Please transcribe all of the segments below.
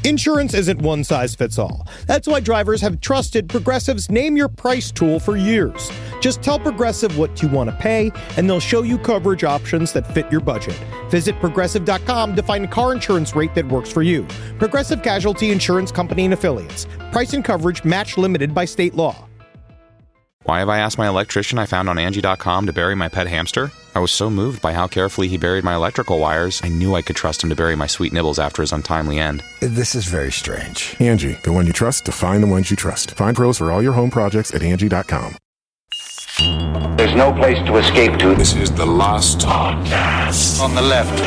Insurance isn't one size fits all. That's why drivers have trusted Progressive's Name Your Price tool for years. Just tell Progressive what you want to pay, and they'll show you coverage options that fit your budget. Visit Progressive.com to find a car insurance rate that works for you. Progressive Casualty Insurance Company and Affiliates. Price and coverage match limited by state law. Why have I asked my electrician I found on Angie.com to bury my pet hamster? I was so moved by how carefully he buried my electrical wires, I knew I could trust him to bury my sweet nibbles after his untimely end. This is very strange. Angie, the one you trust to find the ones you trust. Find pros for all your home projects at Angie.com. There's no place to escape to. This is the last podcast. On the left.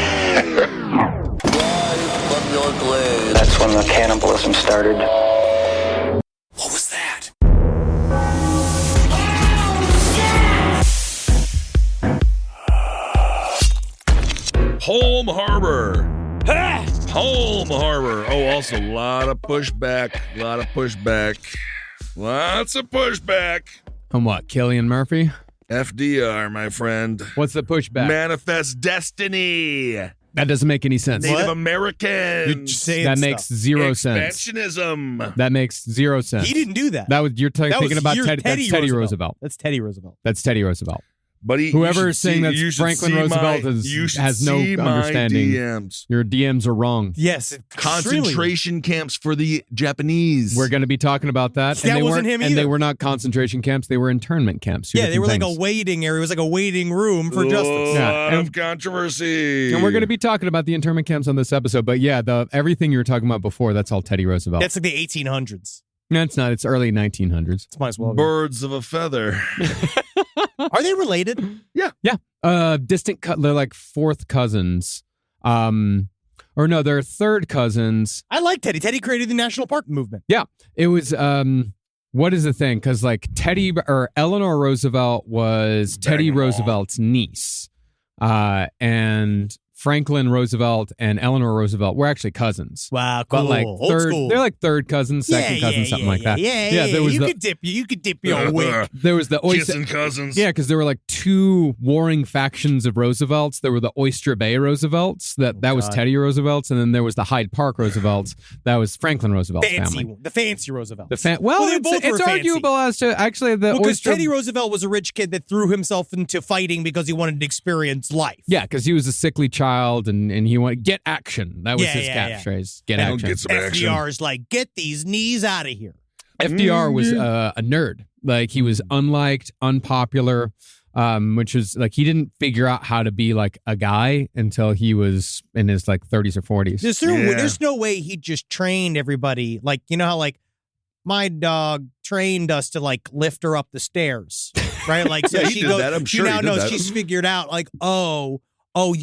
That's when the cannibalism started. What was that? Home Harbor. Home Harbor. Oh, also a lot of pushback. Lots of pushback. On what, Cillian Murphy? FDR, my friend. What's the pushback? Manifest Destiny. That doesn't make any sense. Native Americans. That makes zero sense. Expansionism. That makes zero sense. He didn't do that. That was you're thinking about Teddy Teddy Roosevelt. That's Teddy Roosevelt. That's Teddy Roosevelt. But whoever is saying that Franklin Roosevelt has no understanding. DMs. Your DMs are wrong. Yes. Concentration camps for the Japanese. We're going to be talking about that. That wasn't him either. And they were not concentration camps. They were internment camps. Yeah, they were like a waiting area. It was like a waiting room for justice. A lot of controversy. And we're going to be talking about the internment camps on this episode. But yeah, everything you were talking about before, that's all Teddy Roosevelt. That's like the 1800s. No, it's not. It's early 1900s. It's might as well be. Birds of a feather. Are they related? Yeah. Yeah. Distant. They're like fourth cousins. Or no, they're third cousins. I like Teddy. Teddy created the national park movement. Yeah. It was. What is the thing? Because like Eleanor Roosevelt was Teddy Roosevelt's niece, and Franklin Roosevelt and Eleanor Roosevelt were actually cousins. Wow, cool. But like Old school. They're like third cousins, second cousins, something like that. Yeah. There was you could dip your wig. There was the Kissing cousins. Yeah, because there were like two warring factions of Roosevelts. There were the Oyster Bay Roosevelts. That was Teddy Roosevelt's, and then there was the Hyde Park Roosevelts. That was Franklin Roosevelt's family. The fancy Roosevelts. It's arguable as to actually because Teddy Roosevelt was a rich kid that threw himself into fighting because he wanted to experience life. Yeah, because he was a sickly child and he wanted get action. That was his catchphrase. Get action. Get some action. FDR's like, get these knees out of here. FDR was a nerd. Like he was unliked, unpopular, which was like he didn't figure out how to be like a guy until he was in his like 30s or 40s. There's no way he just trained everybody. Like, you know how like my dog trained us to like lift her up the stairs, right? Like, so she goes, that. I'm sure she now knows that. She's figured out like, oh,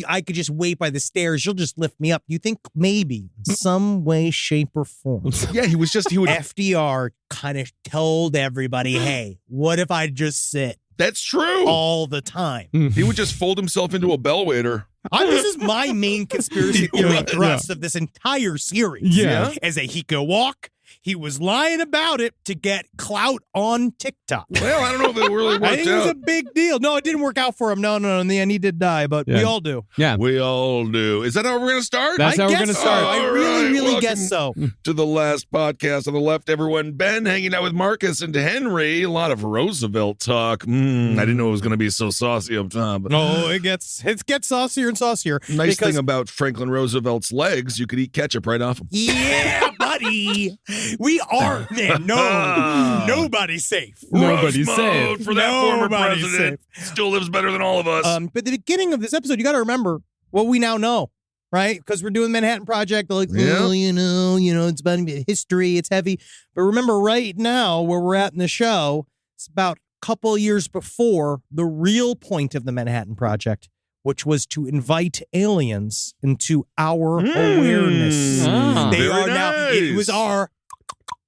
I could just wait by the stairs. You'll just lift me up. You think maybe in some way, shape, or form. Yeah, he would. FDR kind of told everybody, hey, what if I just sit? That's true. All the time. He would just fold himself into a bellwaiter. This is my main conspiracy theory thrust of this entire series. Yeah. Is that he could walk. He was lying about it to get clout on TikTok. Well, I don't know if it really worked out. I think it was a big deal. No, it didn't work out for him. No. In the end, he did die, but we all do. Yeah. We all do. Is that how we're going to start? That's how we're going to start. I really guess so. To the last podcast on the left, everyone. Ben hanging out with Marcus and Henry. A lot of Roosevelt talk. I didn't know it was going to be so saucy up top. But no, it gets saucier and saucier. Nice thing about Franklin Roosevelt's legs, you could eat ketchup right off them. Yeah, buddy. We are then. No, nobody's safe. Nobody's Rush safe. mode for that former Nobody's president. Still lives better than all of us. But the beginning of this episode, you got to remember what we now know, right? Because we're doing the Manhattan Project. They're like, well, you know, it's about history. It's heavy. But remember right now where we're at in the show, it's about a couple years before the real point of the Manhattan Project, which was to invite aliens into our awareness. They are now, it was our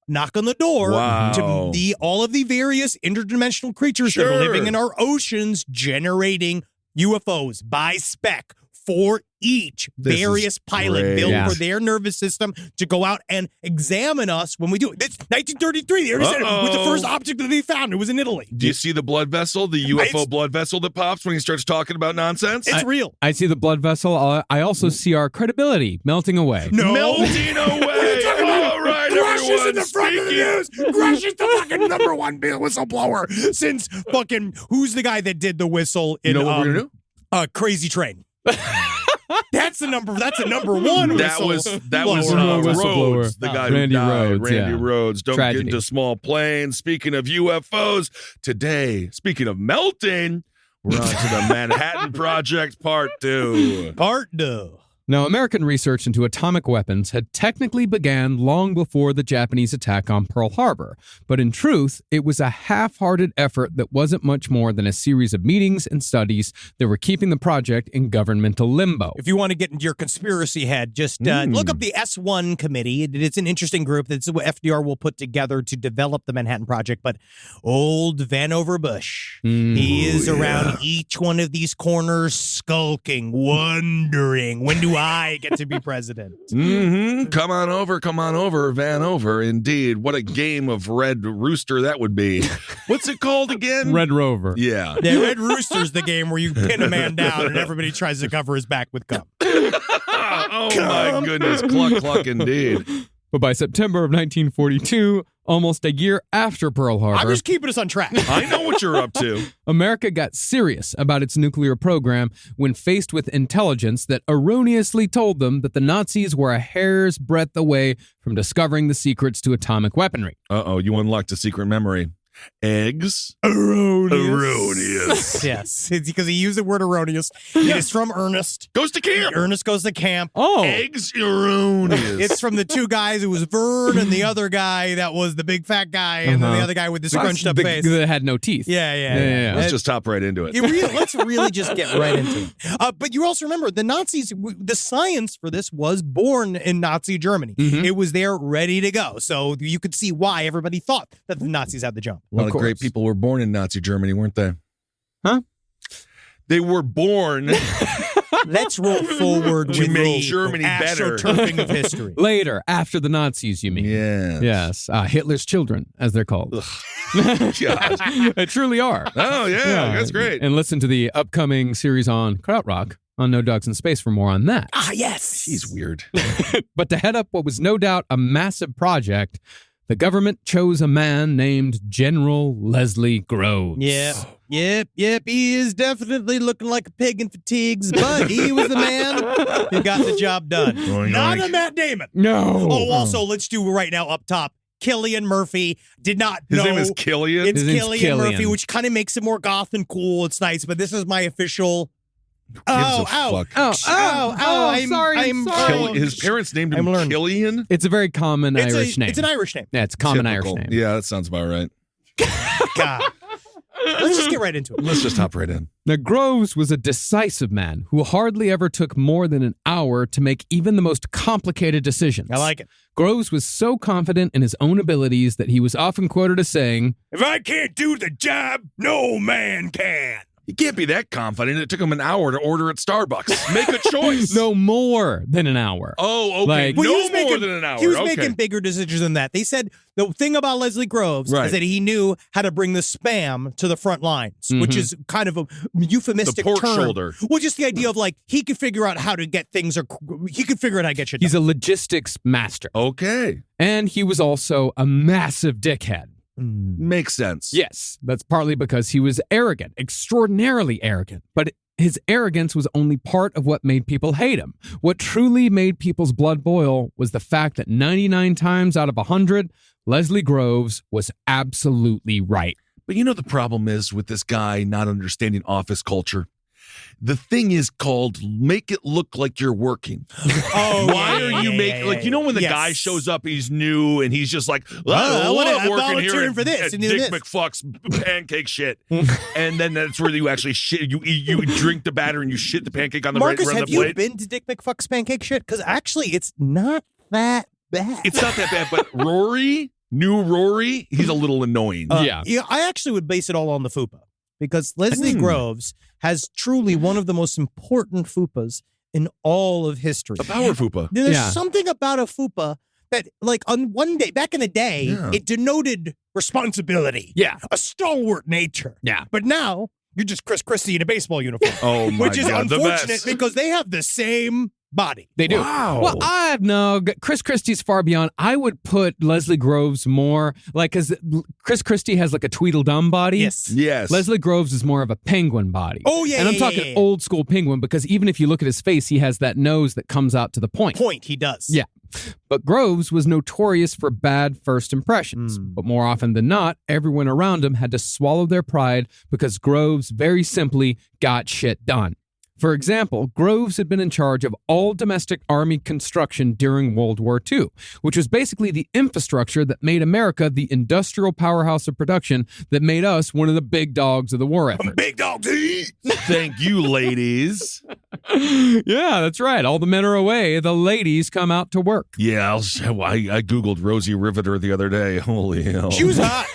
knock on the door to all of the various interdimensional creatures that are living in our oceans generating UFOs by spec for each This is various pilot great. built Yeah. for their nervous system to go out and examine us when we do it. It's 1933. They already said it was the first object that they found. It was in Italy. Do you see the blood vessel, the UFO blood vessel that pops when he starts talking about nonsense? It's real. I see the blood vessel. I also see our credibility melting away. No. Melting away. All right, Grush is everyone. in the front of the news. Grush is the fucking number one whistleblower since fucking who's the guy that did the whistle in You know what we're gonna do? Crazy Train. That's a number one. That was Whistleblower. Rhodes, the guy Randy who died. Rhodes, Randy yeah. Rhodes. Don't Tragedy. get into small planes. Speaking of UFOs, today, speaking of melting, we're on to the Manhattan Project Part 2. Part 2. Now, American research into atomic weapons had technically began long before the Japanese attack on Pearl Harbor, but in truth, it was a half-hearted effort that wasn't much more than a series of meetings and studies that were keeping the project in governmental limbo. If you want to get into your conspiracy head, just look up the S1 committee. It's an interesting group. That's what FDR will put together to develop the Manhattan Project. But old Vannevar Bush, he is around each one of these corners skulking, wondering, when do I get to be president? Come on over, Vanover. Indeed, what a game of Red Rooster that would be. What's it called again? Red Rover. Yeah. Yeah, Red Rooster's the game where you pin a man down and everybody tries to cover his back with gum. Oh my goodness, cluck indeed. But by September of 1942, almost a year after Pearl Harbor, I'm just keeping us on track. I know what you're up to. America got serious about its nuclear program when faced with intelligence that erroneously told them that the Nazis were a hair's breadth away from discovering the secrets to atomic weaponry. Uh-oh, you unlocked a secret memory. Eggs? Erroneous. Yes, it's because he used the word erroneous. It is from Ernest. Goes to camp. Ernest goes to camp. Oh, Eggs erroneous. It's from the two guys. It was Vern and the other guy that was the big fat guy, and then the other guy with the scrunched up face. that had no teeth. Yeah. Let's just hop right into it. Let's really just get right into it. But you also remember the Nazis, the science for this was born in Nazi Germany. It was there ready to go. So you could see why everybody thought that the Nazis had the jump. A lot of course. great people were born in Nazi Germany, weren't they? Huh? They were born. Let's roll forward To with make the Germany better. astroturfing of history. Later, after the Nazis, you mean? Yeah. Yes, Hitler's children, as they're called. God. They truly are. Oh, yeah, that's great. And listen to the upcoming series on Krautrock on No Dogs in Space for more on that. Ah, yes. He's weird. But to head up what was no doubt a massive project, the government chose a man named General Leslie Groves. Yep. He is definitely looking like a pig in fatigues, but he was the man who got the job done. Not a Matt Damon. No. Oh, also, let's do right now up top. Cillian Murphy did not His know. name is Killian. It's His name's Cillian Cillian. Murphy, which kind of makes it more goth and cool. It's nice, but this is my official. Gives a fuck. I'm Kill- His parents named him I'm learning. Killian. It's a very common Irish name. It's an Irish name. Yeah, it's a common Typical. Irish name. Yeah, that sounds about right. God. Let's just get right into it. Let's just hop right in. Now, Groves was a decisive man who hardly ever took more than an hour to make even the most complicated decisions. I like it. Groves was so confident in his own abilities that he was often quoted as saying, If I can't do the job, no man can. You can't be that confident. It took him an hour to order at Starbucks. Make a choice. no more than an hour. Oh, okay. Like- Well, he no was more making- than an hour. He was Okay. making bigger decisions than that. They said the thing about Leslie Groves Right. is that he knew how to bring the spam to the front lines, which is kind of a euphemistic The pork term. shoulder. Well, just the idea of like he could figure out how to get things, or he could figure out how to get shit done. He's a logistics master. Okay. And he was also a massive dickhead. Makes sense. Yes, that's partly because he was arrogant, extraordinarily arrogant. But his arrogance was only part of what made people hate him. What truly made people's blood boil was the fact that 99 times out of 100, Leslie Groves was absolutely right. But you know the problem is with this guy not understanding office culture? The thing is called make it look like you're working. Oh, Why are you making like you know when the yes. guy shows up, he's new and he's just like, I'm working volunteering here for this at and do Dick this. McFuck's pancake shit, and then that's where you actually shit. You drink the batter and you shit the pancake on the Marcus, right have the you plate. been to Dick McFuck's pancake shit? Because actually, it's not that bad. It's not that bad, but new Rory, he's a little annoying. Yeah. I actually would base it all on the fupa because Leslie Groves has truly one of the most important fupas in all of history. A power fupa. There's something about a fupa that, like, on one day, back in the day, it denoted responsibility. Yeah. A stalwart nature. Yeah. But now, you're just Chris Christie in a baseball uniform. Oh, my which is God, the unfortunate best. because they have the same body. They do. Wow. Well, I no. Chris Christie's far beyond. I would put Leslie Groves more like, because Chris Christie has like a Tweedledum body. Yes. Leslie Groves is more of a penguin body. Oh, yeah, And I'm yeah, talking yeah. old school penguin, because even if you look at his face, he has that nose that comes out to the point. He does. Yeah. But Groves was notorious for bad first impressions. But more often than not, everyone around him had to swallow their pride because Groves very simply got shit done. For example, Groves had been in charge of all domestic army construction during World War II, which was basically the infrastructure that made America the industrial powerhouse of production that made us one of the big dogs of the war effort. Big dogs eat. Thank you, ladies. Yeah, that's right. All the men are away. The ladies come out to work. Yeah, I Googled Rosie Riveter the other day. Holy hell. She was hot.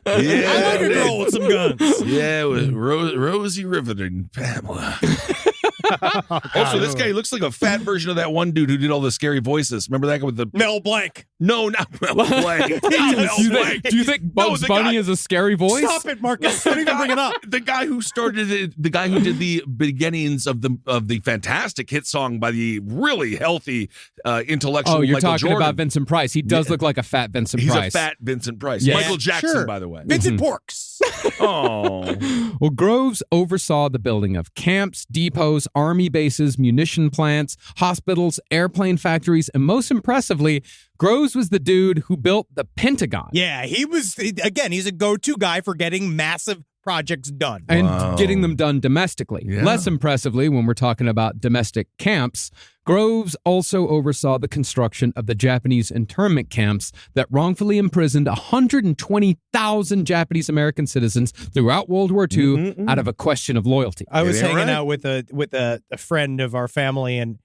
Yeah, I like a girl with some guns. Yeah, it was Rosie Riveter and Pamela. Also, this guy looks like a fat version of that one dude who did all the scary voices. Remember that guy with the... Mel Blanc. No, not Mel Blanc. Not Mel Blanc. Do you think Bugs the Bunny guy- is a scary voice? Stop it, Marcus. Don't even bring it up. The guy who started it, the guy who did the beginnings of the fantastic hit song by the really healthy intellectual Oh, you're Michael talking Jordan. about Vincent Price. He does look like a fat Vincent He's Price. a fat Vincent Price. Yeah. Michael Jackson, Sure. by the way. Vincent Porks. Oh. Well, Groves oversaw the building of camps, depots, army bases, munition plants, hospitals, airplane factories, and most impressively, Groves was the dude who built the Pentagon. Yeah, he was, again, he's a go-to guy for getting massive projects done. And getting them done domestically. Yeah. Less impressively, when we're talking about domestic camps, Groves also oversaw the construction of the Japanese internment camps that wrongfully imprisoned 120,000 Japanese American citizens throughout World War II out of a question of loyalty. I was Yeah, hanging right. out with a friend of our family, and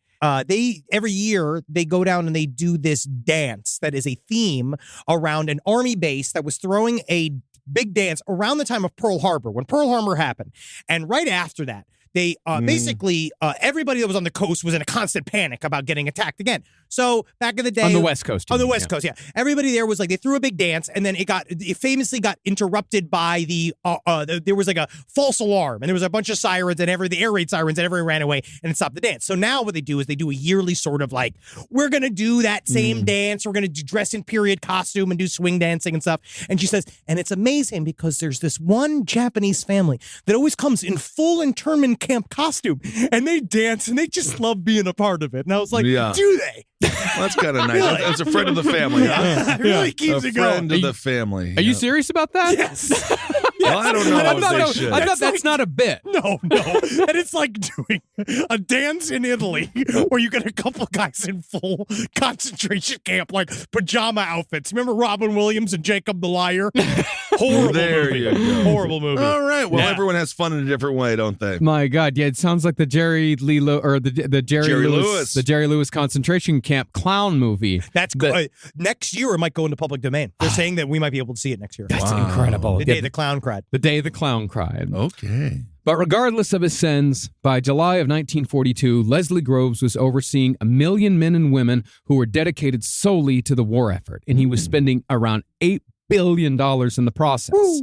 they every year they go down and they do this dance that is a theme around an army base that was throwing a big dance around the time of Pearl Harbor, when Pearl Harbor happened. And right after that, they basically everybody that was on the coast was in a constant panic about getting attacked again. So back in the day, On the West Coast. you on the mean, West Coast, yeah. Everybody there was like, they threw a big dance, and then it famously got interrupted by there was like a false alarm, and there was a bunch of sirens and the air raid sirens, and everyone ran away and it stopped the dance. So now what they do is they do a yearly sort of like, we're going to do that same dance. We're going to dress in period costume and do swing dancing and stuff. And she says, and it's amazing because there's this one Japanese family that always comes in full internment camp costume, and they dance and they just love being a part of it. And I was like, Yeah. do they? That's kind of nice. That's a friend of the family, huh? It really keeps A it going. friend of the family. Are you serious about that? Yes. Well, I don't know I if thought, they no, should. I thought that's not a bit. No. And it's like doing a dance in Italy where you get a couple guys in full concentration camp, like pajama outfits. Remember Robin Williams and Jacob the Liar? Horrible There movie. you go. Horrible movie. All right. Well, Yeah. everyone has fun in a different way, don't they? My God, yeah, it sounds like the Jerry Lee or the Jerry Lewis. the Jerry Lewis concentration camp clown movie. That's good. Next year, it might go into public domain. They're saying that we might be able to see it next year. That's incredible. The day the clown cried. The day the clown cried. Okay. But regardless of his sins, by July of 1942, Leslie Groves was overseeing 1 million men and women who were dedicated solely to the war effort, and he was spending around $8 billion in the process.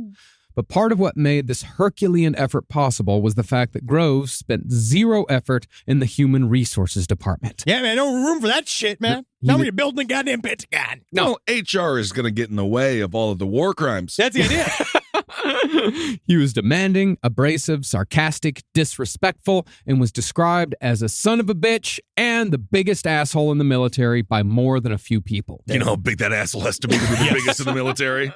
But part of what made this Herculean effort possible was the fact that Groves spent zero effort in the human resources department. Yeah, man, no room for that shit, man. Now we're building a goddamn Pentagon. No, HR is going to get in the way of all of the war crimes. That's the idea. He was demanding, abrasive, sarcastic, disrespectful, and was described as a son of a bitch and the biggest asshole in the military by more than a few people. You know how big that asshole has to be the biggest in the military?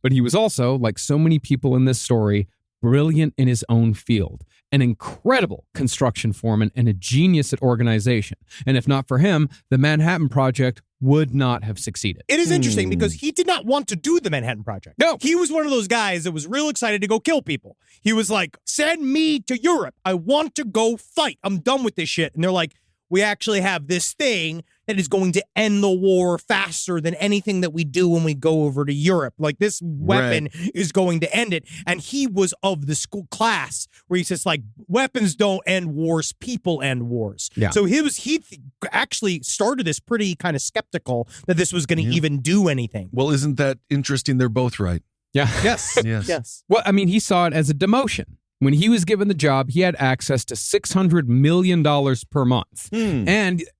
But he was also, like so many people in this story, brilliant in his own field, an incredible construction foreman and a genius at organization. And if not for him, the Manhattan Project would not have succeeded. It is interesting because he did not want to do the Manhattan Project. No. He was one of those guys that was real excited to go kill people. He was like, send me to Europe. I want to go fight. I'm done with this shit. And they're like, we actually have this thing that is going to end the war faster than anything that we do when we go over to Europe. Like, this weapon is going to end it. And he was of the school class where he says, like, weapons don't end wars, people end wars. Yeah. So he actually started this pretty kind of skeptical that this was going to even do anything. Well, isn't that interesting? They're both right. Yeah. Yes. Yes. Well, I mean, he saw it as a demotion. When he was given the job, he had access to $600 million per month.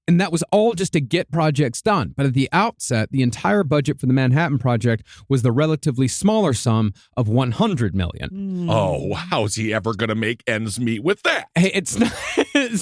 And that was all just to get projects done. But at the outset, the entire budget for the Manhattan Project was the relatively smaller sum of $100 million. Oh, how's he ever going to make ends meet with that? Hey, it's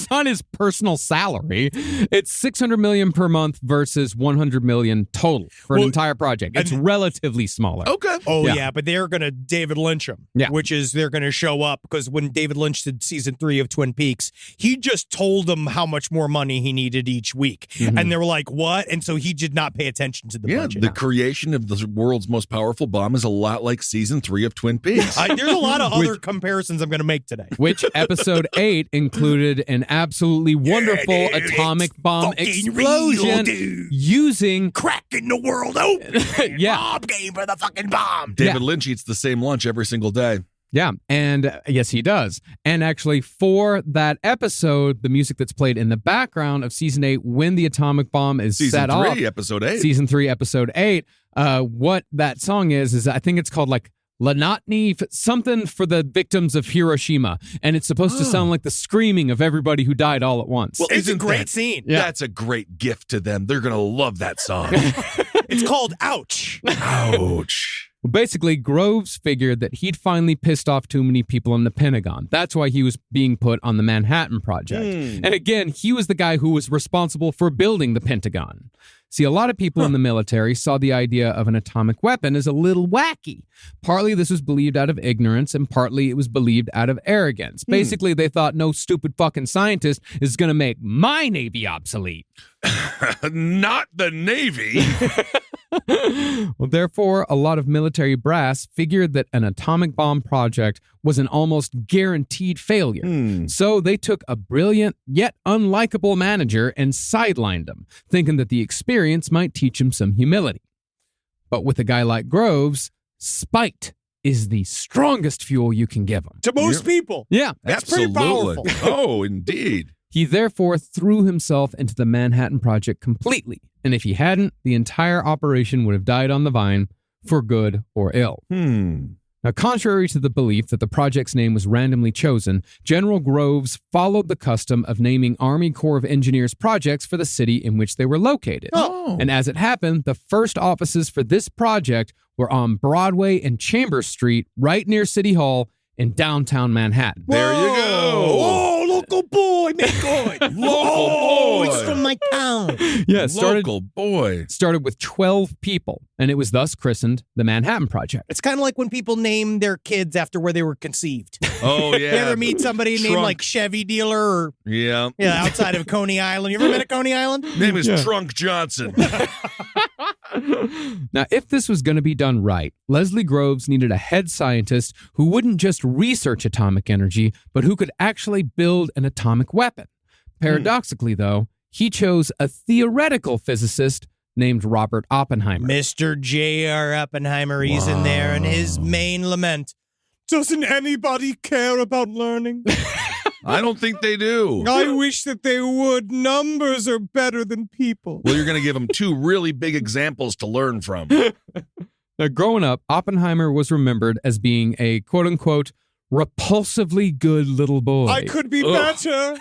not his personal salary. It's $600 million per month versus $100 million total for an entire project. It's relatively smaller. Okay. Oh, yeah, but they're going to David Lynch him, which is they're going to show up because when David Lynch did season 3 of Twin Peaks, he just told them how much more money he needed each week. And they were like, what? And so he did not pay attention to the budget. The creation of the world's most powerful bomb is a lot like season 3 of Twin Peaks. There's a lot of other comparisons I'm going to make today. Which episode 8 included an absolutely wonderful atomic bomb explosion using cracking the world open. Bob game for the fucking bomb. David Lynch eats the same lunch every single day. Yeah, and yes, he does. And actually, for that episode, the music that's played in the background of season 8 when the atomic bomb is set off. Season 3, episode 8. Season 3, episode 8. What that song is I think it's called like Lanatni, something for the victims of Hiroshima. And it's supposed to sound like the screaming of everybody who died all at once. Well, it's a great scene. Yeah. That's a great gift to them. They're going to love that song. It's called Ouch. Ouch. Well, basically, Groves figured that he'd finally pissed off too many people in the Pentagon. That's why he was being put on the Manhattan Project. And again, he was the guy who was responsible for building the Pentagon. See, a lot of people in the military saw the idea of an atomic weapon as a little wacky. Partly this was believed out of ignorance, and partly it was believed out of arrogance. Basically, they thought no stupid fucking scientist is going to make my Navy obsolete. Not the Navy. Well, therefore, a lot of military brass figured that an atomic bomb project was an almost guaranteed failure. So they took a brilliant yet unlikable manager and sidelined him, thinking that the experience might teach him some humility. But with a guy like Groves, spite is the strongest fuel you can give him. To most people. Yeah. That's pretty powerful. Oh, indeed. He therefore threw himself into the Manhattan Project completely, and if he hadn't, the entire operation would have died on the vine for good or ill. Now, contrary to the belief that the project's name was randomly chosen, General Groves followed the custom of naming Army Corps of Engineers projects for the city in which they were located. And as it happened, the first offices for this project were on Broadway and Chambers Street, right near City Hall in downtown Manhattan. There you go. Oh, local boy, McCoy. Local boy. It's from my town. Yeah, Local boy. started with 12 people, and it was thus christened the Manhattan Project. It's kind of like when people name their kids after where they were conceived. Oh, yeah. You ever meet somebody named Trunk. like Chevy Dealer or Yeah. outside of Coney Island? You ever been at Coney Island? Name is Trunk Johnson. Now, if this was going to be done right, Leslie Groves needed a head scientist who wouldn't just research atomic energy, but who could actually build an atomic weapon. Paradoxically, though, he chose a theoretical physicist named Robert Oppenheimer. Mr. J.R. Oppenheimer, he's in there, and his main lament, doesn't anybody care about learning? I don't think they do. I wish that they would. Numbers are better than people. Well, you're going to give them two really big examples to learn from. Now, growing up, Oppenheimer was remembered as being a quote-unquote repulsively good little boy. I could be better.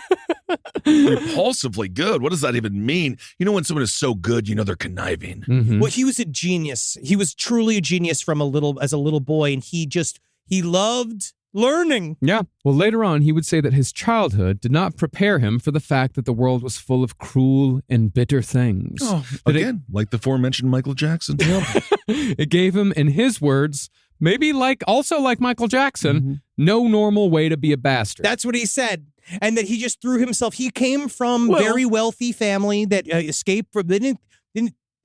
Repulsively good. What does that even mean? You know when someone is so good, you know they're conniving. Mhm. Well, he was a genius. He was truly a genius as a little boy, and he loved learning. Yeah. Well, later on, he would say that his childhood did not prepare him for the fact that the world was full of cruel and bitter things. Oh, That again, like the aforementioned Michael Jackson. It gave him, in his words, maybe like Michael Jackson, no normal way to be a bastard. That's what he said. And that he just threw himself. He came from Well- very wealthy family that escaped from. They didn't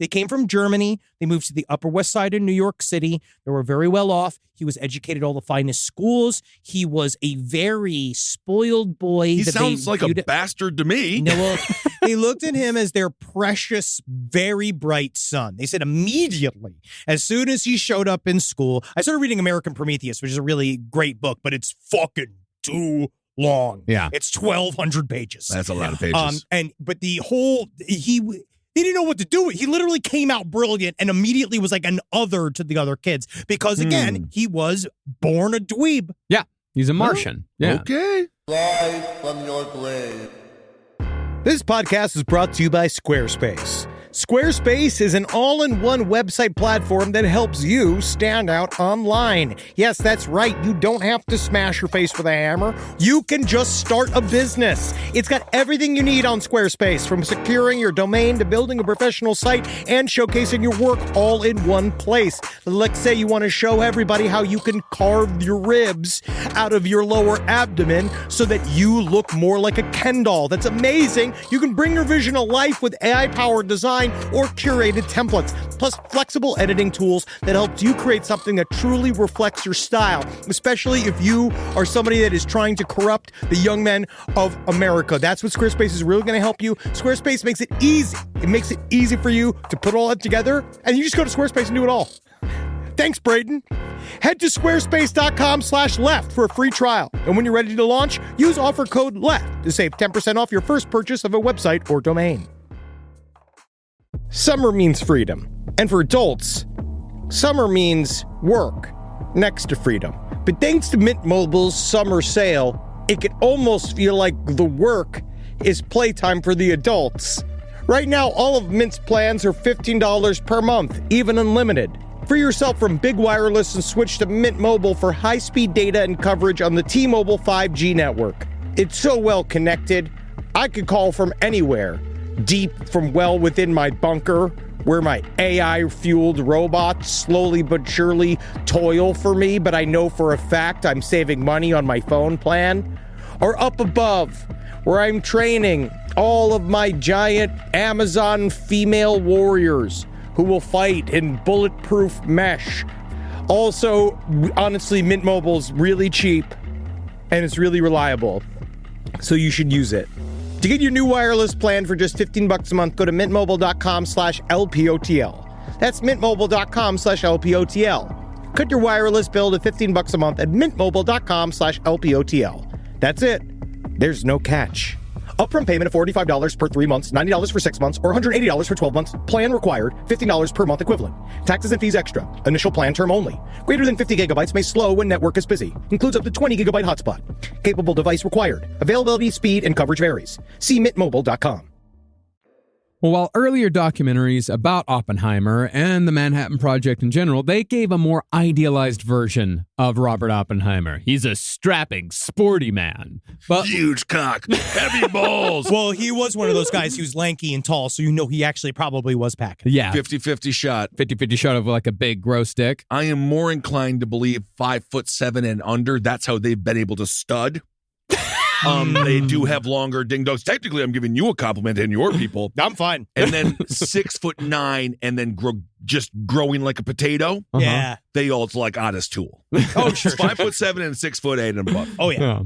They came from Germany. They moved to the Upper West Side of New York City. They were very well off. He was educated at all the finest schools. He was a very spoiled boy. He sounds like a bastard to me. No, well, they looked at him as their precious, very bright son. They said immediately, as soon as he showed up in school, I started reading American Prometheus, which is a really great book, but it's fucking too long. Yeah. It's 1,200 pages. That's a lot of pages. But the whole, they didn't know what to do with. He literally came out brilliant and immediately was like an other to the other kids because, again, he was born a dweeb. Yeah, he's a Martian. Yeah. Okay. Live from your grave. This podcast is brought to you by Squarespace. Squarespace is an all-in-one website platform that helps you stand out online. Yes, that's right. You don't have to smash your face with a hammer. You can just start a business. It's got everything you need on Squarespace, from securing your domain to building a professional site and showcasing your work all in one place. Let's say you want to show everybody how you can carve your ribs out of your lower abdomen so that you look more like a Ken doll. That's amazing. You can bring your vision to life with AI-powered design or curated templates, plus flexible editing tools that help you create something that truly reflects your style, especially if you are somebody that is trying to corrupt the young men of America. That's what Squarespace is really going to help you. Squarespace makes it easy. It makes it easy for you to put all that together, and you just go to Squarespace and do it all. Thanks, Braden. Head to squarespace.com/left for a free trial. And when you're ready to launch, use offer code LEFT to save 10% off your first purchase of a website or domain. Summer means freedom. And for adults, summer means work next to freedom. But thanks to Mint Mobile's summer sale, it can almost feel like the work is playtime for the adults. Right now, all of Mint's plans are $15 per month, even unlimited. Free yourself from Big Wireless and switch to Mint Mobile for high-speed data and coverage on the T-Mobile 5G network. It's so well connected, I could call from anywhere. Deep from well within my bunker, where my AI-fueled robots slowly but surely toil for me, but I know for a fact I'm saving money on my phone plan. Or up above, where I'm training all of my giant Amazon female warriors who will fight in bulletproof mesh. Also, honestly, Mint Mobile's really cheap and it's really reliable, so you should use it. To get your new wireless plan for just $15 a month, go to mintmobile.com/LPOTL. That's mintmobile.com/LPOTL. Cut your wireless bill to $15 a month at mintmobile.com/LPOTL. That's it. There's no catch. Upfront payment of $45 per 3 months, $90 for 6 months, or $180 for 12 months. Plan required, $15 per month equivalent. Taxes and fees extra. Initial plan term only. Greater than 50 gigabytes may slow when network is busy. Includes up to 20 gigabyte hotspot. Capable device required. Availability, speed, and coverage varies. See mintmobile.com. Well, while earlier documentaries about Oppenheimer and the Manhattan Project in general, they gave a more idealized version of Robert Oppenheimer. He's a strapping, sporty man. But huge cock, heavy balls. Well, he was one of those guys who's lanky and tall, so you know he actually probably was packing. Yeah. 50-50 shot. 50-50 shot of like a big gross dick. I am more inclined to believe 5'7" and under. That's how they've been able to stud. They do have longer ding dongs. Technically, I'm giving you a compliment and your people. I'm fine. And then 6'9" and then just growing like a potato. Yeah. They all like Otis Tool. Oh, sure. 5'7" and 6'8" and above. Oh, yeah.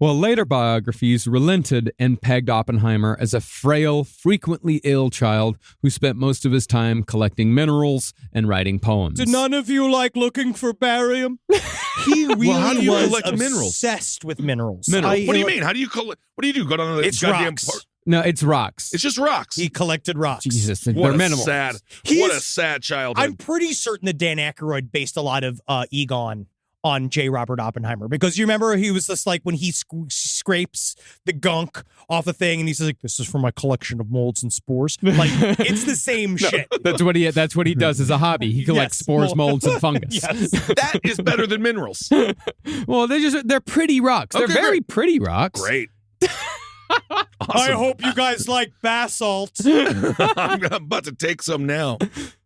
Well, later biographies relented and pegged Oppenheimer as a frail, frequently ill child who spent most of his time collecting minerals and writing poems. Did none of you like looking for barium? He really how do you was collect minerals? obsessed with minerals. What do you mean? How do you collect? What do you do? Go down to the It's goddamn rocks. park? No, it's rocks. It's just rocks. He collected rocks. Jesus, what they're a minimal. sad. He's- What a sad childhood. I'm pretty certain that Dan Aykroyd based a lot of Egon on J. Robert Oppenheimer, because you remember he was just like when he scrapes the gunk off a thing and he says like, "This is for my collection of molds and spores." Like it's the same shit. That's what he does as a hobby. He collects Yes. spores, molds, and fungus. Yes. That is better than minerals. Well, they're pretty rocks. They're Okay, very pretty rocks. Great. I hope you guys like basalt. I'm about to take some now.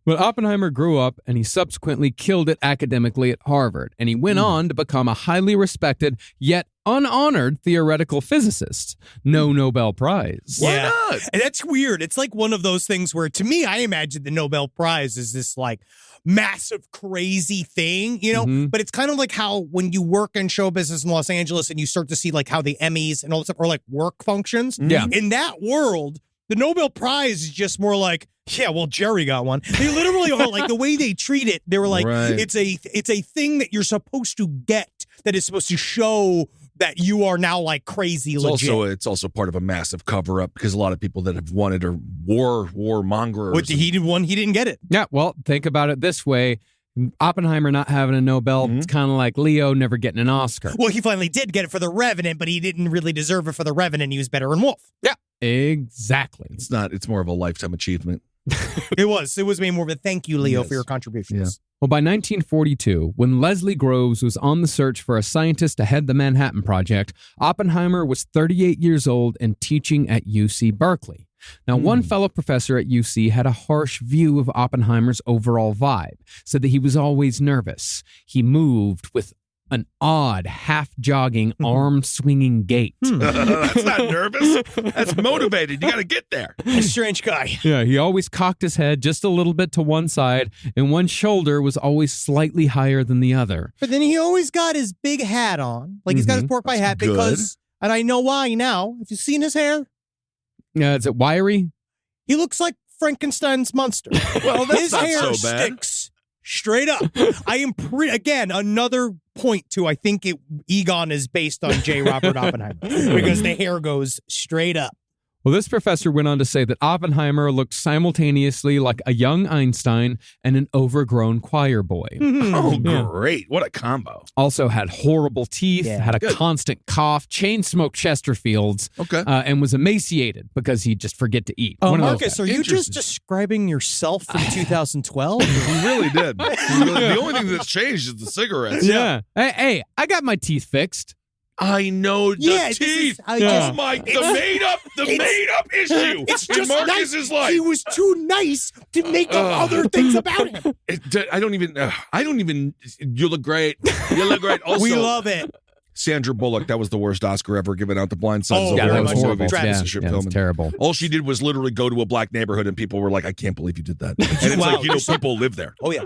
Well, Oppenheimer grew up and he subsequently killed it academically at Harvard, and he went on to become a highly respected yet unhonored theoretical physicist. No Nobel Prize. Why not? And that's weird. It's like one of those things where, to me, I imagine the Nobel Prize is this like massive, crazy thing, you know? But it's kind of like how when you work in show business in Los Angeles and you start to see like how the Emmys and all this stuff are like work functions. Yeah. In that world, the Nobel Prize is just more like, yeah, well, Jerry got one. They literally are like the way they treat it. They were like, it's a thing that you're supposed to get that is supposed to show that you are now like crazy legit. It's also part of a massive cover up because a lot of people that have won it are warmongers. What he did one, he didn't get it. Yeah, well, think about it this way. Oppenheimer not having a Nobel, it's kind of like Leo never getting an Oscar. Well, he finally did get it for The Revenant, but he didn't really deserve it for The Revenant. He was better in Wolf. Yeah, exactly. It's more of a lifetime achievement. It was made more of a thank you, Leo, for your contributions. Yeah. Well, by 1942, when Leslie Groves was on the search for a scientist to head the Manhattan Project, Oppenheimer was 38 years old and teaching at UC Berkeley. Now, one fellow professor at UC had a harsh view of Oppenheimer's overall vibe, said that he was always nervous. He moved with an odd, half-jogging, arm-swinging gait. That's not nervous. That's motivated. You got to get there. A strange guy. Yeah, he always cocked his head just a little bit to one side, and one shoulder was always slightly higher than the other. But then he always got his big hat on. Like he's got his pork pie hat because, and I know why now. Have you seen his hair? Is it wiry? He looks like Frankenstein's monster. Well, that's his not hair so bad. sticks straight up. I am again, another point to, I think Egon is based on J. Robert Oppenheimer because the hair goes straight up. Well, this professor went on to say that Oppenheimer looked simultaneously like a young Einstein and an overgrown choir boy. Oh, great. What a combo. Also had horrible teeth, had a constant cough, chain smoked Chesterfields, and was emaciated because he'd just forget to eat. Marcus, are you just describing yourself in 2012? He really did. The only thing that's changed is the cigarettes. Yeah. Hey, I got my teeth fixed. I know the teeth. The made up issue. It's in just Marcus's life. He was too nice to make up other things about him. I don't even. You look great. You look great. Also, we love it. Sandra Bullock, that was the worst Oscar ever given out. The Blind Sons. Oh, yeah, that was horrible. It was terrible. All she did was literally go to a black neighborhood, and people were like, "I can't believe you did that." And it's like, people live there. Oh yeah.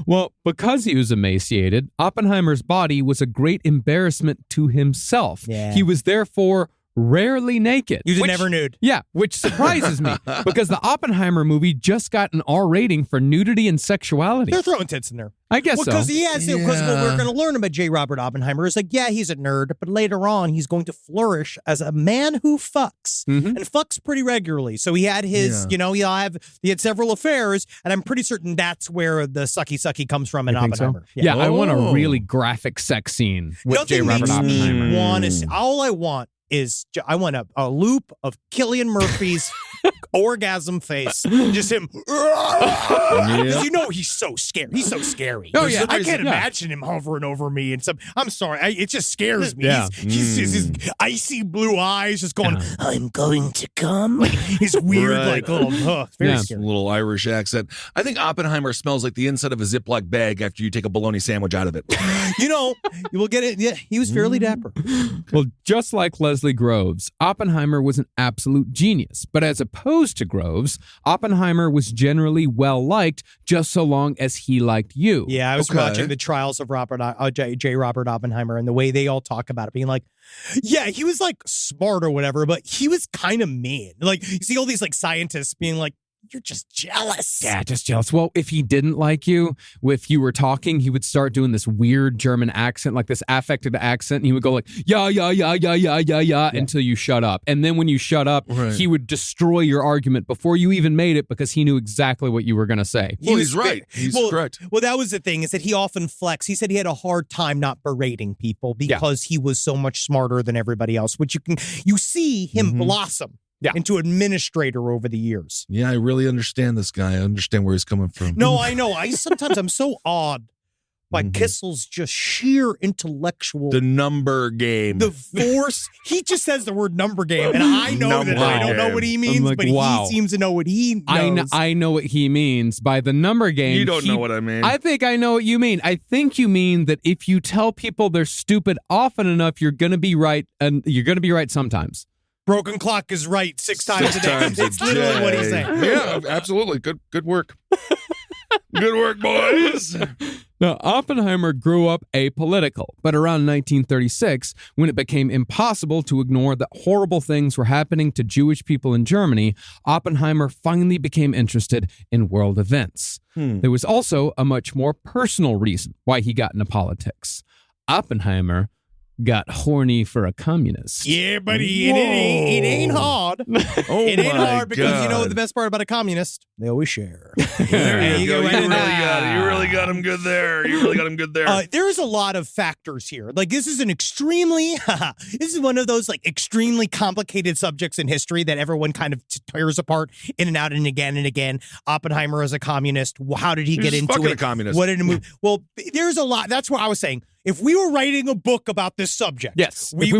Well, because he was emaciated, Oppenheimer's body was a great embarrassment to himself. Yeah. He was therefore rarely naked. He was never nude. Yeah, which surprises me because the Oppenheimer movie just got an R rating for nudity and sexuality. They're throwing tits in there. I guess so. Because because what we're going to learn about J. Robert Oppenheimer is like, yeah, he's a nerd, but later on he's going to flourish as a man who fucks and fucks pretty regularly. So he had his, he had several affairs, and I'm pretty certain that's where the sucky comes from in Oppenheimer. So? Yeah, I want a really graphic sex scene with J. Robert Oppenheimer. All I want is I want a loop of Cillian Murphy's orgasm face. Just him. Because he's so scary. He's so scary. Oh, yeah. I can't imagine him hovering over me. And I'm sorry. It just scares me. Yeah. He's his icy blue eyes just going, I'm going to come. Like his weird, little, very scary. Little Irish accent. I think Oppenheimer smells like the inside of a Ziploc bag after you take a bologna sandwich out of it. You will get it. Yeah, he was fairly dapper. Well, just like Leslie Groves, Oppenheimer was an absolute genius. But as opposed to Groves, Oppenheimer was generally well-liked just so long as he liked you. Yeah, I was watching the trials of J. Robert Oppenheimer and the way they all talk about it, being like, yeah, he was like smart or whatever, but he was kind of mean. Like, you see all these like scientists being like, you're just jealous. Yeah, just jealous. Well, if he didn't like you, if you were talking, he would start doing this weird German accent, like this affected accent, and he would go like, yeah, until you shut up. And then when you shut up, he would destroy your argument before you even made it because he knew exactly what you were going to say. Well, he's right. He's correct. Well, that was the thing, is that he often flexed. He said he had a hard time not berating people because he was so much smarter than everybody else, which you see him blossom. Into administrator over the years. Yeah, I really understand this guy. I understand where he's coming from. No, I know. I'm so odd by Kissel's just sheer intellectual. The number game. The force. He just says the word number game, and I know that I don't know what he means, like, but wow. he seems to know what he knows. I know what he means by the number game. You don't know what I mean. I think I know what you mean. I think you mean that if you tell people they're stupid often enough, you're going to be right, and you're going to be right sometimes. Broken clock is right 6 times a day. It's literally what he's saying. Yeah, absolutely. Good work. Good work, boys. Now, Oppenheimer grew up apolitical, but around 1936, when it became impossible to ignore that horrible things were happening to Jewish people in Germany, Oppenheimer finally became interested in world events. There was also a much more personal reason why he got into politics. Oppenheimer got horny for a communist. Yeah, buddy, it ain't hard. It ain't hard because you know the best part about a communist? They always share. There you go. You really got him good there. There is a lot of factors here. Like this is this is one of those like extremely complicated subjects in history that everyone kind of tears apart in and out and again. Oppenheimer as a communist. How did he get into it? A communist. What did he move? Well, there's a lot. That's what I was saying. If we were writing a book about this subject, yes, if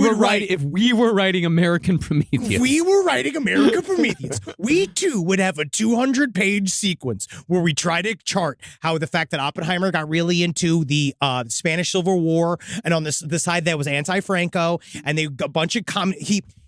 we were writing American Prometheus, we too would have a 200-page sequence where we try to chart how the fact that Oppenheimer got really into the Spanish Civil War, and on the side that was anti-Franco, and a bunch of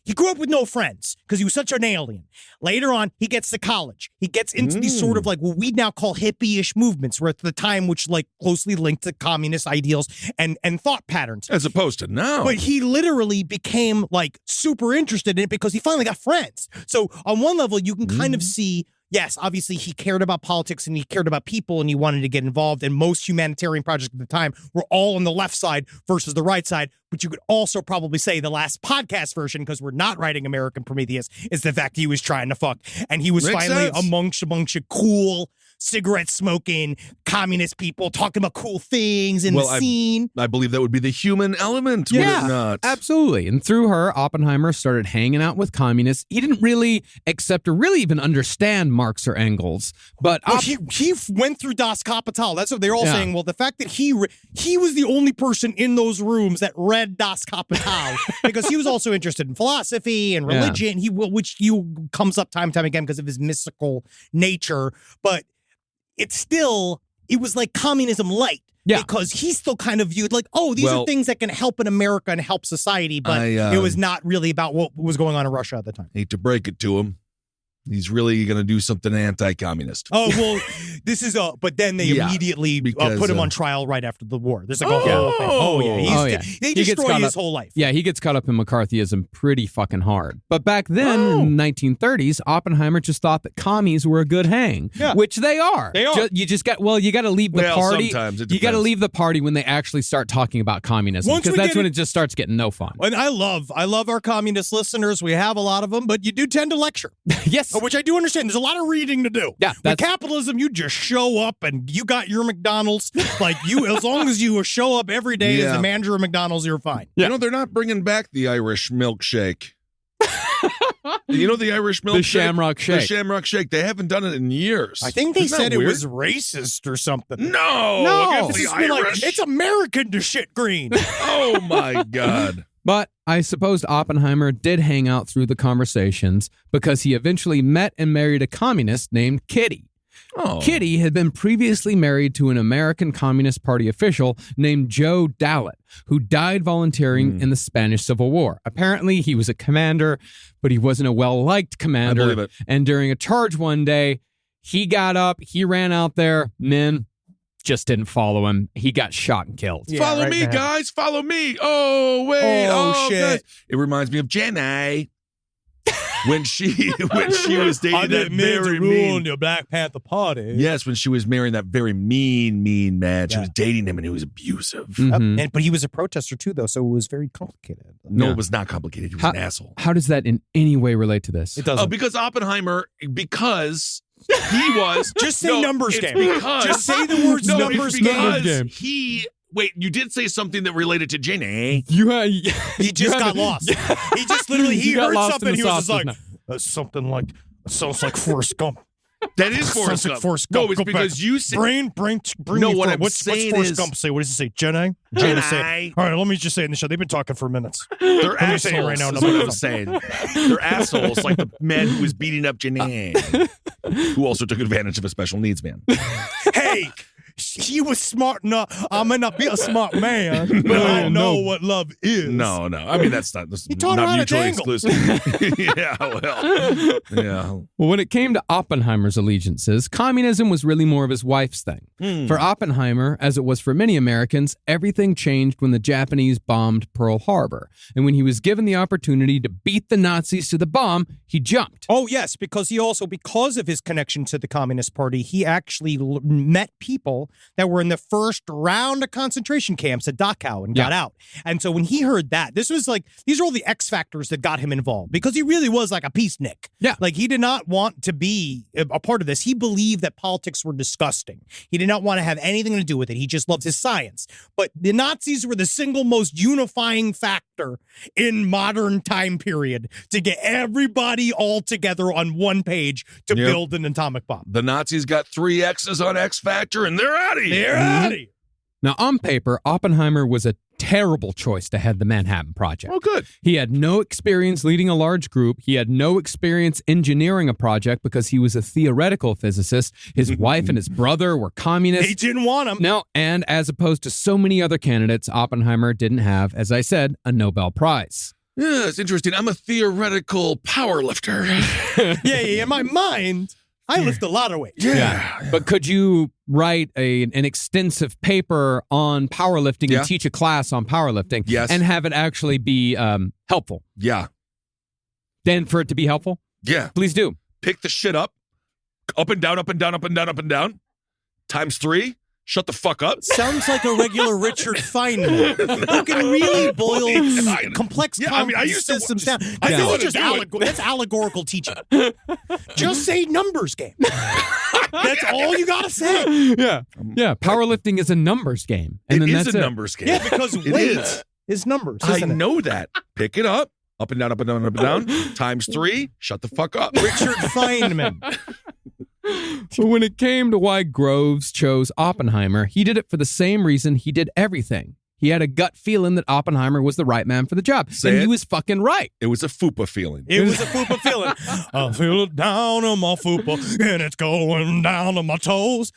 He grew up with no friends because he was such an alien. Later on, he gets to college. He gets into these sort of like what we now call hippie-ish movements, where at the time, which like closely linked to communist ideals and thought patterns. As opposed to now. But he literally became like super interested in it because he finally got friends. So on one level, you can kind of see, yes, obviously he cared about politics and he cared about people and he wanted to get involved. And most humanitarian projects at the time were all on the left side versus the right side. But you could also probably say the last podcast version, because we're not writing American Prometheus, is the fact he was trying to fuck. And he was finally amongst a bunch of cool, cigarette-smoking, communist people talking about cool things in the scene. I believe that would be the human element, would it not? Absolutely. And through her, Oppenheimer started hanging out with communists. He didn't really accept or really even understand Marx or Engels. But he went through Das Kapital. That's what they're all saying. Well, the fact that he was the only person in those rooms that read Das Kapital because he was also interested in philosophy and religion, which comes up time and time again because of his mystical nature. But it was like communism light. Yeah. Because he still kind of viewed like, these are things that can help in America and help society, but it was not really about what was going on in Russia at the time. Hate to break it to him. He's really going to do something anti-communist. Oh, well, this is but then they immediately put him on trial right after the war. There's like a whole thing. They destroyed his whole life. Yeah, he gets caught up in McCarthyism pretty fucking hard. But back then, in the 1930s, Oppenheimer just thought that commies were a good hang, which they are. They are. You got to leave the party. Sometimes it you got to leave the party when they actually start talking about communism, because that's when it just starts getting no fun. And I love our communist listeners. We have a lot of them, but you do tend to lecture. Yes. Which I do understand. There's a lot of reading to do. Yeah. With capitalism, you just show up and you got your McDonald's. Like as long as you show up every day as the manager of McDonald's, you're fine. Yeah. You know, they're not bringing back the Irish milkshake. You know the Irish milkshake? The Shamrock Shake. The Shamrock Shake. They haven't done it in years. I think they said it was racist or something. No. It's American to shit green. Oh, my God. But I suppose Oppenheimer did hang out through the conversations because he eventually met and married a communist named Kitty. Oh. Kitty had been previously married to an American Communist Party official named Joe Dowlett, who died volunteering in the Spanish Civil War. Apparently, he was a commander, but he wasn't a well-liked commander. I believe it. And during a charge one day, he got up, he ran out there, men just didn't follow him. He got shot and killed. Yeah, follow me, guys. Follow me. Oh, wait. Oh, shit. Guys. It reminds me of Jenny. When she was dating that very mean the Black Panther Party. Yes, when she was marrying that very mean man. She was dating him and he was abusive. Mm-hmm. But he was a protester too, though, so it was very complicated. No, it was not complicated. He was an asshole. How does that in any way relate to this? It doesn't. Because Oppenheimer, because he was just say numbers game. Just say the words numbers game. Wait, you did say something that related to Jenny. He just got lost. He just literally heard something. He was just like, sounds like Forrest Gump. That is Forrest Gump. Forrest No, Gump. it's Go because back. you said... Bring No, me what for- I'm what's saying Forrest is- Gump say? What does he say? Jedi? Jedi. All right, let me just say in the show. They've been talking for minutes. They're Let me say it assholes, right now. is what I'm saying. They're assholes, like the man who was beating up Janae, who also took advantage of a special needs man. Hey, he was smart enough. I may not be a smart man, but I know what love is. No. I mean, that's not taught her how to mutually dangle. exclusive. Yeah, well. Yeah. Well, when it came to Oppenheimer's allegiances, communism was really more of his wife's thing. For Oppenheimer, as it was for many Americans, everything changed when the Japanese bombed Pearl Harbor. And when he was given the opportunity to beat the Nazis to the bomb, he jumped. Oh, yes, because because of his connection to the Communist Party, he actually met people that were in the first round of concentration camps at Dachau and got out. And so when he heard that, these are all the X factors that got him involved, because he really was like a peacenik. Yeah. Like, he did not want to be a part of this. He believed that politics were disgusting. He did not want to have anything to do with it. He just loved his science. But the Nazis were the single most unifying factor in modern time period to get everybody all together on one page to build an atomic bomb. The Nazis got 3 X's on X Factor, and they're out of here. They're out of here. Now, on paper, Oppenheimer was a terrible choice to head the Manhattan Project. Oh, good. He had no experience leading a large group. He had no experience engineering a project because he was a theoretical physicist. His wife and his brother were communists. They didn't want him. No, and as opposed to so many other candidates, Oppenheimer didn't have, as I said, a Nobel Prize. Yeah, it's interesting. I'm a theoretical power lifter. Yeah, in my mind, I lift a lot of weight. Yeah. But could you write an extensive paper on powerlifting and teach a class on powerlifting and have it actually be helpful? Yeah. Then for it to be helpful? Yeah. Please do. Pick the shit up and down, up and down, up and down, up and down, times 3. Shut the fuck up. Sounds like a regular Richard Feynman. Who can really boil complex systems down. That's allegorical teaching. Just say numbers game. That's all you gotta say. Yeah. Powerlifting is a numbers game. And it then is that's a numbers game. Yeah, because weight is numbers. I Isn't it? know that. Pick it up and down, up and down, up and down, times 3. Shut the fuck up. Richard Feynman. So when it came to why Groves chose Oppenheimer, he did it for the same reason he did everything. He had a gut feeling that Oppenheimer was the right man for the job. He was fucking right. It was a fupa feeling. It was a fupa feeling. I feel it down on my fupa, and it's going down on my toes.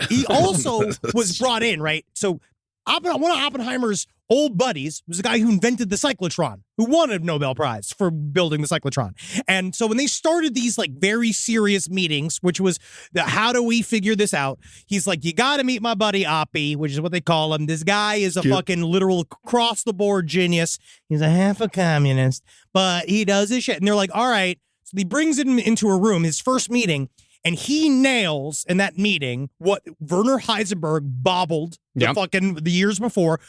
He also was brought in, right? So one of Oppenheimer's old buddies was the guy who invented the cyclotron, who won a Nobel Prize for building the cyclotron. And so when they started these like very serious meetings, which was how do we figure this out? He's like, you got to meet my buddy Oppie, which is what they call him. This guy is a fucking literal cross the board genius. He's a half a communist, but he does his shit. And they're like, all right. So he brings him into a room, his first meeting, and he nails in that meeting what Werner Heisenberg bobbled the years before.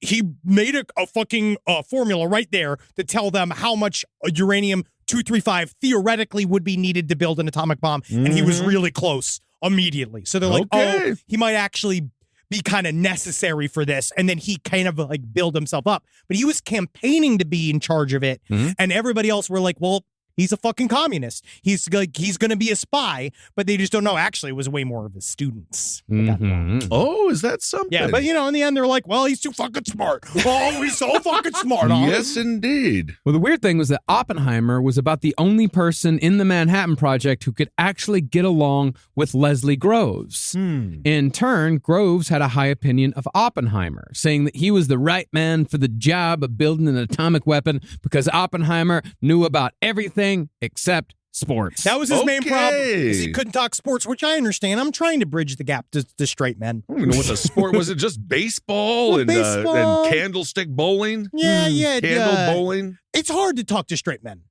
He made a fucking formula right there to tell them how much uranium-235 theoretically would be needed to build an atomic bomb, and he was really close immediately. So they're like, oh, he might actually be kind of necessary for this, and then he kind of like build himself up. But he was campaigning to be in charge of it, and everybody else were like, well, he's a fucking communist. He's going to be a spy, but they just don't know. Actually, it was way more of his students. Oh, is that something? Yeah, but in the end, they're like, well, he's too fucking smart. Oh, he's so fucking smart. Yes, indeed. Well, the weird thing was that Oppenheimer was about the only person in the Manhattan Project who could actually get along with Leslie Groves. In turn, Groves had a high opinion of Oppenheimer, saying that he was the right man for the job of building an atomic weapon because Oppenheimer knew about everything except sports. That was his main problem, is he couldn't talk sports, which I understand. I'm trying to bridge the gap to straight men. I don't even know what the sport was. It just baseball and candlestick bowling? Yeah. Candle bowling? It's hard to talk to straight men.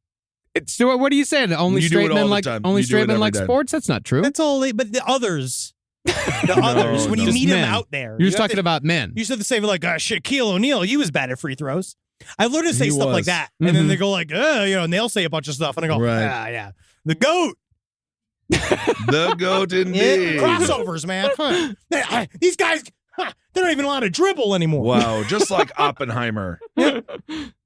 So what are you saying? Only straight men like sports? That's not true. That's all. But the others. When you meet him out there, you're just talking about men. You used to say like Shaquille O'Neal, he was bad at free throws. I've learned to say stuff like that, and then they go like, and they'll say a bunch of stuff, and I go, yeah, the GOAT. The GOAT indeed. Crossovers, man. These guys, They don't even allowed to dribble anymore. Wow, just like Oppenheimer.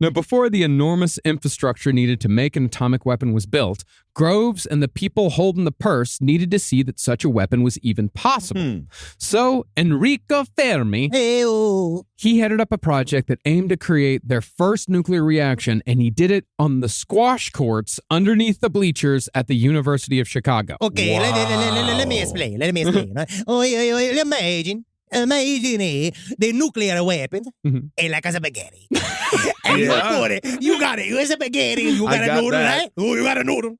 Now, before the enormous infrastructure needed to make an atomic weapon was built, Groves and the people holding the purse needed to see that such a weapon was even possible. So, Enrico Fermi, he headed up a project that aimed to create their first nuclear reaction, and he did it on the squash courts underneath the bleachers at the University of Chicago. Okay, let me explain. Imagine the nuclear weapon is like a spaghetti. And you put it, you got it, it's a spaghetti. You got a noodle, right? Oh, you got a noodle.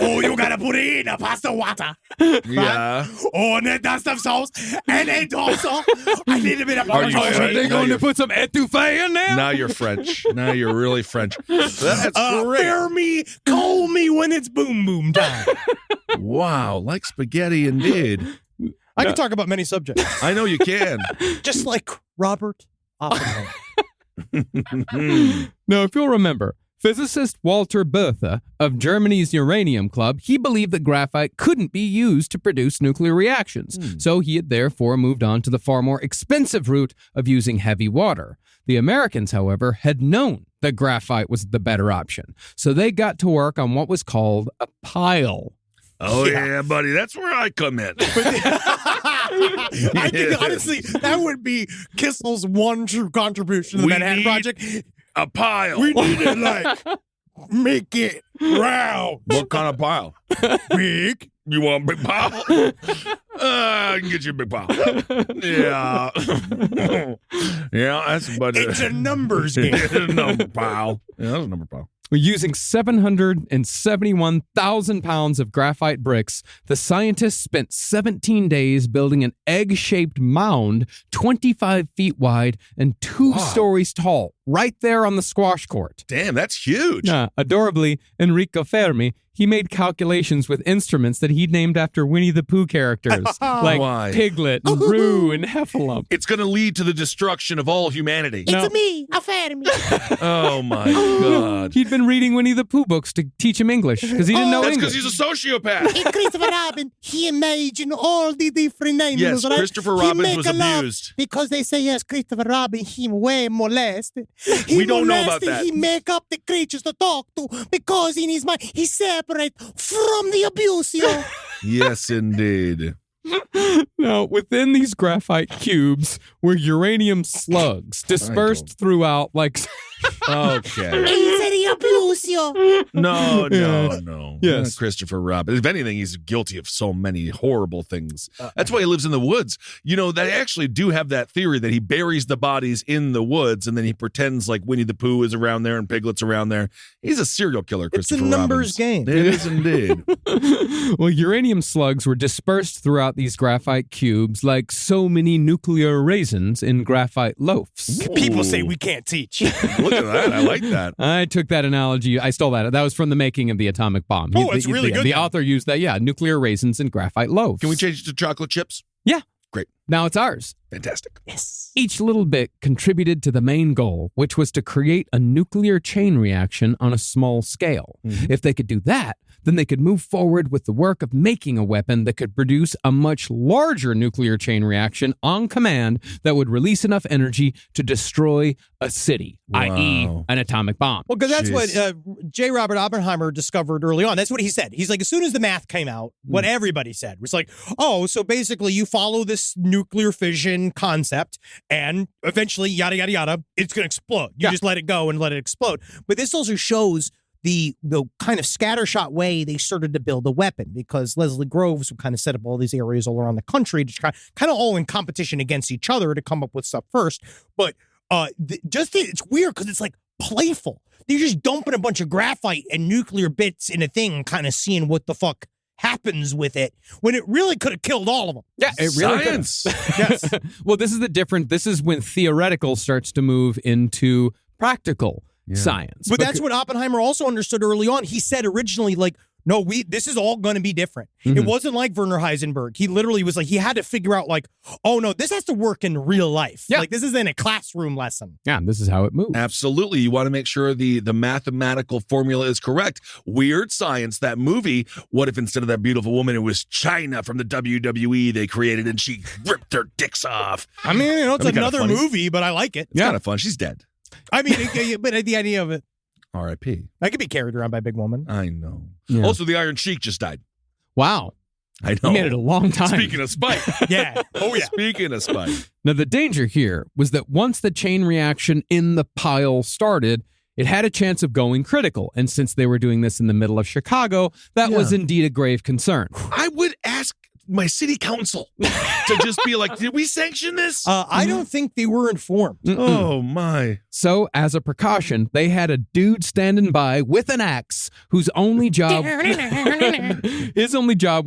Oh, you gotta put it in the pasta water. Yeah. Oh, and then that stuff sauce. And then also, I need a bit of Are you Are French? they going to put some etouffee in there? Now you're French. Now you're really French. That's great. Bear me, call me when it's boom boom time. Wow, like spaghetti indeed. I can talk about many subjects, I know you can. just like Robert Oppenheimer. Now, if you'll remember, physicist Walter Botha of Germany's uranium club, he believed that graphite couldn't be used to produce nuclear reactions. So he had therefore moved on to the far more expensive route of using heavy water. The Americans, however, had known that graphite was the better option. So they got to work on what was called a pile. Oh, yeah, buddy. That's where I come in. I think, honestly, that would be Kissel's one true contribution to the We Manhattan need- Project. A pile. We need to, like, make it round. What kind of pile? Big. You want a big pile? I can get you a big pile. Yeah. Yeah, that's about it. It's a numbers game. It's a number pile. Yeah, that's a number pile. Using 771,000 pounds of graphite bricks, the scientists spent 17 days building an egg-shaped mound 25 feet wide and 2 stories tall, right there on the squash court. Damn, that's huge. Adorably, Enrico Fermi, he made calculations with instruments that he'd named after Winnie the Pooh characters, like Why? Piglet and Roo and Heffalump. It's going to lead to the destruction of all humanity. It's me, a Fermi. Oh, my God. He'd been reading Winnie the Pooh books to teach him English because he didn't know That's because English. he's a sociopath. And Christopher Robin, he imagined all the different animals, Yes, right? Christopher He Robin make was a laugh abused. because they say, yes, Christopher Robin, he way molested. We don't know about that. He make up the creatures to talk to because in his mind, he separate from the abuse, Yes, indeed. Now, within these graphite cubes were uranium slugs dispersed throughout, like... Okay. It's the abuse, No. Yes. Not Christopher Robin. If anything, he's guilty of so many horrible things. That's why he lives in the woods. You know, they actually do have that theory that he buries the bodies in the woods and then he pretends like Winnie the Pooh is around there and Piglet's around there. He's a serial killer, It's a Christopher numbers Robbins. game. It is indeed. Well, uranium slugs were dispersed throughout these graphite cubes like so many nuclear raisins in graphite loaves. People say we can't teach. Look at that. I like that. I took that analogy. I stole that. That was from the making of the atomic bomb. Oh, it's really good, The though. author used that. Yeah, nuclear raisins and graphite loaves. Can we change it to chocolate chips? Yeah. Great. Now it's ours. Fantastic. Yes. Each little bit contributed to the main goal, which was to create a nuclear chain reaction on a small scale. If they could do that, then they could move forward with the work of making a weapon that could produce a much larger nuclear chain reaction on command that would release enough energy to destroy a city, i.e. an atomic bomb. Well, because that's Jeez. what J. Robert Oppenheimer discovered early on. That's what he said. He's like, as soon as the math came out, what everybody said was like, oh, so basically you follow this nuclear fission concept and eventually, yada, yada, yada, it's going to explode. You just let it go and let it explode. But this also shows the kind of scattershot way they started to build a weapon, because Leslie Groves would kind of set up all these areas all around the country to try, kind of all in competition against each other to come up with stuff first. But it's weird because it's like playful. They're just dumping a bunch of graphite and nuclear bits in a thing and kind of seeing what the fuck happens with it, when it really could have killed all of them. Yeah, it really could've. Science. Yes. Well, this is when theoretical starts to move into practical science. But that's what Oppenheimer also understood early on. He said originally, like, No, this is all going to be different. Mm-hmm. It wasn't like Werner Heisenberg. He literally was like, he had to figure out like, oh no, this has to work in real life. Yeah. Like this isn't a classroom lesson. Yeah, this is how it moves. Absolutely. You want to make sure the mathematical formula is correct. Weird Science, that movie, what if instead of that beautiful woman, it was China from the WWE they created and she ripped their dicks off? I mean, you know, it's That'd be kinda another funny. movie, but I like it. It's kind of fun. She's dead. I mean, but the idea of it, R.I.P. I could be carried around by a big woman. I know. Yeah. Also, the Iron Sheik just died. Wow. I know. You made it a long time. Speaking of Spike. Yeah. Oh, yeah. Speaking of Spike. Now, the danger here was that once the chain reaction in the pile started, it had a chance of going critical. And since they were doing this in the middle of Chicago, that was indeed a grave concern. I would ask my city council to just be like, did we sanction this? I don't think they were informed. Oh, my. So, as a precaution, they had a dude standing by with an axe whose only job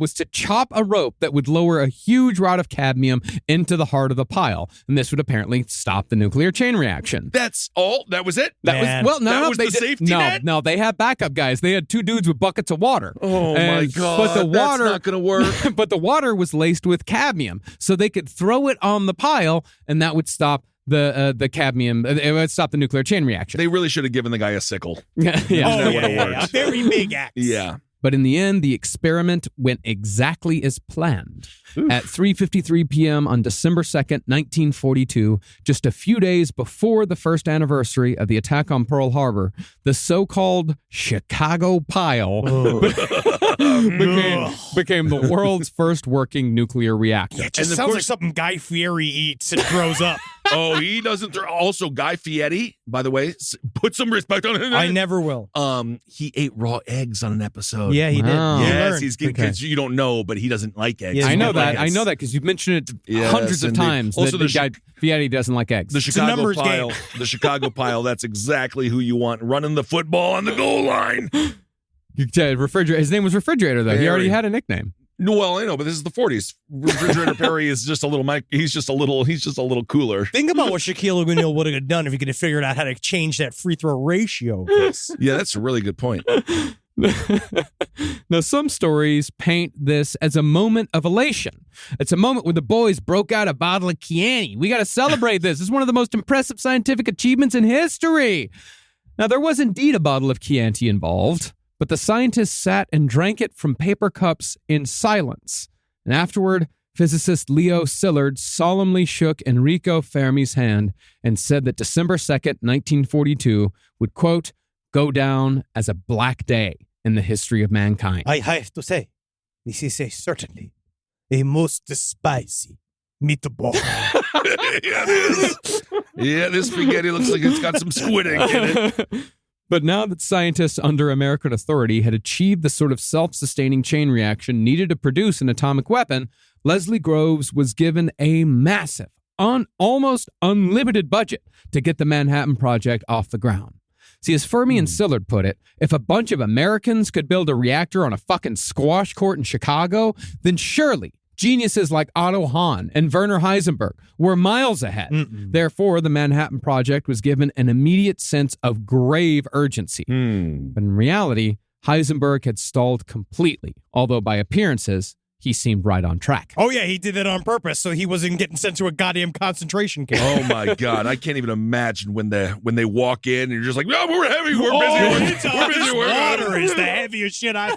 was to chop a rope that would lower a huge rod of cadmium into the heart of the pile. And this would apparently stop the nuclear chain reaction. That's all? That was it? Man. That was the safety net? No, they had backup guys. They had two dudes with buckets of water. Oh, my And- God. But the water, That's not going to work. but the water was laced with cadmium, so they could throw it on the pile, and that would stop the cadmium. It would stop the nuclear chain reaction. They really should have given the guy a sickle. yeah. Oh, That yeah, would've yeah, worked. a very big axe. Yeah. But in the end, the experiment went exactly as planned. At 3:53 p.m. on December 2nd, 1942, just a few days before the first anniversary of the attack on Pearl Harbor, the so-called Chicago Pile became the world's first working nuclear reactor. It just And of sounds like course- something Guy Fieri eats and throws up. Oh, he doesn't. Also, Guy Fieri, by the way, put some respect on him. I never will. He ate raw eggs on an episode. Yeah, he did. Wow. He Yes, learned. he's because you don't know, but he doesn't like eggs. Yeah, I know like that. I know that because you've mentioned it Yes, hundreds of indeed. times. Also, that the the guy Fieri doesn't like eggs. The Chicago numbers Pile. game. The Chicago Pile. That's exactly who you want running the football on the goal line. Refrigerator. His name was Refrigerator, though. He Very. already had a nickname. No, well, I know, but this is the 40s. Refrigerator Perry is just a little he's just a little cooler. Think about what Shaquille O'Neal would have done if he could have figured out how to change that free throw ratio. Yeah, that's a really good point. Now, some stories paint this as a moment of elation. It's a moment when the boys broke out a bottle of Chianti. We got to celebrate this. It's one of the most impressive scientific achievements in history. Now, there was indeed a bottle of Chianti involved, but the scientists sat and drank it from paper cups in silence. And afterward, physicist Leo Szilard solemnly shook Enrico Fermi's hand and said that December 2nd, 1942 would, quote, go down as a black day in the history of mankind. I have to say, this is certainly a most spicy meatball. Yeah, it is. Yeah, this spaghetti looks like it's got some squid ink in it. But now that scientists under American authority had achieved the sort of self-sustaining chain reaction needed to produce an atomic weapon, Leslie Groves was given a massive, almost unlimited budget to get the Manhattan Project off the ground. See, as Fermi and Szilard put it, if a bunch of Americans could build a reactor on a fucking squash court in Chicago, then surely geniuses like Otto Hahn and Werner Heisenberg were miles ahead. Therefore, the Manhattan Project was given an immediate sense of grave urgency. But in reality, Heisenberg had stalled completely, although by appearances, he seemed right on track. Oh, yeah, he did that on purpose, so he wasn't getting sent to a goddamn concentration camp. Oh my God, I can't even imagine when they walk in and you're just like, no, we're heavy, we're busy, we're busy. Water is the heaviest shit I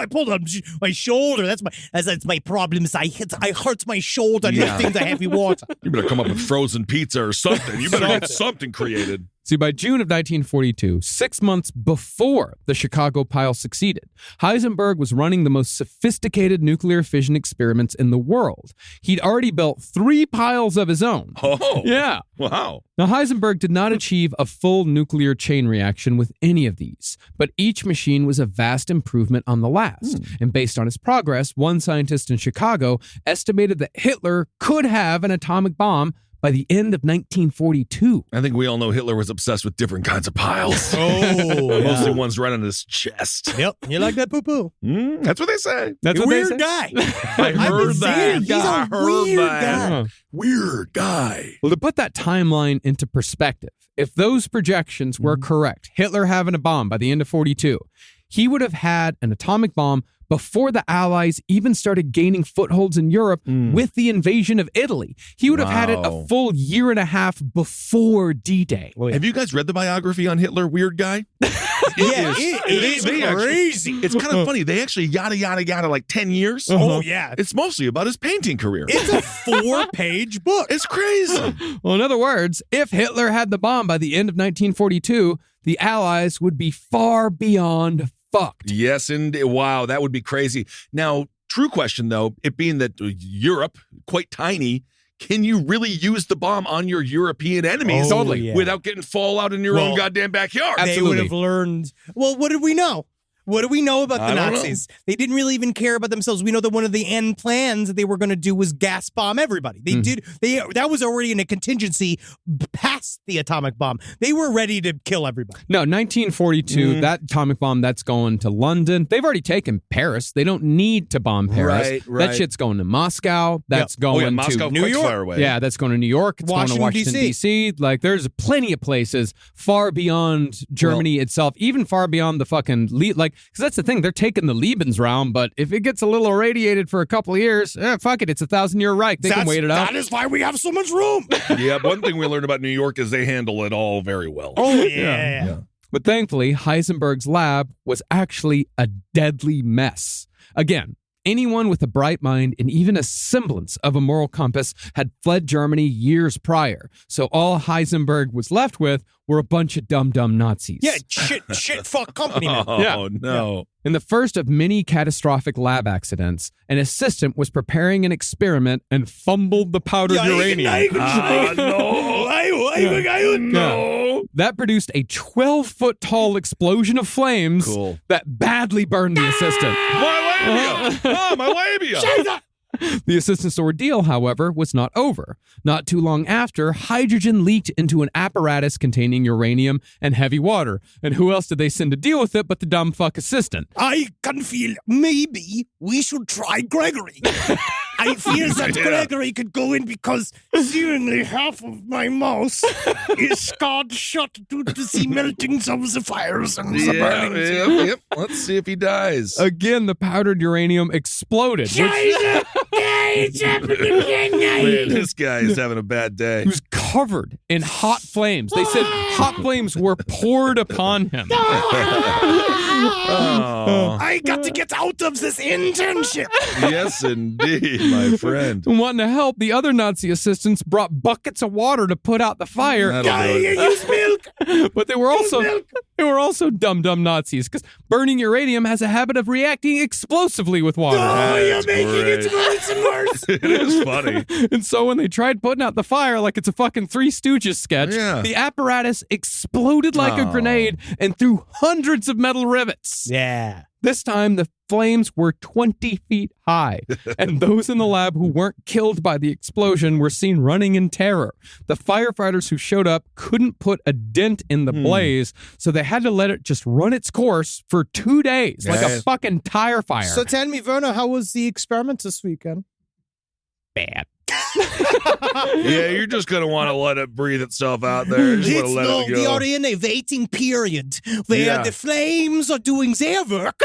pulled on my shoulder. That's my problems. I hurt my shoulder. Yeah. Lifting the heavy water. You better come up with frozen pizza or something. You better get something created. See, by June of 1942, 6 months before the Chicago Pile succeeded, Heisenberg was running the most sophisticated nuclear fission experiments in the world. He'd already built 3 piles of his own. Oh, Yeah. wow. Now, Heisenberg did not achieve a full nuclear chain reaction with any of these, but each machine was a vast improvement on the last. And based on his progress, one scientist in Chicago estimated that Hitler could have an atomic bomb by the end of 1942. I think we all know Hitler was obsessed with different kinds of piles. Oh, Mostly ones right on his chest. Yep, you like that poo-poo? That's what they say. That's what Weird they say. guy. I heard that. He's a I heard weird that. guy. Weird guy. Well, to put that timeline into perspective, if those projections were correct, Hitler having a bomb by the end of 42, he would have had an atomic bomb before the Allies even started gaining footholds in Europe with the invasion of Italy. He would have had it a full year and a half before D-Day. Have you guys read the biography on Hitler, Weird Guy? It is crazy. It's kind of funny. They actually yada like 10 years. Oh, yeah. It's mostly about his painting career. It's a 4-page book. It's crazy. Well, in other words, if Hitler had the bomb by the end of 1942, the Allies would be far beyond fucked. Yes, and wow, that would be crazy. Now, true question, though, it being that Europe, quite tiny, can you really use the bomb on your European enemies without getting fallout in your own goddamn backyard? They would have learned. Well, what did we know? What do we know about the Nazis? They didn't really even care about themselves. We know that one of the end plans that they were going to do was gas bomb everybody. That was already in a contingency past the atomic bomb. They were ready to kill everybody. No, 1942, that atomic bomb, that's going to London. They've already taken Paris. They don't need to bomb Paris. Right. That shit's going to Moscow. That's going Moscow, to New York. Far away. Yeah, that's going to New York. It's going to Washington, D.C. Like, there's plenty of places far beyond Germany itself, even far beyond the fucking, because that's the thing. They're taking the Lebensraum, but if it gets a little irradiated for a couple of years, fuck it. It's 1,000-year Reich. They can wait it out. That is why we have so much room. Yeah, one thing we learned about New York is they handle it all very well. Oh, yeah. But thankfully, Heisenberg's lab was actually a deadly mess. Again, anyone with a bright mind and even a semblance of a moral compass had fled Germany years prior. So all Heisenberg was left with were a bunch of dumb Nazis. Yeah, shit, fuck company, man. Oh, no. Yeah. In the first of many catastrophic lab accidents, an assistant was preparing an experiment and fumbled the powdered uranium. No. That produced a 12-foot tall explosion of flames that badly burned the assistant. My labia! My labia! The assistant's ordeal, however, was not over. Not too long after, hydrogen leaked into an apparatus containing uranium and heavy water. And who else did they send to deal with it but the dumb fuck assistant? I can feel maybe we should try Gregory. I feel that Gregory could go in because seemingly half of my mouth is scarred shut due to the meltings of the fires and the burnings. Yep. Let's see if he dies. Again, the powdered uranium exploded. It's happening again. Man, this guy is having a bad day. He was covered in hot flames. They said hot flames were poured upon him. I got to get out of this internship. Yes, indeed, my friend. And wanting to help, the other Nazi assistants brought buckets of water to put out the fire. Use milk. But they were also dumb Nazis because burning uranium has a habit of reacting explosively with water. Oh, you're making it worse and worse. It is funny. And so when they tried putting out the fire like it's a fucking Three Stooges sketch, the apparatus exploded like a grenade and threw hundreds of metal rivets. Yeah. This time, the flames were 20 feet high, and those in the lab who weren't killed by the explosion were seen running in terror. The firefighters who showed up couldn't put a dent in the blaze, so they had to let it just run its course for 2 days, like a fucking tire fire. So tell me, Werner, how was the experiment this weekend? Bad. Yeah, you're just going to want to let it breathe itself out there. Just want to let it go. We are in a waiting period where the flames are doing their work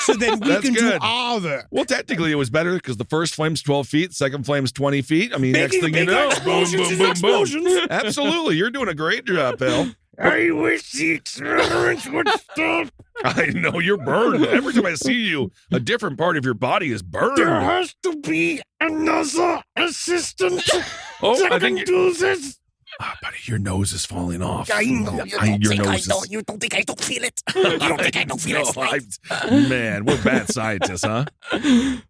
so then we can do our work. Well, technically it was better because the first flame's 12 feet, second flame's 20 feet. I mean, next thing you know, boom, boom, boom, boom. Absolutely. You're doing a great job, pal. I wish the experiment would stop. I know you're burned. Every time I see you, a different part of your body is burned. There has to be another assistant that can do this. Buddy, your nose is falling off. I know. You don't think I don't feel it. You don't think I don't feel it. Right? Man, we're bad scientists, huh?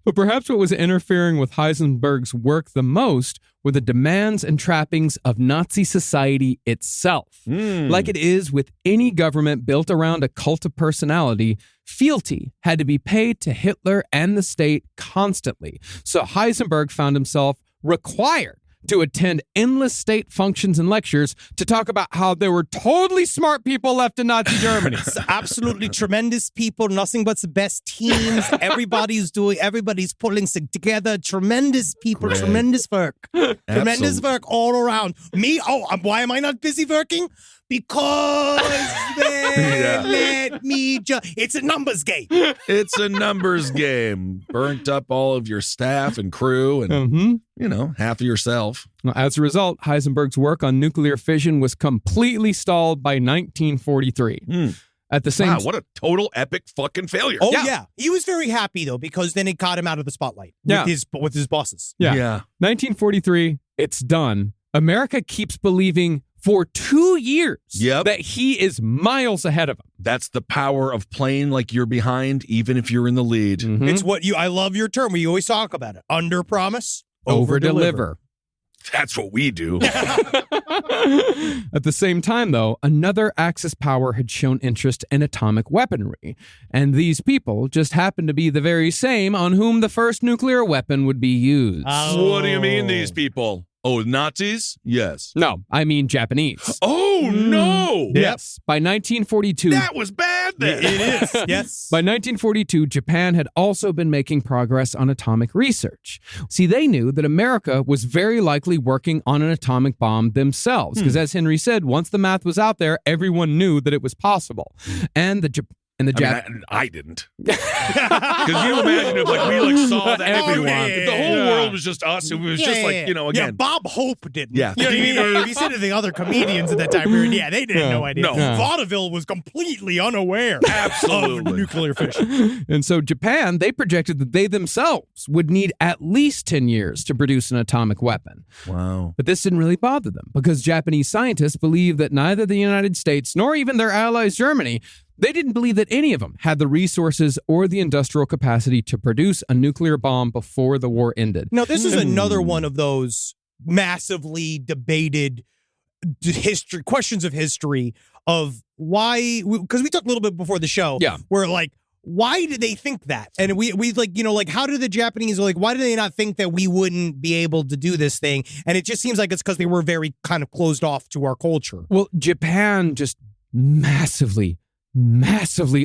But perhaps what was interfering with Heisenberg's work the most were the demands and trappings of Nazi society itself. Like it is with any government built around a cult of personality, fealty had to be paid to Hitler and the state constantly. So Heisenberg found himself required to attend endless state functions and lectures to talk about how there were totally smart people left in Nazi Germany. Absolutely tremendous people, nothing but the best teams. Everybody's pulling together. Tremendous people, tremendous work. Tremendous work all around. Why am I not busy working? because they let me it's a numbers game. It's a numbers game. Burnt up all of your staff and crew and, half of yourself. As a result, Heisenberg's work on nuclear fission was completely stalled by 1943. At the same what a total epic fucking failure. Oh, yeah. He was very happy, though, because then it got him out of the spotlight with his bosses. Yeah. 1943, it's done. America keeps believing for 2 years that he is miles ahead of him. That's the power of playing like you're behind, even if you're in the lead. Mm-hmm. It's I love your term. We always talk about it. Under promise, over deliver. That's what we do. At the same time, though, another Axis power had shown interest in atomic weaponry. And these people just happened to be the very same on whom the first nuclear weapon would be used. What do you mean, these people? Oh, Nazis? Yes. No, I mean Japanese. Oh, no. Yes. By 1942... That was bad then. It is, yes. By 1942, Japan had also been making progress on atomic research. See, they knew that America was very likely working on an atomic bomb themselves. Because as Henry said, once the math was out there, everyone knew that it was possible. And I didn't. Because you imagine if we saw that everyone. If the whole world was just us, it was just again. Yeah, Bob Hope didn't. Yeah. You know what I mean? Or if you said to the other comedians at that time period, they didn't no idea. No. Vaudeville was completely unaware Absolutely. of nuclear fission. And so Japan, they projected that they themselves would need at least 10 years to produce an atomic weapon. Wow. But this didn't really bother them because Japanese scientists believed that neither the United States nor even their allies Germany, they didn't believe that any of them had the resources or the industrial capacity to produce a nuclear bomb before the war ended. Now, this is another one of those massively debated questions of history of why, because we talked a little bit before the show, where why did they think that? And we how did the Japanese, why did they not think that we wouldn't be able to do this thing? And it just seems like it's because they were very kind of closed off to our culture. Well, Japan just massively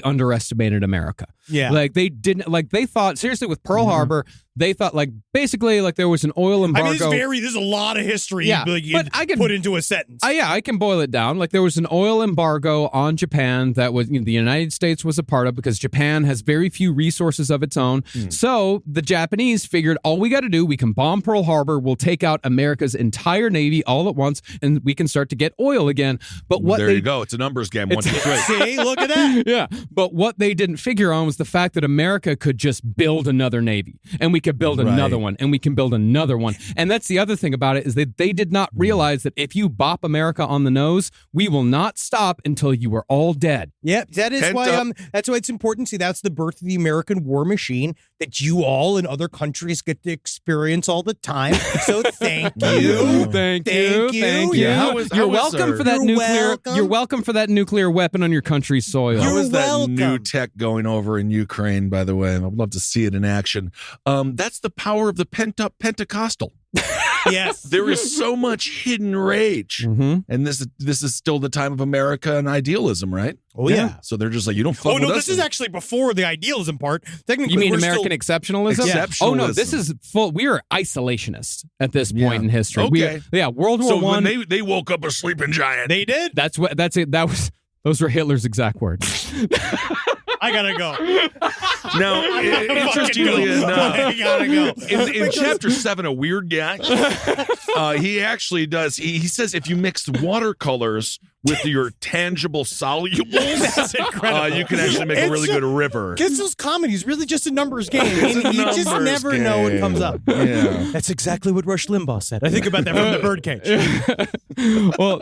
underestimated America. Yeah. They thought, seriously, with Pearl Harbor, they thought basically there was an oil embargo. This is a lot of history. Yeah, but I can put into a sentence. I can boil it down. There was an oil embargo on Japan that was the United States was a part of because Japan has very few resources of its own. So the Japanese figured all we got to do, we can bomb Pearl Harbor, we'll take out America's entire navy all at once, and we can start to get oil again. But there you go. It's a numbers game. 1, 2, 3. See, look at that. Yeah. But what they didn't figure on was the fact that America could just build another navy, and we could build another one, and we can build another one. And that's the other thing about it is that they did not realize that if you bop America on the nose, we will not stop until you are all dead. Yep, that is that's why it's important. See, that's the birth of the American war machine that you all in other countries get to experience all the time. So thank you. Thank you. You're welcome for that nuclear. You're welcome for that nuclear weapon on your country's soil. How is that new tech going over in Ukraine, by the way? I'd love to see it in action. That's the power of the pent-up Pentecostal. Yes. There is so much hidden rage. And this is still the time of America and idealism, right? Oh, yeah. So they're just you don't fuck with us. This is actually before the idealism part. Technically, you mean American exceptionalism? Exceptionalism. Oh, no, this is full. We are isolationists at this point in history. Okay. World War I. When they woke up a sleeping giant. They did? That's it. Those were Hitler's exact words. I gotta go. Now, interestingly enough, I gotta go. In chapter 7, a weird guy, he actually does. He says if you mix watercolors with your tangible solubles, that's incredible. You can actually make a really good river. Gizzo's comedy is really just a numbers game. You just never know what comes up. Yeah. That's exactly what Rush Limbaugh said. I think about that from the birdcage. Well,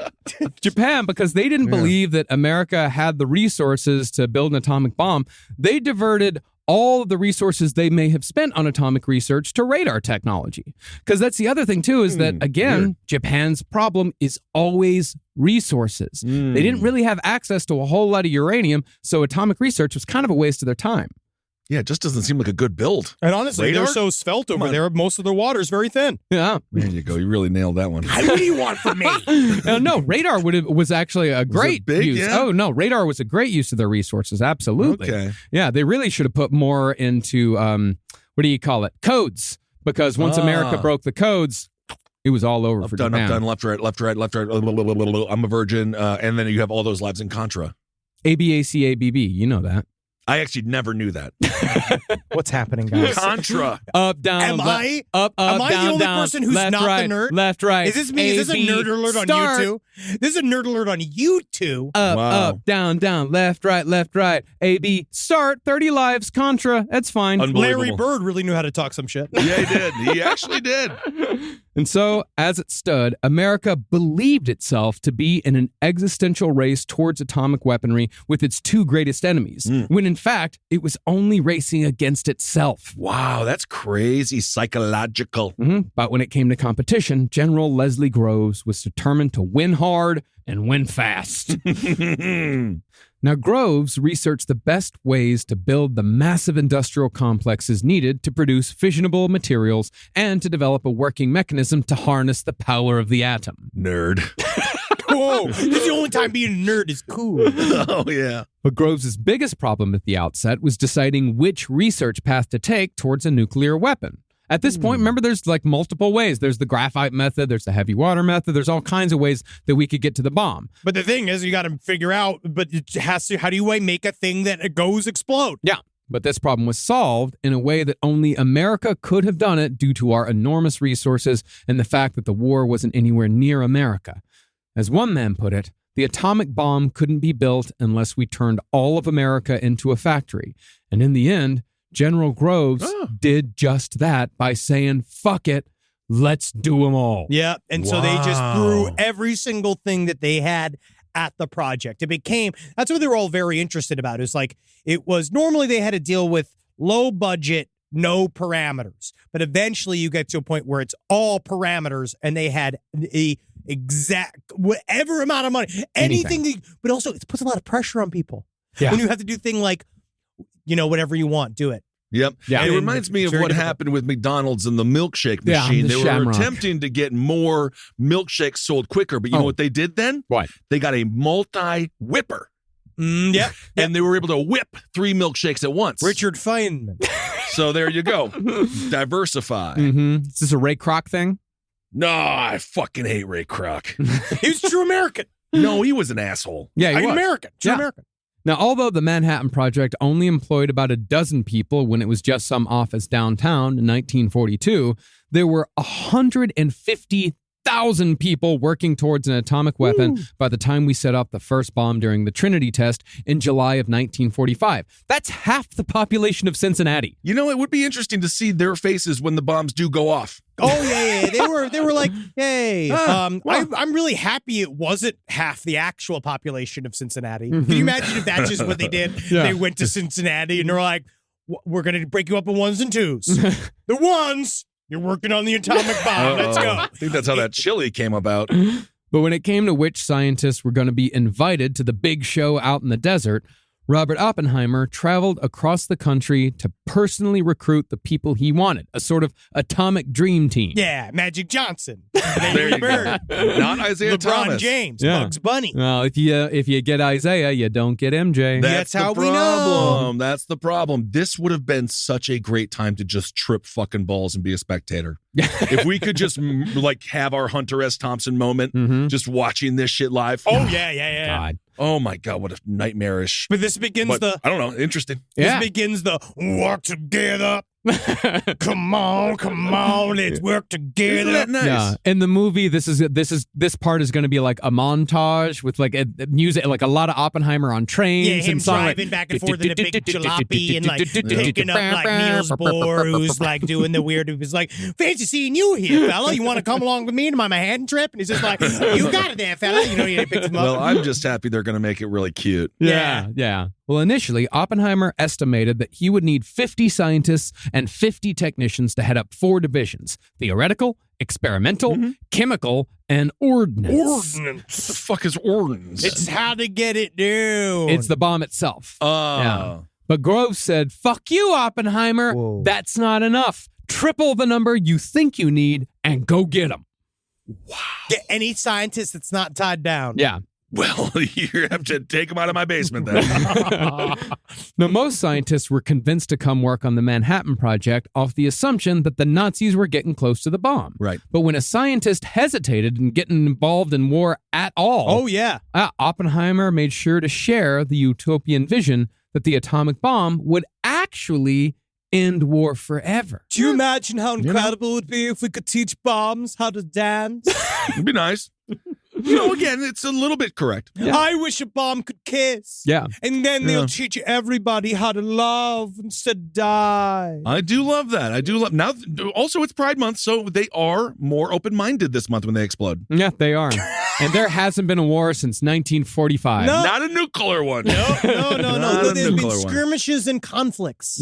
Japan, because they didn't believe that America had the resources to build an atomic bomb, they diverted all of the resources they may have spent on atomic research to radar technology. Because that's the other thing, too, is that, again, Japan's problem is always resources. They didn't really have access to a whole lot of uranium, so atomic research was kind of a waste of their time. Yeah, it just doesn't seem like a good build. And honestly, Radar? they're so svelte over there, most of their water is very thin. Yeah. There you go. You really nailed that one. What do you want from me? No, radar was actually a great big? use. Yeah? Oh, no, radar was a great use of their resources. Absolutely. Okay. Yeah, they really should have put more into, what do you call it? Codes. Because once America broke the codes, It was all over Up, for down, Japan. up, down, left, right, left, right, left, right. I'm a virgin. And then you have all those lives in Contra. ABACABB, you know that. I actually never knew that. What's happening, guys? Contra. Up, down, Am left, I? up, Am I down, the only down, person who's left, not right, the nerd? Left, right. Is this me? Is this a nerd alert on start. YouTube? This is a nerd alert on YouTube. Up, Wow. up, down, down, left, right, AB, start, 30 lives, Contra, that's fine. Unbelievable. Larry Bird really knew how to talk some shit. Yeah, he did. He actually did. And so, as it stood, America believed itself to be in an existential race towards atomic weaponry with its two greatest enemies, when in fact, it was only racing against itself. Wow, that's crazy psychological. But when it came to competition, General Leslie Groves was determined to win hard and win fast. Now, Groves researched the best ways to build the massive industrial complexes needed to produce fissionable materials and to develop a working mechanism to harness the power of the atom. Nerd. Whoa, this is the only time being a nerd is cool. Oh, yeah. But Groves' biggest problem at the outset was deciding which research path to take towards a nuclear weapon. At this point, remember, there's like multiple ways. There's the graphite method, there's the heavy water method, there's all kinds of ways that we could get to the bomb. But the thing is, you got to figure out, but it has to, how do you make a thing that goes explode? Yeah. But this problem was solved in a way that only America could have done it due to our enormous resources and the fact that the war wasn't anywhere near America. As one man put it, the atomic bomb couldn't be built unless we turned all of America into a factory. And in the end, General Groves did just that by saying, fuck it, let's do them all. Yeah, and so they just threw every single thing that they had at the project. It became, that's what they were all very interested about. It's like, it was, normally they had to deal with low budget, no parameters. But eventually you get to a point where it's all parameters and they had the exact, whatever amount of money, anything. But also it puts a lot of pressure on people. Yeah. When you have to do thing like, whatever you want, do it. Yep. Yeah. It reminds me of what happened with McDonald's and the milkshake machine. the They Shamrock. were attempting to get more milkshakes sold quicker, but you know what they did then? What? They got a multi-whipper. Yep. And they were able to whip 3 milkshakes at once. Richard Feynman. So there you go. Diversify. Is this a Ray Kroc thing? No, I fucking hate Ray Kroc. He was true American. No, he was an asshole. Yeah, he was. American. True Yeah. American. Now, although the Manhattan Project only employed about 12 people when it was just some office downtown in 1942, there were 150,000 people working towards an atomic weapon by the time we set off the first bomb during the Trinity test in July of 1945. That's half the population of Cincinnati. You know, it would be interesting to see their faces when the bombs do go off. Oh yeah. They were like, hey. I'm really happy it wasn't half the actual population of Cincinnati. Can you imagine if that's just what they did? Yeah. They went to Cincinnati and they're like, we're gonna break you up in ones and twos. The ones, you're working on the atomic bomb. Let's go. I think that's how that chili came about. But when it came to which scientists were going to be invited to the big show out in the desert, Robert Oppenheimer traveled across the country to personally recruit the people he wanted, a sort of atomic dream team. Yeah, Magic Johnson. There you go. Not Isaiah LeBron Thomas. James. Yeah. Bugs Bunny. Well, if you get Isaiah, you don't get MJ. That's how the we problem. know. That's the problem. This would have been such a great time to just trip fucking balls and be a spectator. If we could just have our Hunter S. Thompson moment, just watching this shit live. Oh yeah. God. Oh my God, what a nightmarish. But this begins But, I don't know, interesting. Yeah. This begins the work together. Come on, let's work together. Isn't that nice? Yeah. In the movie, this part is going to be like a montage with like a music, like a lot of Oppenheimer on trains. Yeah, him and song, driving back and forth in a big jalopy and like picking up like Niels Bohr, who's like doing the weird. He's like, fancy seeing you here, fella. You want to come along with me to my Manhattan trip? And he's just like, you got it there, fella. He picks him up. Well, I'm just happy they're going to make it really cute. Yeah. Well, initially, Oppenheimer estimated that he would need 50 scientists and 50 technicians to head up 4 divisions: theoretical, experimental, chemical, and ordnance. What the fuck is ordnance? It's how to get it down. It's the bomb itself. Oh. Yeah. But Groves said, fuck you, Oppenheimer. Whoa. That's not enough. Triple the number you think you need and go get them. Get any scientist that's not tied down. Yeah. Well, you have to take them out of my basement then. Now, most scientists were convinced to come work on the Manhattan Project off the assumption that the Nazis were getting close to the bomb. Right. But when a scientist hesitated in getting involved in war at all, Oppenheimer made sure to share the utopian vision that the atomic bomb would actually end war forever. Do you imagine how incredible it would be if we could teach bombs how to dance? It'd be nice. Again, it's a little bit correct. Yeah. I wish a bomb could kiss. Yeah. And then they'll teach everybody how to love instead of die. I do love that. I do love. Now, also, it's Pride Month, so they are more open-minded this month when they explode. Yeah, they are. And there hasn't been a war since 1945. No. Not a nuclear one. No. There's been nuclear one. skirmishes and conflicts.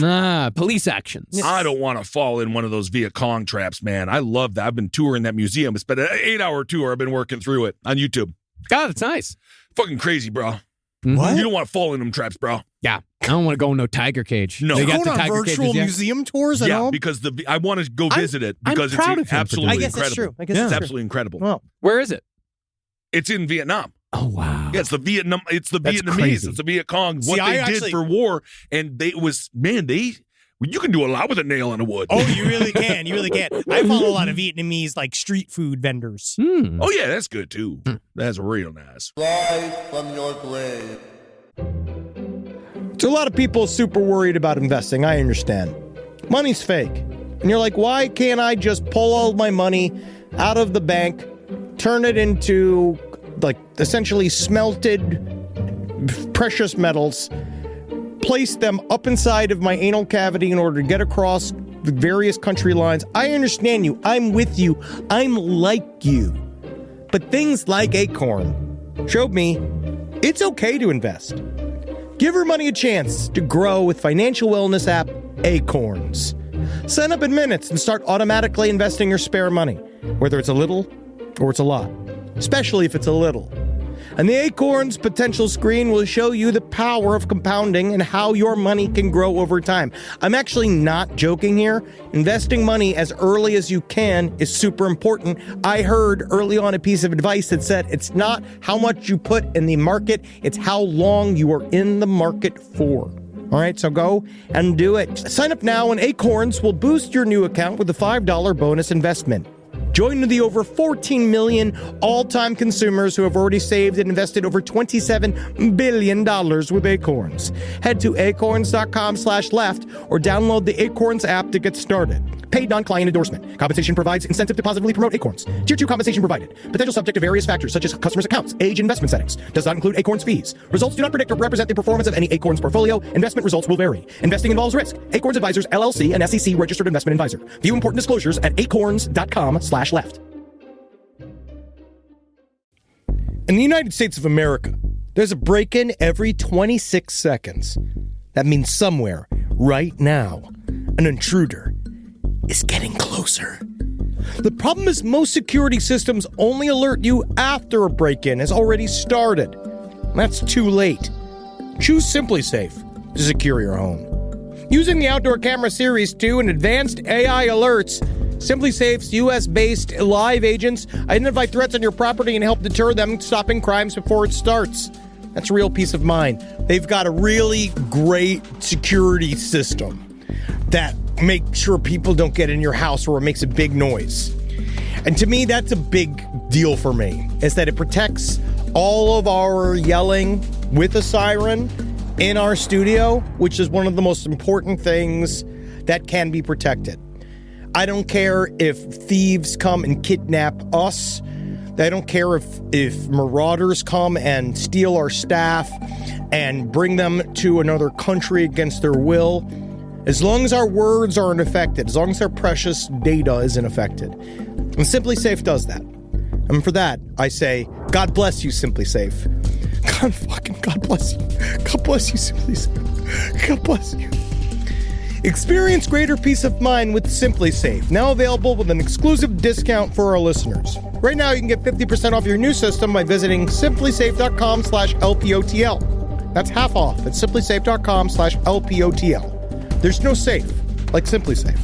Police actions. I don't want to fall in one of those Viet Cong traps, man. I love that. I've been touring that museum. It's been an 8-hour tour. I've been working through it on YouTube. God, it's nice. Fucking crazy, bro. What? You don't want to fall in them traps, bro. Yeah. I don't want to go in no tiger cage. No. They got Going the on tiger virtual cages, yeah? museum tours at home? Because I want to go visit it because I'm proud it's of him for absolutely doing I guess incredible. that's true. I guess It's that's true. absolutely incredible. Well, Where is it? It's in Vietnam. Oh, wow. Yeah, it's the Vietnam. It's the That's Vietnamese. crazy. It's the Viet Cong. See, What I they actually- did for war, and you can do a lot with a nail in the wood. oh, you really can. You really can. I follow a lot of Vietnamese, like, street food vendors. Oh yeah, that's good too. That's real nice. Rise from your grave. So a lot of people super worried about investing. I understand. Money's fake. And you're like, why can't I just pull all my money out of the bank, turn it into, like, essentially smelted precious metals, place them up inside of my anal cavity in order to get across the various country lines? I understand you. I'm with you. I'm like you. But things like Acorn showed me it's okay to invest. Give your money a chance to grow with financial wellness app Acorns. Sign up in minutes and start automatically investing your spare money, whether it's a little or it's a lot, especially if it's a little. And the Acorns potential screen will show you the power of compounding and how your money can grow over time. I'm actually not joking here. Investing money as early as you can is super important. I heard early on a piece of advice that said it's not how much you put in the market, it's how long you are in the market for. All right, so go and do it. Sign up now and Acorns will boost your new account with a $5 bonus investment. Join the over 14 million all-time consumers who have already saved and invested over $27 billion with Acorns. Head to acorns.com/left or download the Acorns app to get started. Paid non-client endorsement. Compensation provides incentive to positively promote Acorns. Tier 2 compensation provided. Potential subject to various factors such as customers' accounts, age, investment settings. Does not include Acorns fees. Results do not predict or represent the performance of any Acorns portfolio. Investment results will vary. Investing involves risk. Acorns Advisors, LLC, an SEC registered investment advisor. View important disclosures at acorns.com/left. In the United States of America, there's a break-in every 26 seconds. That means somewhere, right now, an intruder is getting closer. The problem is most security systems only alert you after a break-in has already started. That's too late. Choose SimpliSafe to secure your home. Using the Outdoor Camera Series 2 and advanced AI alerts, SimpliSafe's U.S.-based live agents identify threats on your property and help deter them, stopping crimes before it starts. That's real peace of mind. They've got a really great security system that makes sure people don't get in your house or it makes a big noise. And to me, that's a big deal for me, is that it protects all of our yelling with a siren in our studio, which is one of the most important things that can be protected. I don't care if thieves come and kidnap us. I don't care if marauders come and steal our staff and bring them to another country against their will. As long as our words aren't affected, as long as our precious data isn't affected. And SimpliSafe does that. And for that, I say, God bless you, SimpliSafe. God bless you. God bless you, SimpliSafe. God bless you. Experience greater peace of mind with SimpliSafe, now available with an exclusive discount for our listeners. Right now, you can get 50% off your new system by visiting simplisafe.com/LPOTL. That's half off at simplisafe.com/LPOTL. There's no safe like SimpliSafe.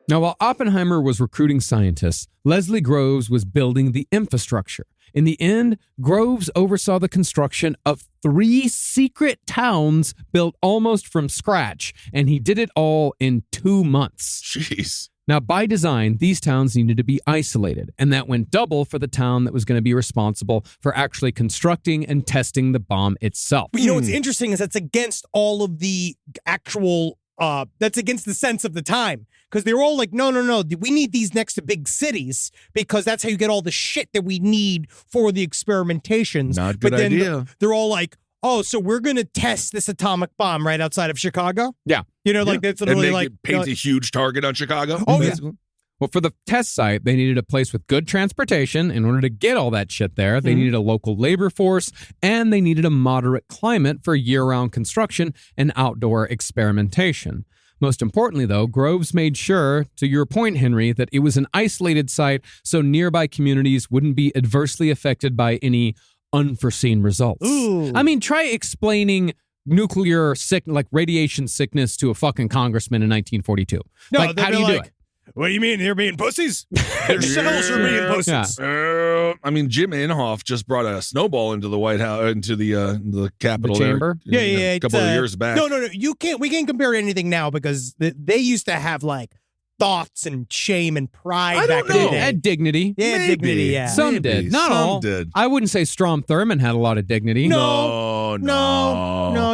Now, while Oppenheimer was recruiting scientists, Leslie Groves was building the infrastructure. In the end, Groves oversaw the construction of 3 secret towns built almost from scratch, and he did it all in 2 months. Jeez. Now, by design, these towns needed to be isolated, and that went double for the town that was going to be responsible for actually constructing and testing the bomb itself. But you know what's interesting is that's against all of the actual, that's against the sense of the time. Because they were all like, no, we need these next to big cities because that's how you get all the shit that we need for the experimentations. Not a good idea. They're all like, oh, so we're going to test this atomic bomb right outside of Chicago? Yeah. You know, like that's literally like... paint a huge target on Chicago? Oh, yeah. Well, for the test site, they needed a place with good transportation. In order to get all that shit there, they needed a local labor force, and they needed a moderate climate for year-round construction and outdoor experimentation. Most importantly, though, Groves made sure, to your point, Henry, that it was an isolated site so nearby communities wouldn't be adversely affected by any unforeseen results. Ooh. I mean, try explaining nuclear radiation sickness to a fucking congressman in 1942. No, like, how do you do it? What do you mean? They're being pussies? Their cells are being pussies. I mean, Jim Inhofe just brought a snowball into the White House, into the Capitol chamber. Yeah, a couple of years back. No. You can't. We can't compare anything now because they used to have like thoughts and shame and pride back in the day. Had dignity. Yeah, Maybe. dignity. Yeah, Some did. Not Some all. did. I wouldn't say Strom Thurmond had a lot of dignity. No,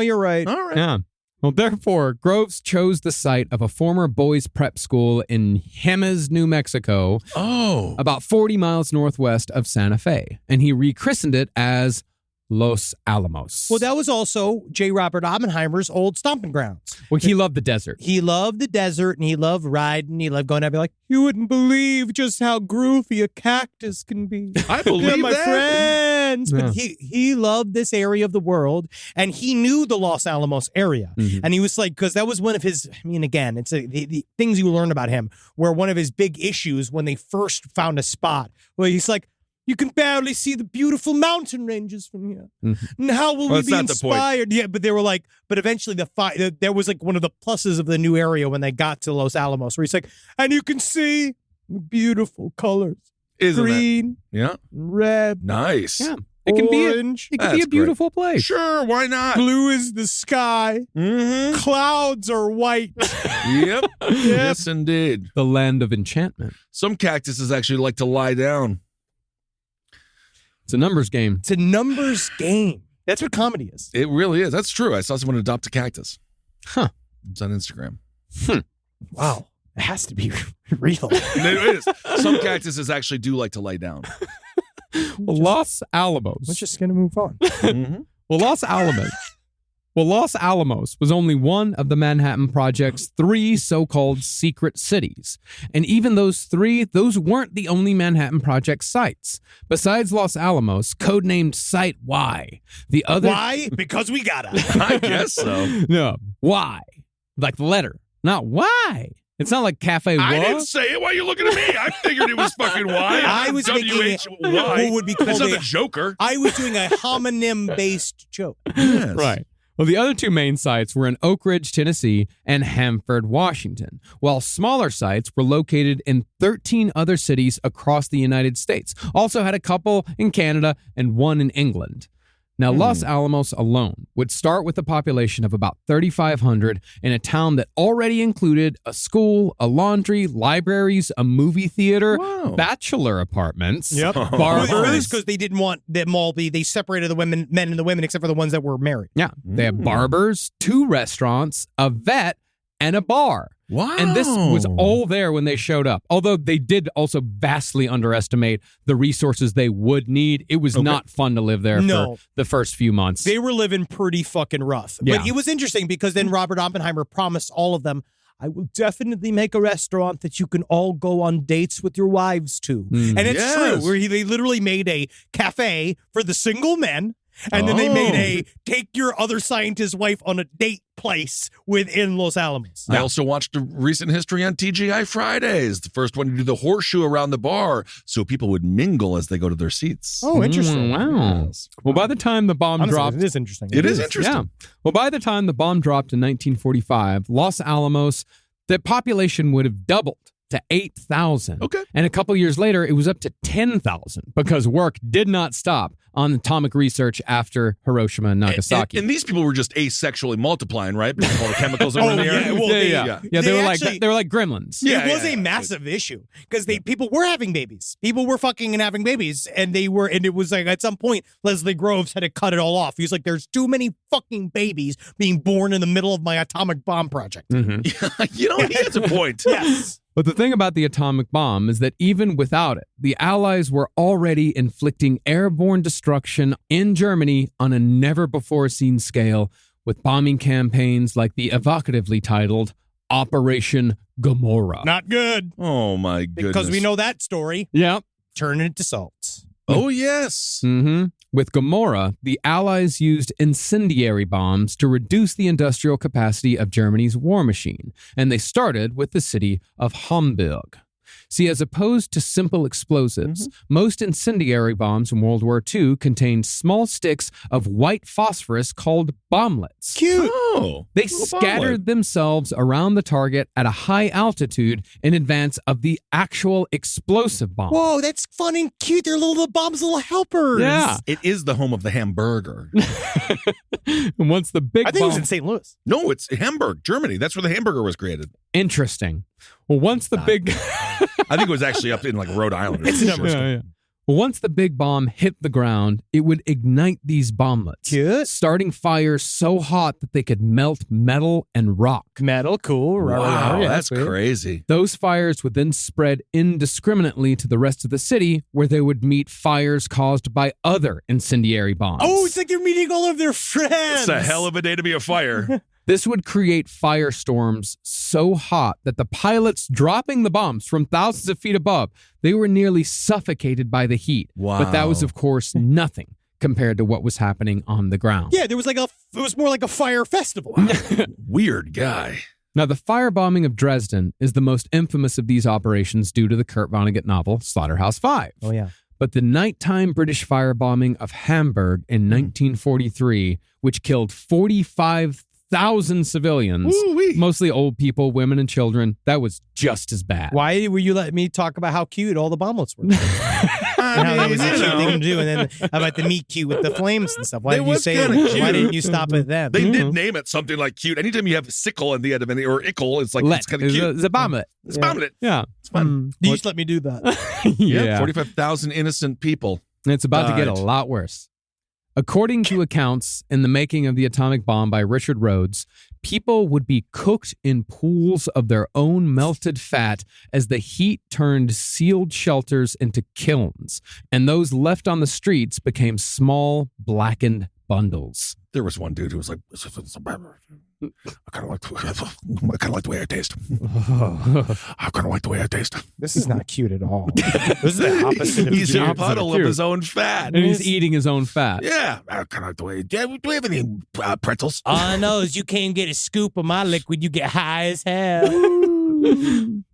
you're right. All right. Yeah. Well, therefore, Groves chose the site of a former boys' prep school in Jemez, New Mexico, about 40 miles northwest of Santa Fe, and he rechristened it as Los Alamos. Well, that was also J. Robert Oppenheimer's old stomping grounds. Well, he loved the desert. He loved the desert, and he loved riding. He loved going out and be like, you wouldn't believe just how groovy a cactus can be. I believe my that. friends. Yeah. But he loved this area of the world, and he knew the Los Alamos area. Mhm. And he was like, because that was one of his, I mean, again, it's the things you learn about him, where one of his big issues when they first found a spot, where he's like, you can barely see the beautiful mountain ranges from here. Mm-hmm. And how will we That's be not the point. inspired? Yeah, but they were like, but eventually there was like one of the pluses of the new area when they got to Los Alamos, where he's like, and you can see the beautiful colors. Isn't Green, Yeah. red, Nice. Yeah. It can orange, be a That's beautiful place. Sure, why not? blue is the sky. Mm-hmm. Clouds are white. Yep. Yes, indeed. The land of enchantment. Some cactuses actually like to lie down. It's a numbers game. It's a numbers game. That's what comedy is. It really is. That's true. I saw someone adopt a cactus. Huh. It's on Instagram. Wow. It has to be real. It is. Some cactuses actually do like to lay down. Well, Los Alamos. We're just going to move on. Mm-hmm. Los Alamos was only one of the Manhattan Project's 3 so-called secret cities. And even those 3, those weren't the only Manhattan Project sites. Besides Los Alamos, codenamed Site Y, the other... Why? Because we gotta. I guess so. No, Y. Like the letter. Not why. It's not like Cafe I Wa. didn't say it. Why are you looking at me? I figured it was fucking Y. I was making it W-H-Y. what would be called It's not a- the Joker. I was doing a homonym-based joke. Yes. Right. Well, the other 2 main sites were in Oak Ridge, Tennessee, and Hanford, Washington, while smaller sites were located in 13 other cities across the United States. Also had a couple in Canada and one in England. Now, Los Alamos alone would start with a population of about 3,500 in a town that already included a school, a laundry, libraries, a movie theater, Wow. bachelor apartments, Yep. barbers. Because they didn't want them all they separated the men and the women except for the ones that were married. Yeah, they have barbers, 2 restaurants, a vet, and a bar. Wow. And this was all there when they showed up. Although they did also vastly underestimate the resources they would need. It was not fun to live there No. for the first few months. They were living pretty fucking rough. Yeah. But it was interesting because then Robert Oppenheimer promised all of them, I will definitely make a restaurant that you can all go on dates with your wives to. And it's Yes. true, where they literally made a cafe for the single men. And then they made a take your other scientist's wife on a date place within Los Alamos. I also watched a recent history on TGI Fridays, the first one to do the horseshoe around the bar so people would mingle as they go to their seats. Oh, interesting. Wow. Yes. Well, by the time the bomb Honestly, dropped... it is interesting. It is interesting. Yeah. Well, by the time the bomb dropped in 1945, Los Alamos, the population would have doubled to 8,000. Okay. And a couple years later, it was up to 10,000 because work did not stop on atomic research after Hiroshima and Nagasaki. And these people were just asexually multiplying, right? Because of all the chemicals that were in the air. Yeah, they were like gremlins. It was a massive issue because people were having babies. People were fucking and having babies, and it was like at some point Leslie Groves had to cut it all off. He was like, "There's too many fucking babies being born in the middle of my atomic bomb project." Mm-hmm. You know, he has a point. Yes. But the thing about the atomic bomb is that even without it, the Allies were already inflicting airborne destruction in Germany on a never-before-seen scale with bombing campaigns like the evocatively titled Operation Gomorrah. Not good. Oh, my goodness. Because we know that story. Yeah. Turn it to salt. Oh, yes. Mm-hmm. With Gomorrah, the Allies used incendiary bombs to reduce the industrial capacity of Germany's war machine, and they started with the city of Hamburg. See, as opposed to simple explosives, most incendiary bombs in World War II contained small sticks of white phosphorus called bomblets. Cute. Oh. They scattered themselves around the target at a high altitude in advance of the actual explosive bomb. Whoa, that's fun and cute. They're little bombs, little helpers. Yeah. It is the home of the hamburger. And once the big I think bomb... it was in St. Louis. No, it's Hamburg, Germany. That's where the hamburger was created. Interesting. Well, once the big... I think it was actually up in like Rhode Island. It's Yeah. Well, once the big bomb hit the ground, it would ignite these bomblets, Cute. starting fires so hot that they could melt metal and rock. Metal, cool. Wow, Yeah, that's sweet. crazy. Those fires would then spread indiscriminately to the rest of the city, where they would meet fires caused by other incendiary bombs. Oh, it's like they're meeting all of their friends. It's a hell of a day to be a fire. This would create firestorms so hot that the pilots dropping the bombs from thousands of feet above, they were nearly suffocated by the heat. Wow. But that was, of course, nothing compared to what was happening on the ground. Yeah, there was it was more like a fire festival. Weird guy. Now, the firebombing of Dresden is the most infamous of these operations due to the Kurt Vonnegut novel Slaughterhouse-Five. Oh, yeah. But the nighttime British firebombing of Hamburg in 1943, which killed 45,000 civilians, Ooh-wee. mostly old people, women, and children, that was just as bad. Why were you letting me talk about how cute all the bomblets were? And how that was a cute thing to do. And then how about the meet cute with the flames and stuff? Why It did you was say kinda it? cute. Why didn't you stop it then? They did name it something like cute. Anytime you have sickle at the end of any or ickle, it's like it's kind of cute. It's a bomblet. It's bomblet. Yeah. It's fun. You just let me do that. Yeah, 45,000 innocent people. And it's about to get a died. lot worse. According to accounts in the making of the atomic bomb by Richard Rhodes, people would be cooked in pools of their own melted fat as the heat turned sealed shelters into kilns, and those left on the streets became small, blackened bundles. There was one dude who was like, I kind of like the way I taste. I kind of like the way I taste. This is not cute at all. This is the opposite of He's cute. a puddle of cute. his own fat. And he's eating his own fat. Yeah, I kind of like the way. Yeah, do we have any pretzels? All I know is you can't get a scoop of my liquid. You get high as hell.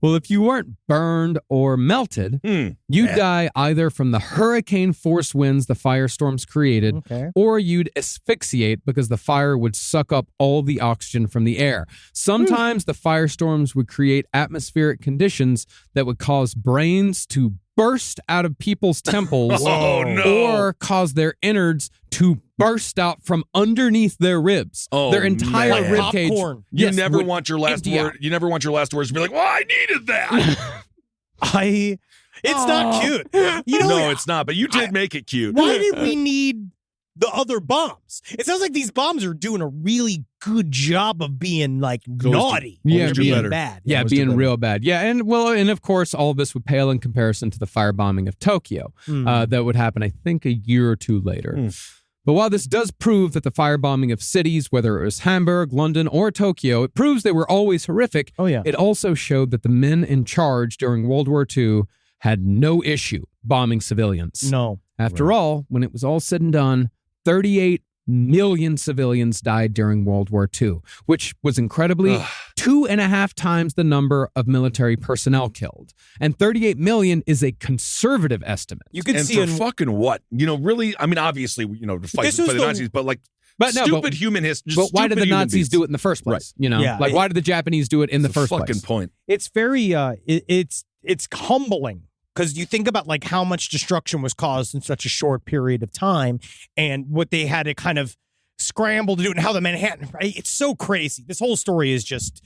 Well, if you weren't burned or melted, you'd die either from the hurricane force winds the firestorms created, Okay. or you'd asphyxiate because the fire would suck up all the oxygen from the air. Sometimes the firestorms would create atmospheric conditions that would cause brains to burst out of people's temples Oh, no. or cause their innards to burst out from underneath their ribs. Oh, their entire man. rib cage. Popcorn. You yes, never would want your last empty word. out. You never want your last words to be like, well, I needed that. It's not cute. You know, No, it's not. But you did make it cute. why did we need the other bombs? It sounds like these bombs are doing a really good job of being like naughty. Yeah, or do being better. bad. Yeah, Always do being better. real bad. Yeah, and of course, all of this would pale in comparison to the firebombing of Tokyo that would happen, I think, a year or two later. But while this does prove that the firebombing of cities, whether it was Hamburg, London, or Tokyo, it proves they were always horrific. Oh, yeah. It also showed that the men in charge during World War II had no issue bombing civilians. No. After all, when it was all said and done, 38 million civilians died during World War II, which was incredibly 2.5 times the number of military personnel killed. And 38 million is a conservative estimate. You could And see for in fucking what? You know, really? I mean, obviously, you know, to fight This for was the the- Nazis, but like stupid human history. But why did the Nazis do it in the first place? Right. You know, Yeah. why did the Japanese do it in the first fucking place? point. It's very it's humbling because you think about like how much destruction was caused in such a short period of time and what they had to kind of scramble to do and how the Manhattan, right? It's so crazy. This whole story is just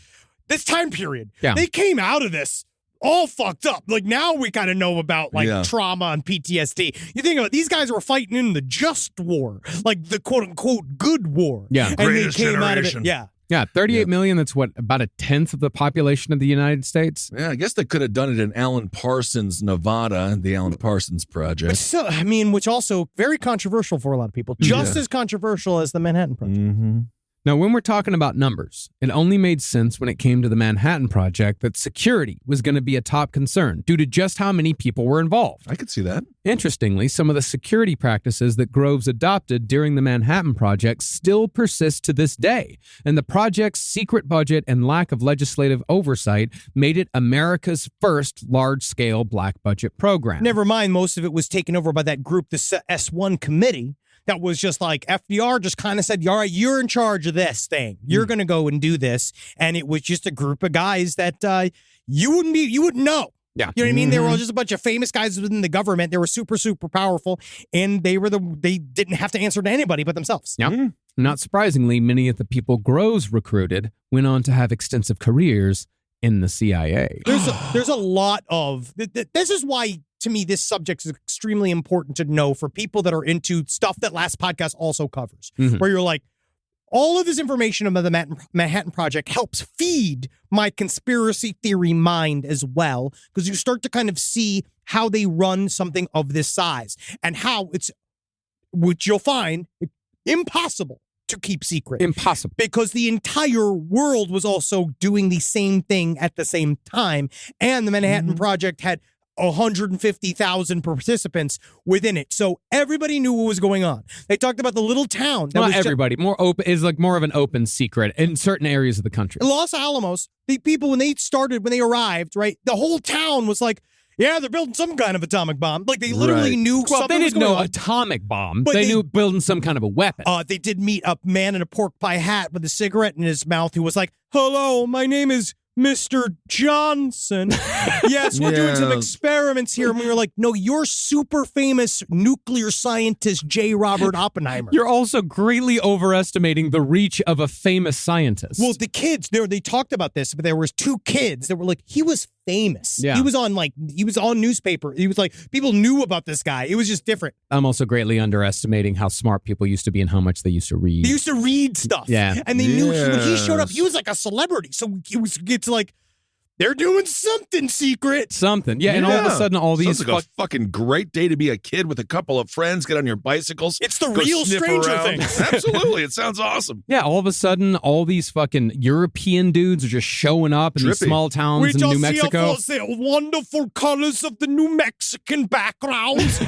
this time period. Yeah. They came out of this all fucked up. Like now we kind of know about like trauma and PTSD. You think about these guys were fighting in the just war, like the quote unquote good war. Yeah. And Greatest they came out of generation. it. Yeah. Yeah, 38 million. That's what, about a tenth of the population of the United States? Yeah, I guess they could have done it in Alan Parsons, Nevada, the Alan Parsons Project. But so, I mean, which also very controversial for a lot of people. Just as controversial as the Manhattan Project. Mm-hmm. Now, when we're talking about numbers, it only made sense when it came to the Manhattan Project that security was going to be a top concern due to just how many people were involved. I could see that. Interestingly, some of the security practices that Groves adopted during the Manhattan Project still persist to this day, and the project's secret budget and lack of legislative oversight made it America's first large-scale black budget program. Never mind, most of it was taken over by that group, the S1 committee, that was just like FDR just kind of said, all right, you're in charge of this thing. You're going to go and do this. And it was just a group of guys that you wouldn't know. Yeah. You know what I mean? They were all just a bunch of famous guys within the government. They were super, super powerful. And they didn't have to answer to anybody but themselves. Yep. Not surprisingly, many of the people Groves recruited went on to have extensive careers in the CIA. There's a lot of, this is why, to me, this subject is extremely important to know for people that are into stuff that Last Podcast also covers, where you're like, all of this information about the Manhattan Project helps feed my conspiracy theory mind as well, because you start to kind of see how they run something of this size and how it's, which you'll find, impossible to keep secret. Impossible. Because the entire world was also doing the same thing at the same time, and the Manhattan Project had 150,000 participants within it. So everybody knew what was going on. They talked about the little town. Not everybody. More open is like more of an open secret in certain areas of the country. Los Alamos, the people, when they arrived, right, the whole town was like, yeah, they're building some kind of atomic bomb. Like they literally knew Well, something they was didn't going know on. atomic bomb. But They they- knew building some kind of a weapon. They did meet a man in a pork pie hat with a cigarette in his mouth who was like, hello, my name is Mr. Johnson. Yes, we're doing some experiments here. And we were like, no, you're super famous nuclear scientist J. Robert Oppenheimer. You're also greatly overestimating the reach of a famous scientist. Well, the kids, they talked about this, but there was two kids that were like, he was famous. Yeah. He was on newspaper. He was like, people knew about this guy. It was just different. I'm also greatly underestimating how smart people used to be and how much they used to read. They used to read stuff. Yeah. And they knew when he showed up, he was like a celebrity. So it's like, they're doing something secret. Something. Yeah, and all of a sudden, all these... Sounds like a fucking great day to be a kid with a couple of friends, get on your bicycles. It's the go real sniff Stranger around. Things. Absolutely. It sounds awesome. Yeah, all of a sudden, all these fucking European dudes are just showing up in these Trippy. small towns in New Mexico. See the wonderful colors of the New Mexican backgrounds.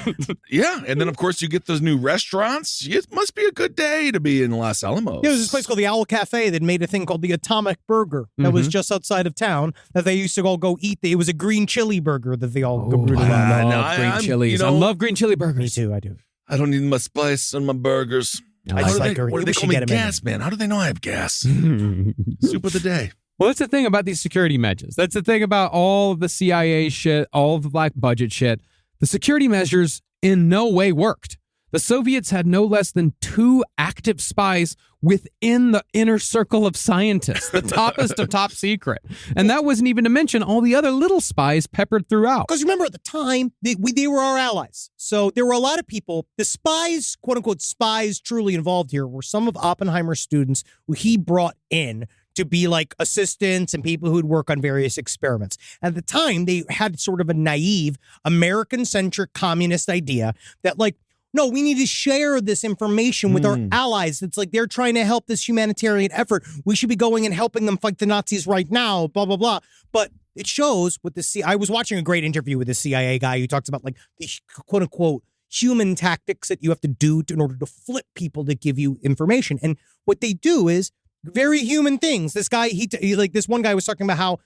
Yeah. And then, of course, you get those new restaurants. It must be a good day to be in Los Alamos. There was this place called the Owl Cafe that made a thing called the Atomic Burger that was just outside of town that they used to all go eat. It was a green chili burger that they all go root around. I no, love green I'm- chilies. you know- I love green chili Me burgers. too, I do. I don't need my spice on my burgers. I How just do like they, her. what do We they should call me? get 'em in. Gas, man. How do they know I have gas? Soup of the day. Well, that's the thing about these security measures. That's the thing about all of the CIA shit, all of the black budget shit. The security measures in no way worked. The Soviets had no less than 2 active spies within the inner circle of scientists, the toppest of top secret. And that wasn't even to mention all the other little spies peppered throughout. Because remember, at the time, they were our allies. So there were a lot of people. The spies, quote unquote, spies truly involved here were some of Oppenheimer's students who he brought in to be like assistants and people who'd work on various experiments. At the time, they had sort of a naive, American-centric communist idea that like, no, we need to share this information with our allies. It's like they're trying to help this humanitarian effort. We should be going and helping them fight the Nazis right now, blah, blah, blah. But it shows with the CIA. I was watching a great interview with the CIA guy who talks about like the quote unquote human tactics that you have to do in order to flip people to give you information. And what they do is very human things. This guy, he like this one guy was talking about how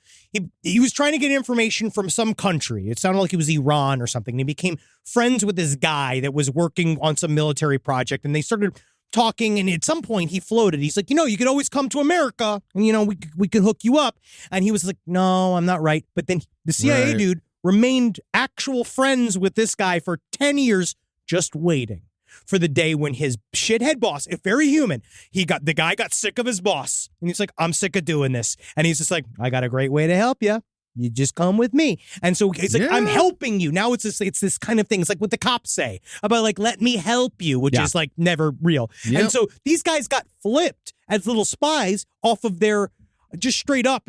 he was trying to get information from some country. It sounded like it was Iran or something. And he became friends with this guy that was working on some military project, and they started talking, and at some point he floated. He's like, you could always come to America, and we could hook you up. And he was like, no, I'm not right. But then the CIA dude remained actual friends with this guy for 10 years, just waiting for the day when his shithead boss, if very human, the guy got sick of his boss, and he's like, I'm sick of doing this. And he's just like, I got a great way to help you. You just come with me. And so he's like, I'm helping you. Now it's this kind of thing. It's like what the cops say about like, let me help you, which is like never real. Yep. And so these guys got flipped as little spies off of their just straight up,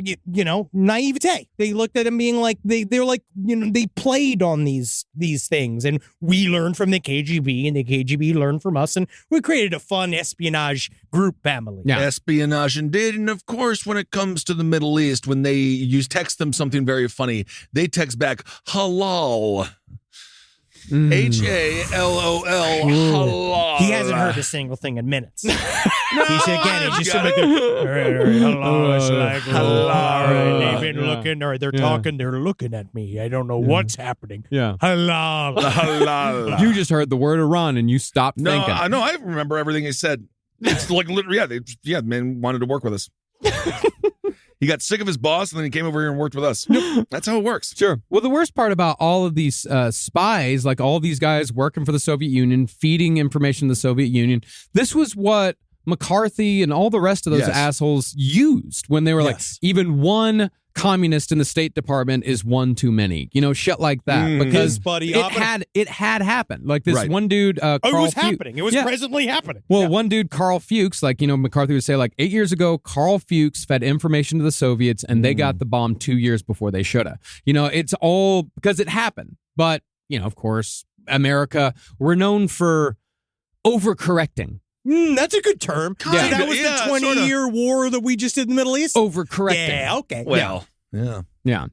naivete. They looked at him being like, they're like, they played on these things, and we learned from the KGB, and the KGB learned from us, and we created a fun espionage group family. Yeah. Espionage indeed. And of course, when it comes to the Middle East, when you text them something very funny, they text back, halal. HALOL. Halal. He hasn't heard a single thing in minutes. He said, again, he's just like, hello, it's like, hello. They've been looking, or they're talking, they're looking at me. I don't know what's happening. Yeah. Halal. Halal. You just heard the word Iran and you stopped thinking. I know. I remember everything he said. It's like literally, man wanted to work with us. He got sick of his boss, and then he came over here and worked with us. That's how it works. Sure. Well, the worst part about all of these spies, like all these guys working for the Soviet Union, feeding information to the Soviet Union, this was what McCarthy and all the rest of those assholes used when they were like, even one communist in the State Department is one too many, shit like that, because it had happened. Like this one dude, Carl it was Fuchs, happening. It was presently happening. Well, one dude, Carl Fuchs, like, McCarthy would say, like, 8 years ago, Carl Fuchs fed information to the Soviets, and they got the bomb 2 years before they should have. It's all because it happened. But, of course, America, we're known for overcorrecting. That's a good term. Yeah. That was the 20-year war that we just did in the Middle East? Overcorrecting. Yeah, okay. Well, Yeah.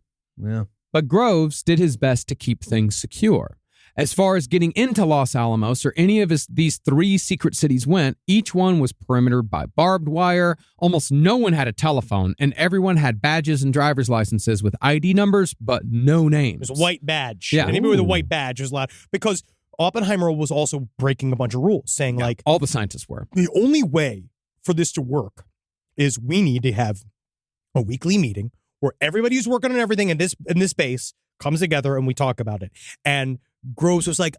But Groves did his best to keep things secure. As far as getting into Los Alamos or any of these 3 secret cities went, each one was perimetered by barbed wire. Almost no one had a telephone, and everyone had badges and driver's licenses with ID numbers, but no names. It was a white badge. Yeah. Anybody with a white badge was allowed, because Oppenheimer was also breaking a bunch of rules, saying like, all the scientists were. The only way for this to work is we need to have a weekly meeting where everybody who's working on everything in this base comes together and we talk about it. And Groves was like,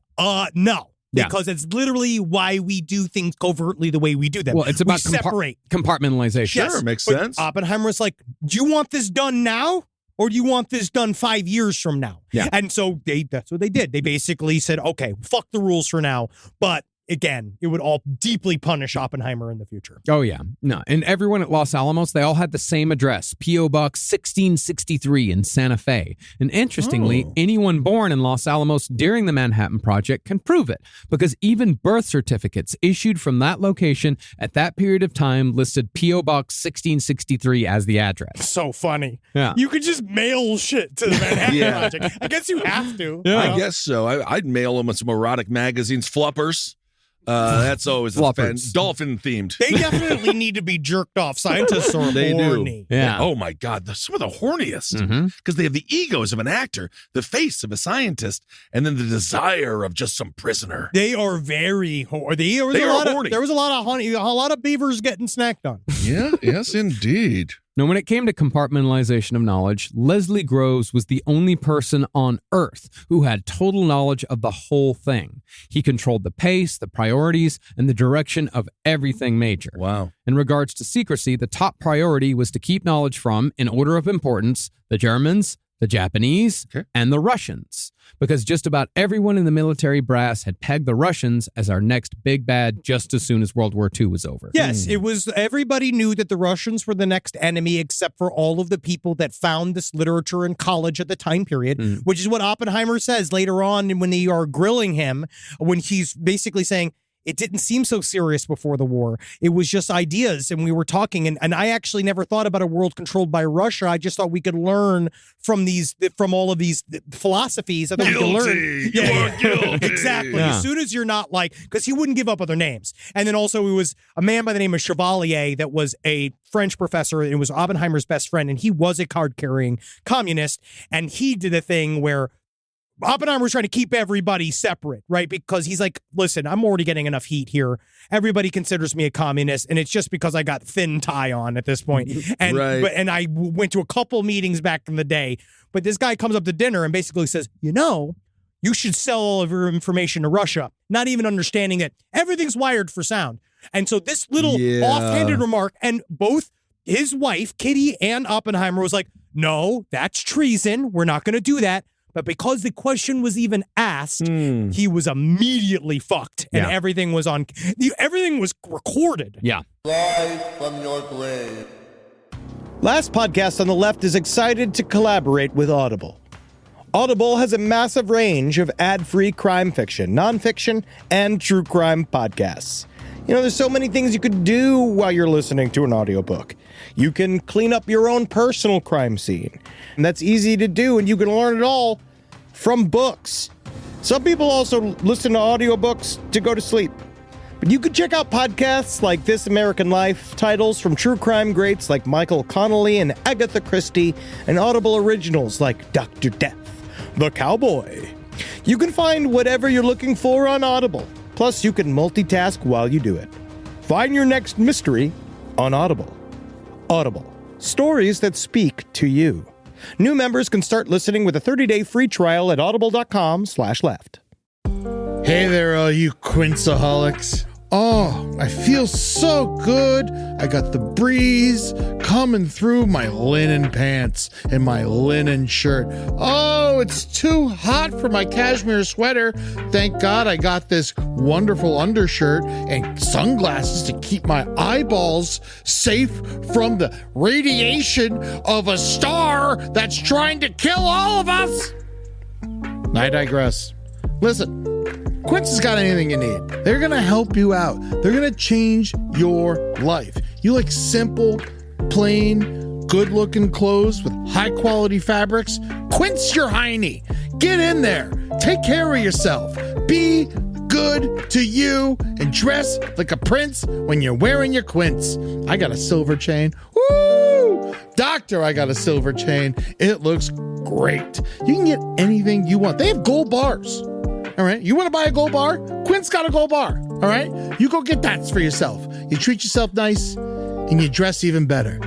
no. Because it's literally why we do things covertly the way we do them. Well, it's about separate compartmentalization. Sure, makes sense. Oppenheimer was like, do you want this done now? Or do you want this done 5 years from now? Yeah. And so that's what they did. They basically said, okay, fuck the rules for now. But again, it would all deeply punish Oppenheimer in the future. Oh, yeah. No. And everyone at Los Alamos, they all had the same address, P.O. Box 1663 in Santa Fe. And interestingly, anyone born in Los Alamos during the Manhattan Project can prove it, because even birth certificates issued from that location at that period of time listed P.O. Box 1663 as the address. So funny. Yeah. You could just mail shit to the Manhattan Project. I guess you have to. Yeah. I guess so. I'd mail them with some erotic magazines, fluppers. That's always a fan. Dolphin themed. They definitely need to be jerked off. Scientists are horny. Yeah. Oh my God, some of the horniest, because they have the egos of an actor, the face of a scientist, and then the desire of just some prisoner. They are very horny. They are horny. There was a lot of honey, a lot of beavers getting snacked on. Yeah. Yes, indeed. Now, when it came to compartmentalization of knowledge, Leslie Groves was the only person on Earth who had total knowledge of the whole thing. He controlled the pace, the priorities, and the direction of everything major. Wow. In regards to secrecy, the top priority was to keep knowledge from, in order of importance, the Germans, the Japanese, and the Russians, because just about everyone in the military brass had pegged the Russians as our next big bad just as soon as World War II was over. Yes, it was. Everybody knew that the Russians were the next enemy, except for all of the people that found this literature in college at the time period, which is what Oppenheimer says later on when they are grilling him, when he's basically saying, it didn't seem so serious before the war. It was just ideas, and we were talking, and I actually never thought about a world controlled by Russia. I just thought we could learn from all of these philosophies. I thought we could learn. You are guilty. Exactly. Yeah. As soon as you're not like, because he wouldn't give up other names. And then also it was a man by the name of Chevalier that was a French professor, and it was Oppenheimer's best friend, and he was a card-carrying communist, and he did a thing where Oppenheimer was trying to keep everybody separate, right? Because he's like, listen, I'm already getting enough heat here. Everybody considers me a communist, and it's just because I got thin tie on at this point. And and I went to a couple meetings back in the day. But this guy comes up to dinner and basically says, you should sell all of your information to Russia, not even understanding that everything's wired for sound. And so this little offhanded remark, and both his wife, Kitty, and Oppenheimer was like, no, that's treason. We're not going to do that. But because the question was even asked, he was immediately fucked, and everything was recorded. Yeah. Live from your grave. Last Podcast on the Left is excited to collaborate with Audible. Audible has a massive range of ad-free crime fiction, nonfiction, and true crime podcasts. There's so many things you could do while you're listening to an audiobook. You can clean up your own personal crime scene. And that's easy to do, and you can learn it all from books. Some people also listen to audiobooks to go to sleep. But you could check out podcasts like This American Life, titles from true crime greats like Michael Connelly and Agatha Christie, and Audible originals like Dr. Death, The Cowboy. You can find whatever you're looking for on Audible. Plus, you can multitask while you do it. Find your next mystery on Audible. Audible. Stories that speak to you. New members can start listening with a 30-day free trial at audible.com/left. Hey there, all you Quinceaholics. Oh, I feel so good. I got the breeze coming through my linen pants and my linen shirt. Oh, it's too hot for my cashmere sweater. Thank God I got this wonderful undershirt and sunglasses to keep my eyeballs safe from the radiation of a star that's trying to kill all of us. I digress. Listen. Quince has got anything you need. They're going to help you out. They're going to change your life. You like simple, plain, good-looking clothes with high-quality fabrics? Quince your hiney. Get in there. Take care of yourself. Be good to you and dress like a prince when you're wearing your Quince. I got a silver chain. Woo! Doctor, I got a silver chain. It looks great. You can get anything you want. They have gold bars. All right, you want to buy a gold bar? Quint's got a gold bar. All right, you go get that for yourself. You treat yourself nice and you dress even better.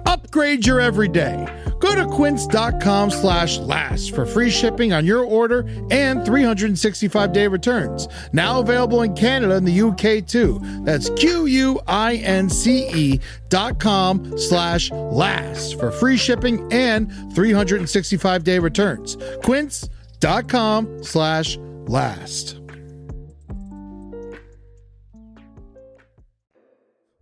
Upgrade your everyday. Go to quince.com/last for free shipping on your order and 365-day returns. Now available in Canada and the UK too. That's QUINCE.com/last for free shipping and 365-day returns. Quince.com/last.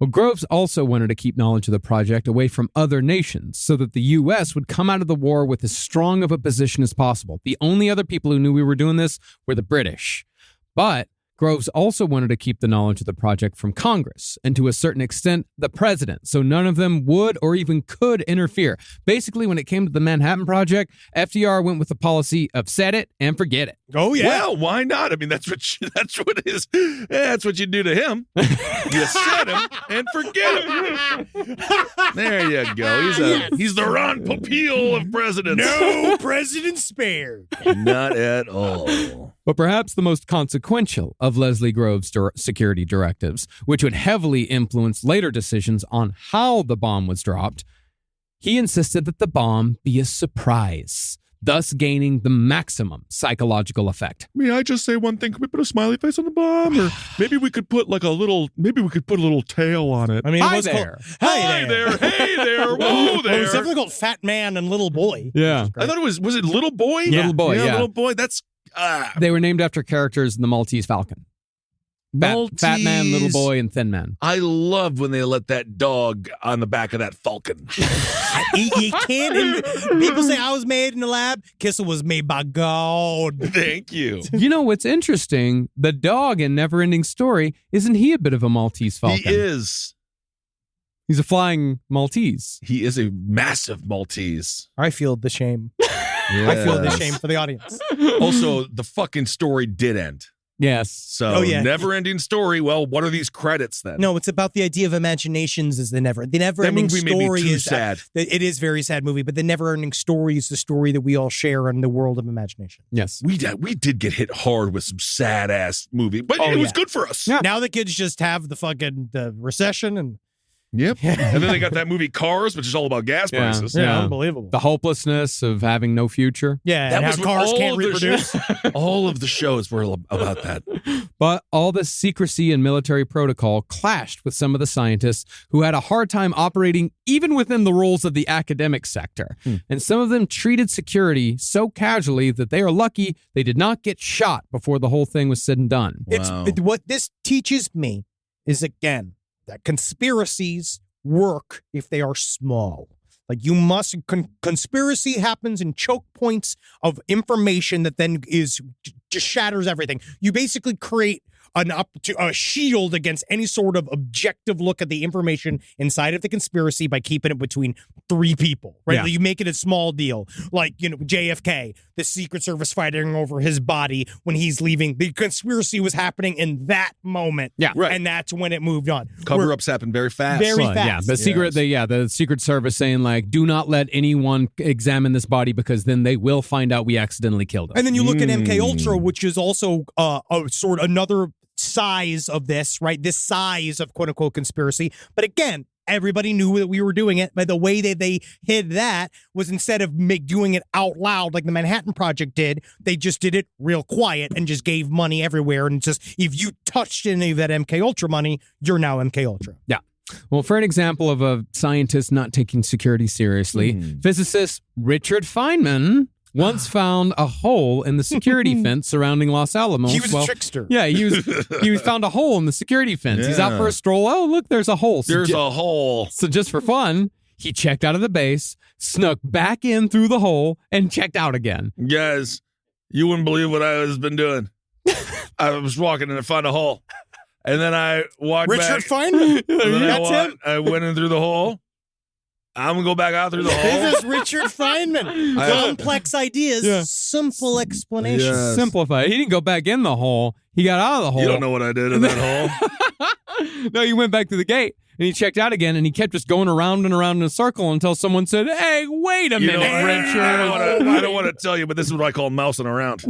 Well, Groves also wanted to keep knowledge of the project away from other nations so that the U.S. would come out of the war with as strong of a position as possible. The only other people who knew we were doing this were the British. But Groves also wanted to keep the knowledge of the project from Congress and, to a certain extent, the president, so none of them would or even could interfere. Basically, when it came to the Manhattan Project, FDR went with the policy of set it and forget it. Oh, yeah. Well, why not? I mean, that's what you do to him. You set him and forget him. There you go. He's the Ron Popeil of presidents. No president spared. Not at all. But perhaps the most consequential of Leslie Groves' security directives, which would heavily influence later decisions on how the bomb was dropped, he insisted that the bomb be a surprise, thus gaining the maximum psychological effect. May I just say one thing? Can we put a smiley face on the bomb? Or maybe we could put a little tail on it. I mean, Hi there. Hi there. Hey there. Whoa there. It was definitely called Fat Man and Little Boy. Yeah. I thought it was it Little Boy? Yeah. Little Boy, yeah. Little Boy. That's... They were named after characters in the Maltese Falcon. Fat Man, Little Boy, and Thin Man. I love when they let that dog on the back of that falcon. You can't. People say I was made in the lab. Kissel was made by God. Thank you. You know what's interesting? The dog in Neverending Story, isn't he a bit of a Maltese Falcon? He is. He's a flying Maltese. He is a massive Maltese. I feel the shame. Yes. I feel the shame for the audience. Also, the fucking story did end. Yes. So never-ending story. Well, what are these credits then? No, it's about the idea of imaginations is the never-ending movie story made me too is sad. It is a very sad movie, but the never-ending story is the story that we all share in the world of imagination. Yes. We did get hit hard with some sad-ass movie, but it was good for us. Yeah. Now the kids just have the recession and Yep. And then they got that movie Cars, which is all about gas prices. Yeah, unbelievable. The hopelessness of having no future. Yeah, that and was how cars all can't of the reproduce. all of the shows were about that. But all the secrecy and military protocol clashed with some of the scientists who had a hard time operating even within the rules of the academic sector. And some of them treated security so casually that they are lucky they did not get shot before the whole thing was said and done. Wow. What this teaches me is, again, that conspiracies work if they are small. Like you must, conspiracy happens in choke points of information that then just shatters everything. You basically create a shield against any sort of objective look at the information inside of the conspiracy by keeping it between three people, right? Yeah. You make it a small deal. Like, JFK, the Secret Service fighting over his body when he's leaving. The conspiracy was happening in that moment. Yeah. Right. And that's when it moved on. Cover-ups happen very fast. Very Yeah, fast. the Secret Service saying like, do not let anyone examine this body because then they will find out we accidentally killed him. And then you look at MK Ultra, which is also a sort of another size of this, right? This size of quote unquote conspiracy. But again, everybody knew that we were doing it. But the way that they hid that was instead of doing it out loud like the Manhattan Project did, they just did it real quiet and just gave money everywhere. And just if you touched any of that MK Ultra money, you're now MK Ultra. Yeah. Well, for an example of a scientist not taking security seriously, physicist Richard Feynman once found a hole in the security fence surrounding Los Alamos. He was a trickster. Yeah, he found a hole in the security fence. He's out for a stroll. Oh, look, there's a hole. There's a hole. So just for fun, he checked out of the base, snuck back in through the hole, and checked out again. Guys, you wouldn't believe what I was been doing. I was walking and I found a hole. And then I walked Richard back. Feynman. That's him. I went in through the hole. I'm going to go back out through the hole. This is Richard Feynman. Complex ideas, simple explanations. Yes. Simplify. He didn't go back in the hole. He got out of the hole. You don't know what I did in that hole. No, he went back to the gate and he checked out again and he kept just going around and around in a circle until someone said, "Hey, wait a minute, Richard." I don't want to tell you, but this is what I call mousing around.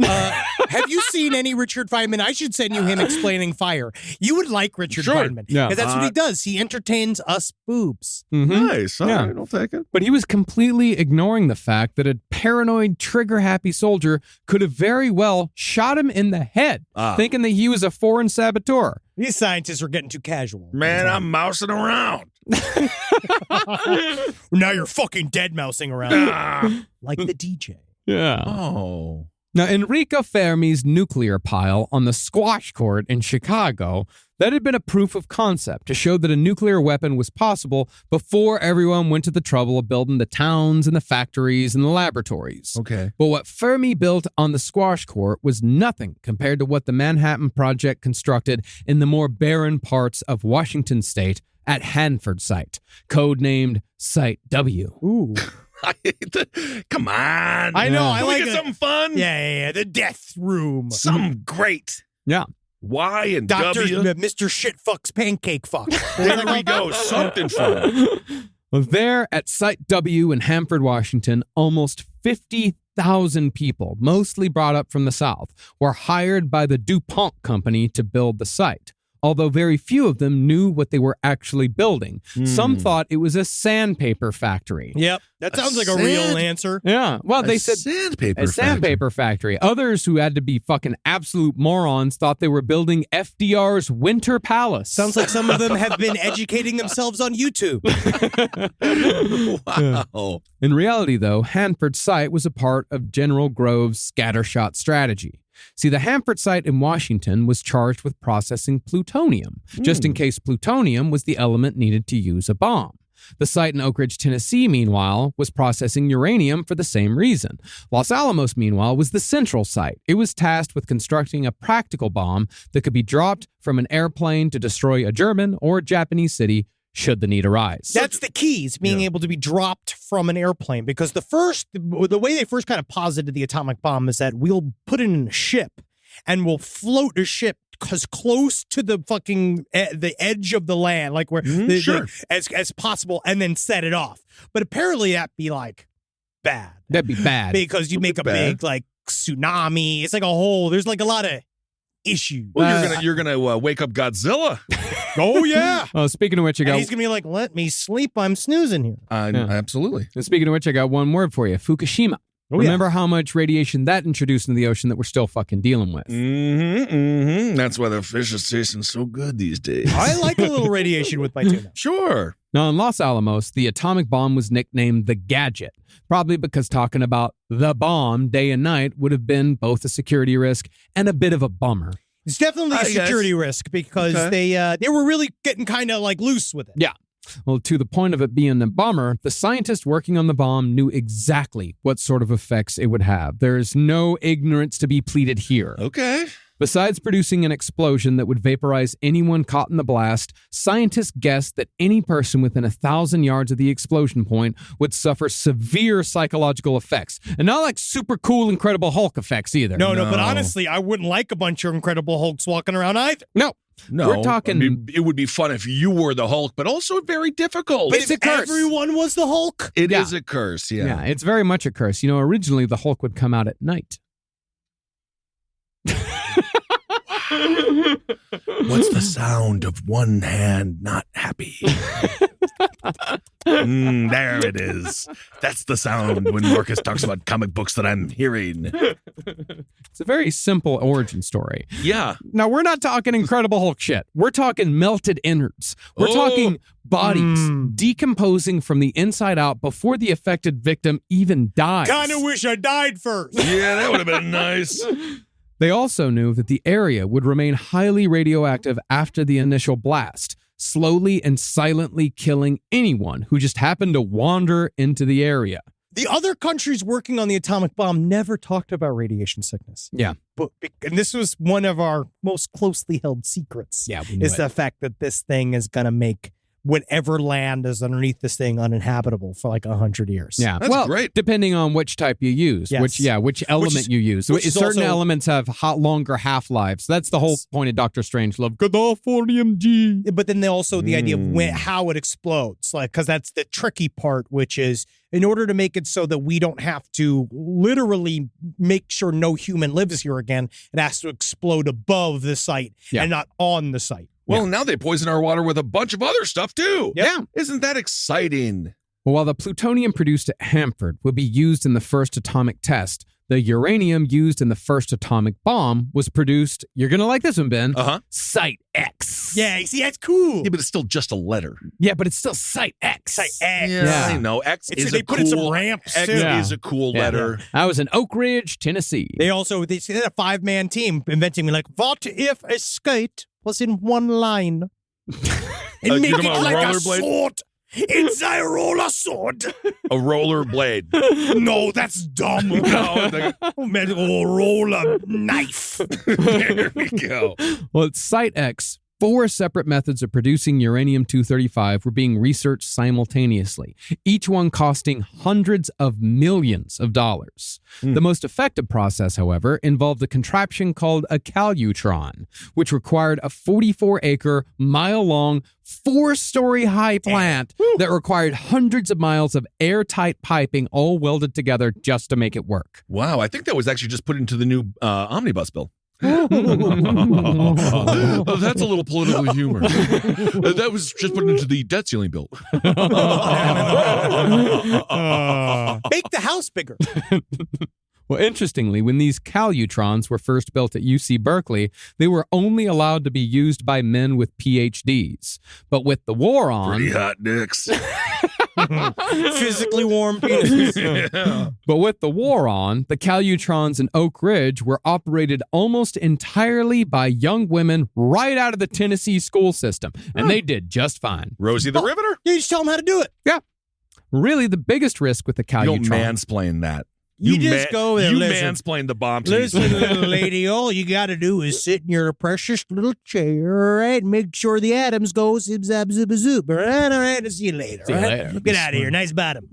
Have you seen any Richard Feynman? I should send you him explaining fire. You would like Richard Feynman. Yeah. Because that's what he does. He entertains us boobs. Nice. All Yeah. right, I'll take it. But he was completely ignoring the fact that a paranoid, trigger-happy soldier could have very well shot him in the head, thinking that he was a foreign saboteur. These scientists are getting too casual. Man, I'm mousing around. Now you're fucking dead mousing around. Like the DJ. Yeah. Oh. Now, Enrico Fermi's nuclear pile on the squash court in Chicago, that had been a proof of concept to show that a nuclear weapon was possible before everyone went to the trouble of building the towns and the factories and the laboratories. Okay. But what Fermi built on the squash court was nothing compared to what the Manhattan Project constructed in the more barren parts of Washington state at Hanford Site, codenamed Site W. Ooh. Come on. I know. I Can we like get it. something fun? Yeah. The death room. Something great. Yeah. Y and Dr. W. Mr. Shit Fucks Pancake Fuck. There we go. Something fun. Well, there at Site W in Hanford, Washington, almost 50,000 people, mostly brought up from the South, were hired by the DuPont company to build the site. Although very few of them knew what they were actually building. Some thought it was a sandpaper factory. Yep. That sounds like a real answer. Yeah. Well, they said sandpaper sandpaper factory. Others who had to be fucking absolute morons thought they were building FDR's Winter Palace. Sounds like some of them have been educating themselves on YouTube. Wow. In reality, though, Hanford Site was a part of General Grove's scattershot strategy. See, the Hanford Site in Washington was charged with processing plutonium, just in case plutonium was the element needed to use a bomb. The site in Oak Ridge, Tennessee, meanwhile, was processing uranium for the same reason. Los Alamos, meanwhile, was the central site. It was tasked with constructing a practical bomb that could be dropped from an airplane to destroy a German or Japanese city should the need arise. That's the keys, being able to be dropped from an airplane. Because the way they first kind of posited the atomic bomb is that we'll put it in a ship and will float a ship as close to the fucking the edge of the land, like where as possible, and then set it off. But apparently that'd be like bad. That'd be bad because you make a big like tsunami. It's like a whole. There's like a lot of issues. Well, you're gonna wake up Godzilla. Oh yeah. Oh, speaking of which, and he's gonna be like, "Let me sleep. I'm snoozing here." Absolutely. And speaking of which, I got one word for you: Fukushima. Remember how much radiation that introduced into the ocean that we're still fucking dealing with? That's why the fish is tasting so good these days. I like a little radiation with my tuna. Sure. Now, in Los Alamos, the atomic bomb was nicknamed the Gadget, probably because talking about the bomb day and night would have been both a security risk and a bit of a bummer. It's definitely a security risk because they were really getting kind of like loose with it. Yeah. Well, to the point of it being a bummer, the scientists working on the bomb knew exactly what sort of effects it would have. There's no ignorance to be pleaded here. Okay. Besides producing an explosion that would vaporize anyone caught in the blast, scientists guessed that any person within 1,000 yards of the explosion point would suffer severe psychological effects. And not like super cool Incredible Hulk effects either. No, but honestly, I wouldn't like a bunch of Incredible Hulks walking around either. No, we're talking. I mean, it would be fun if you were the Hulk, but also very difficult. But if everyone was the Hulk? It is a curse, Yeah, it's very much a curse. You know, originally the Hulk would come out at night. What's the sound of one hand not happy? There it is. That's the sound when Marcus talks about comic books that I'm hearing. It's a very simple origin story. Yeah. Now, we're not talking Incredible Hulk shit. We're talking melted innards. We're talking bodies decomposing from the inside out before the affected victim even dies. Kind of wish I died first. Yeah, that would have been nice. They also knew that the area would remain highly radioactive after the initial blast, slowly and silently killing anyone who just happened to wander into the area. The other countries working on the atomic bomb never talked about radiation sickness. Yeah. And this was one of our most closely held secrets. Yeah, we knew is it. the fact that this thing is going to make whatever land is underneath this thing uninhabitable for like 100 years. Yeah, that's great. Depending on which type you use, Yes. which element you use. Certain elements have longer half-lives. That's the whole point of Doctor Strangelove. G. But then also the idea of how it explodes, like, because that's the tricky part, which is in order to make it so that we don't have to literally make sure no human lives here again, it has to explode above the site and not on the site. Well, now they poison our water with a bunch of other stuff, too. Yeah. Isn't that exciting? Well, while the plutonium produced at Hanford would be used in the first atomic test, the uranium used in the first atomic bomb was produced, you're going to like this one, Ben, Site X. Yeah, you see, that's cool. Yeah, but it's still just a letter. Yeah, but it's still Site X. Site X. Yeah, I know. X is they a put cool, in some ramps, X too. is a cool letter. Yeah. I was in Oak Ridge, Tennessee. They had a 5-man team inventing me like, what if a skate was in one line? And make it like a sword. It's a roller sword. A roller blade. No, that's dumb. No, a roller knife. There we go. Well, at Site X, 4 separate methods of producing uranium-235 were being researched simultaneously, each one costing hundreds of millions of dollars. The most effective process, however, involved a contraption called a calutron, which required a 44-acre, mile-long, 4-story high plant that required hundreds of miles of airtight piping all welded together just to make it work. Wow, I think that was actually just put into the new omnibus bill. That's a little political humor. That was just put into the debt ceiling bill. Make the house bigger. Well, interestingly, when these calutrons were first built at UC Berkeley, they were only allowed to be used by men with PhDs. But with the war on... Pretty hot dicks. Physically warm penises. Yeah. But with the war on, the calutrons in Oak Ridge were operated almost entirely by young women right out of the Tennessee school system. And they did just fine. Rosie the Riveter? You just tell them how to do it. Yeah. Really, the biggest risk with the calutron... You don't mansplain that. You just go there. You Listen. mansplain the bomb. Listen, little lady, all you got to do is sit in your precious little chair, all right? Make sure the atoms go zip, zap, zip, zoop. All right, I'll see you later. See you all right? later. Get out of here. Nice bottom.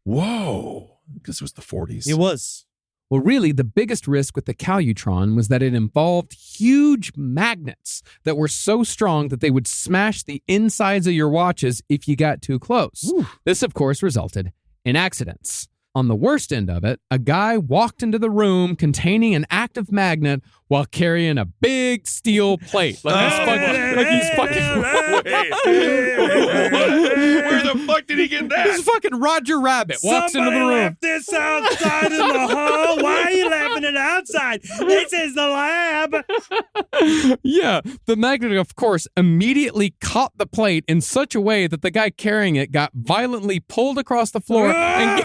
Whoa. Because it was the 40s. It was. Well, really, the biggest risk with the Calutron was that it involved huge magnets that were so strong that they would smash the insides of your watches if you got too close. Ooh. This, of course, resulted in accidents. On the worst end of it, a guy walked into the room containing an active magnet while carrying a big steel plate. Where the fuck did he get that? This fucking Roger Rabbit walks into the room. Left this outside in the hall. Why are you laughing it outside? This is the lab. Yeah, the magnet, of course, immediately caught the plate in such a way that the guy carrying it got violently pulled across the floor and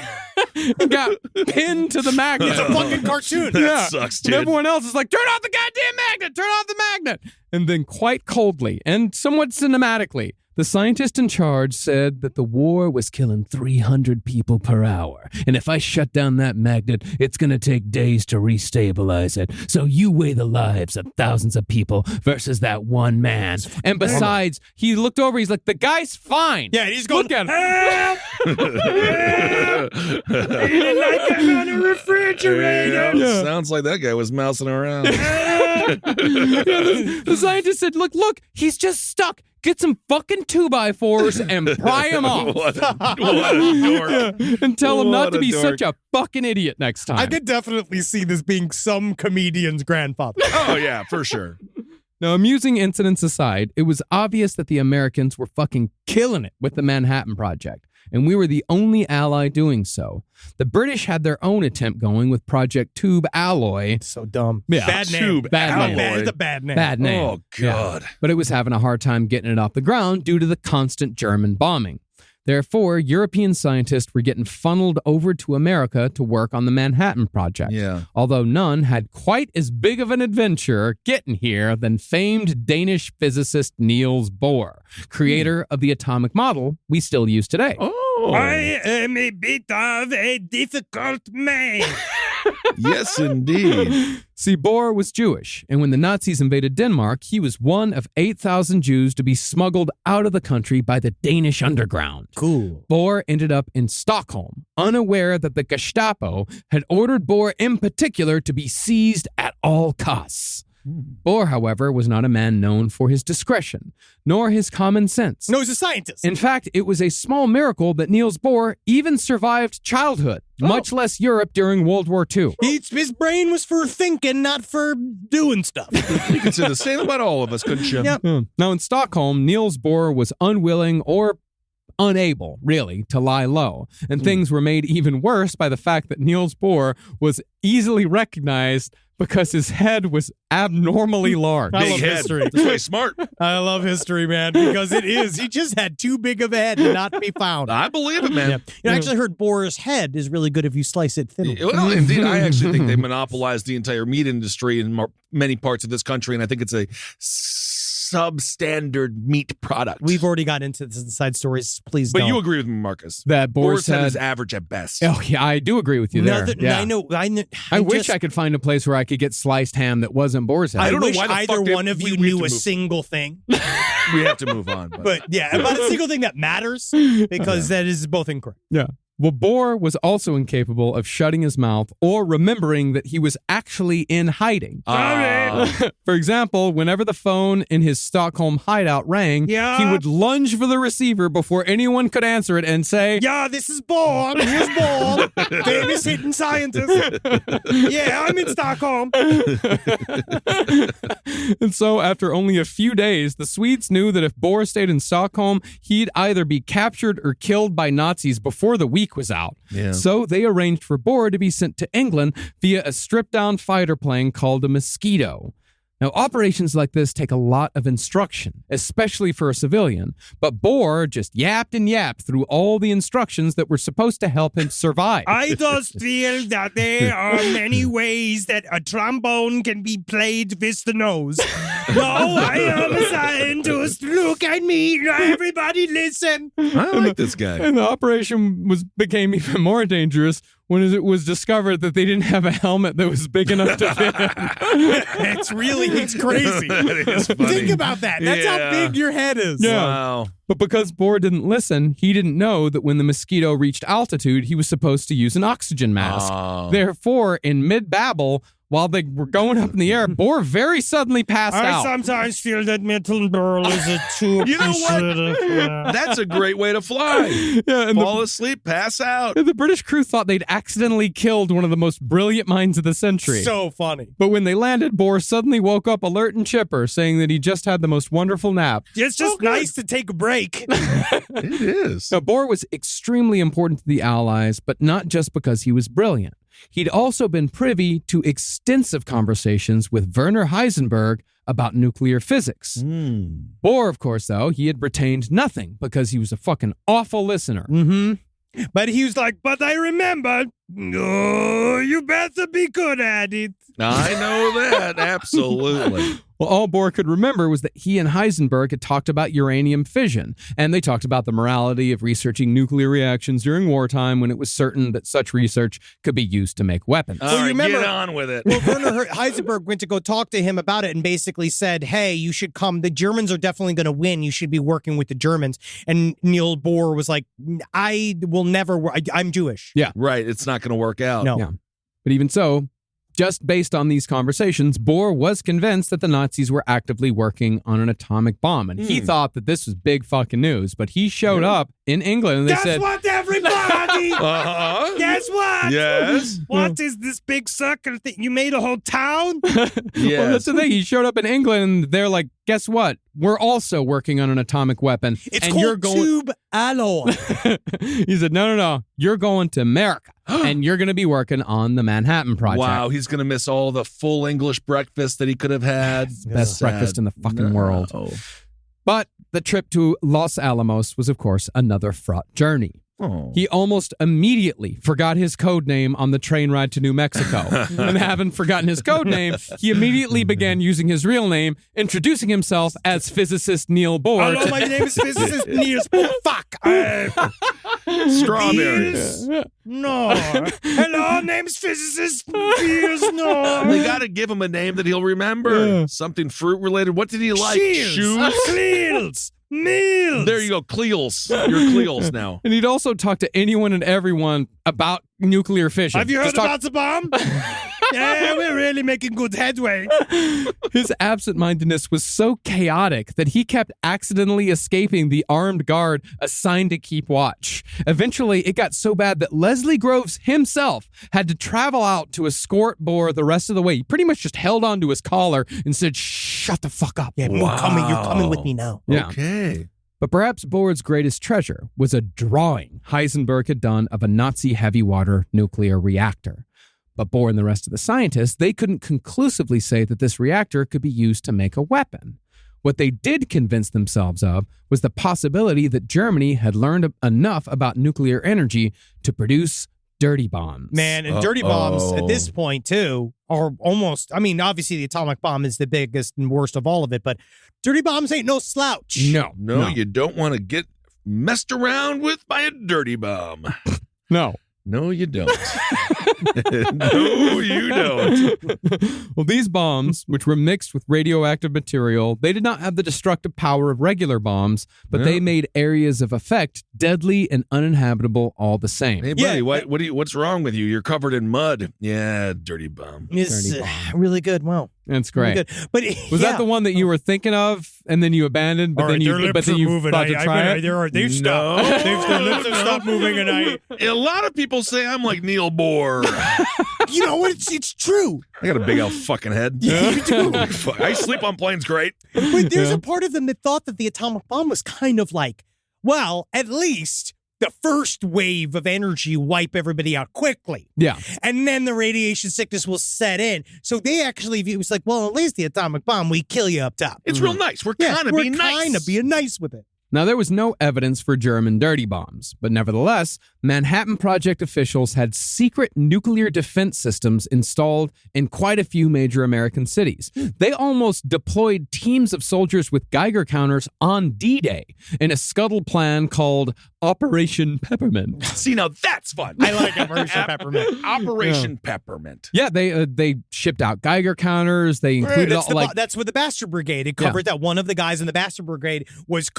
got pinned to the magnet. It's a fucking cartoon. That sucks, dude. And everyone else is like, turn off the goddamn magnet! Turn off the magnet! And then quite coldly and somewhat cinematically, the scientist in charge said that the war was killing 300 people per hour. And if I shut down that magnet, it's going to take days to restabilize it. So you weigh the lives of thousands of people versus that one man. And besides, he looked over, he's like, the guy's fine. Yeah, he's going, look at him. Help! Like I'm on a refrigerator. Yeah. Sounds like that guy was mousing around. The scientist said, look, he's just stuck. Get some fucking 2x4s and pry him off. What a dork. And tell him not to be such a fucking idiot next time. I could definitely see this being some comedian's grandfather. Oh, yeah, for sure. Now, amusing incidents aside, it was obvious that the Americans were fucking killing it with the Manhattan Project, and we were the only ally doing so. The British had their own attempt going with Project Tube Alloy. So dumb. Yeah. Bad name. Tube Bad Alloy. It's a bad name. Bad name. Oh, God. Yeah. But it was having a hard time getting it off the ground due to the constant German bombing. Therefore, European scientists were getting funneled over to America to work on the Manhattan Project. Yeah. Although none had quite as big of an adventure getting here than famed Danish physicist Niels Bohr, creator of the atomic model we still use today. Oh. I am a bit of a difficult man. Yes, indeed. See, Bohr was Jewish, and when the Nazis invaded Denmark, he was one of 8,000 Jews to be smuggled out of the country by the Danish underground. Cool. Bohr ended up in Stockholm, unaware that the Gestapo had ordered Bohr in particular to be seized at all costs. Bohr, however, was not a man known for his discretion, nor his common sense. No, he's a scientist. In fact, it was a small miracle that Niels Bohr even survived childhood, much less Europe during World War II. His brain was for thinking, not for doing stuff. You could say the same about all of us, couldn't you? Yep. Now, in Stockholm, Niels Bohr was unwilling or unable, really, to lie low. And things were made even worse by the fact that Niels Bohr was easily recognized because his head was abnormally large. I love Big head. history. That's why he's smart. I love history, man, because it is. He just had too big of a head to not be found. I believe it, man. I actually heard Bohr's head is really good if you slice it thin. Well, indeed, I actually think they monopolized the entire meat industry in many parts of this country, and I think it's a substandard meat product. We've already got into this inside stories. Please But don't. you agree with me, Marcus. That Bohr's Bohr's head head is average at best. Oh, yeah, I do agree with you there. Yeah. I know. I wish I could find a place where I could get sliced ham that wasn't Bohr's head. I don't know wish why the either fuck they- one of you we have knew to a move. single thing. We have to move on. But yeah, about a single thing that matters, because that is both incorrect. Yeah. Well, Bohr was also incapable of shutting his mouth or remembering that he was actually in hiding. For example, whenever the phone in his Stockholm hideout rang, he would lunge for the receiver before anyone could answer it and say, "Yeah, this is Bohr. Here's Bohr, famous hidden scientist. Yeah, I'm in Stockholm." And so, after only a few days, the Swedes knew that if Bohr stayed in Stockholm, he'd either be captured or killed by Nazis before the week was out. Yeah. So they arranged for Bohr to be sent to England via a stripped-down fighter plane called a Mosquito. Now, operations like this take a lot of instruction, especially for a civilian, but Bohr just yapped and yapped through all the instructions that were supposed to help him survive. I just feel that there are many ways that a trombone can be played with the nose. No, I am a scientist. Look at me. Everybody listen. I like this guy. And the operation became even more dangerous when it was discovered that they didn't have a helmet that was big enough to fit him. It's crazy. That is funny. Think about that. That's how big your head is. Yeah. Wow. But because Bohr didn't listen, he didn't know that when the mosquito reached altitude, he was supposed to use an oxygen mask. Oh. Therefore, in mid-babble, while they were going up in the air, Bohr very suddenly passed I out. sometimes feel that metal burl is a too You know what? appreciative. That's a great way to fly. Yeah, and Fall asleep, pass out. the British crew thought they'd accidentally killed one of the most brilliant minds of the century. So funny. But when they landed, Bohr suddenly woke up alert and chipper, saying that he just had the most wonderful nap. It's just nice to take a break. It is. Now, Bohr was extremely important to the Allies, but not just because he was brilliant. He'd also been privy to extensive conversations with Werner Heisenberg about nuclear physics. Bohr, of course, though, he had retained nothing because he was a fucking awful listener. Mm-hmm. But he was like, but I remembered. Oh, you better be good at it. I know that. Absolutely. Well, all Bohr could remember was that he and Heisenberg had talked about uranium fission, and they talked about the morality of researching nuclear reactions during wartime when it was certain that such research could be used to make weapons. All right, you remember- get on with it. Well, Werner Heisenberg went to go talk to him about it and basically said, hey, you should come. The Germans are definitely going to win. You should be working with the Germans. And Neil Bohr was like, I will never work. I'm Jewish. Yeah. Right. It's not going to work out. No. Yeah. But even so, just based on these conversations, Bohr was convinced that the Nazis were actively working on an atomic bomb. And he thought that this was big fucking news. But he showed up in England and they Guess said, what, everybody? Uh-huh. Guess what? Yes. What is this big circle thing? You made a whole town? Well, that's the thing. He showed up in England and they're like, guess what? We're also working on an atomic weapon. It's and called you're going tube alloy. He said, no. You're going to America and you're going to be working on the Manhattan Project. Wow, he's going to miss all the full English breakfast that he could have had. Best breakfast in the fucking world. But the trip to Los Alamos was, of course, another fraught journey. Oh. He almost immediately forgot his code name on the train ride to New Mexico. And having forgotten his code name, he immediately began using his real name, introducing himself as physicist Neil Bohr. Hello, my name is physicist Niels. Fuck. Strawberries. No. Hello, name's physicist Niels. No. They got to give him a name that he'll remember. Something fruit related. What did he like? Shields. Shoes? Cleels. Meals. There you go. Cleels. You're Cleels now. And he'd also talk to anyone and everyone about nuclear fission. Have you heard about the bomb? Yeah, we're really making good headway. His absent-mindedness was so chaotic that he kept accidentally escaping the armed guard assigned to keep watch. Eventually, it got so bad that Leslie Groves himself had to travel out to escort Bohr the rest of the way. He pretty much just held onto his collar and said, shut the fuck up. Yeah, you're coming with me now. Yeah. Okay. But perhaps Bohr's greatest treasure was a drawing Heisenberg had done of a Nazi heavy water nuclear reactor. But Bohr and the rest of the scientists, they couldn't conclusively say that this reactor could be used to make a weapon. What they did convince themselves of was the possibility that Germany had learned enough about nuclear energy to produce dirty bombs. Man, and dirty bombs at this point, too, are almost, I mean, obviously the atomic bomb is the biggest and worst of all of it, but dirty bombs ain't no slouch. No, you don't want to get messed around with by a dirty bomb. No, you don't. No, you don't. Well, these bombs, which were mixed with radioactive material, they did not have the destructive power of regular bombs, but they made areas of effect deadly and uninhabitable all the same. Hey, buddy, what's wrong with you? You're covered in mud. Yeah, dirty bomb. It's really good. Wow. That's great. Really good. But was that the one that you were thinking of and then you abandoned, but then you thought to try it? They've stopped. Their lips have stopped moving, and a lot of people say I'm like Neil Bohr. You know what? It's true. I got a big old fucking head. Yeah, you do. I sleep on planes great. But there's a part of them that thought that the atomic bomb was kind of like, well, at least the first wave of energy wipe everybody out quickly. Yeah. And then the radiation sickness will set in. So they actually view it was like, well, at least the atomic bomb, we kill you up top. It's real nice. We're kind of being nice with it. Now, there was no evidence for German dirty bombs, but nevertheless, Manhattan Project officials had secret nuclear defense systems installed in quite a few major American cities. They almost deployed teams of soldiers with Geiger counters on D-Day in a scuttle plan called Operation Peppermint. See, now that's fun. I like Operation Peppermint. Operation Peppermint. Yeah, they shipped out Geiger counters. They included that's with the Bastard Brigade. It covered that one of the guys in the Bastard Brigade was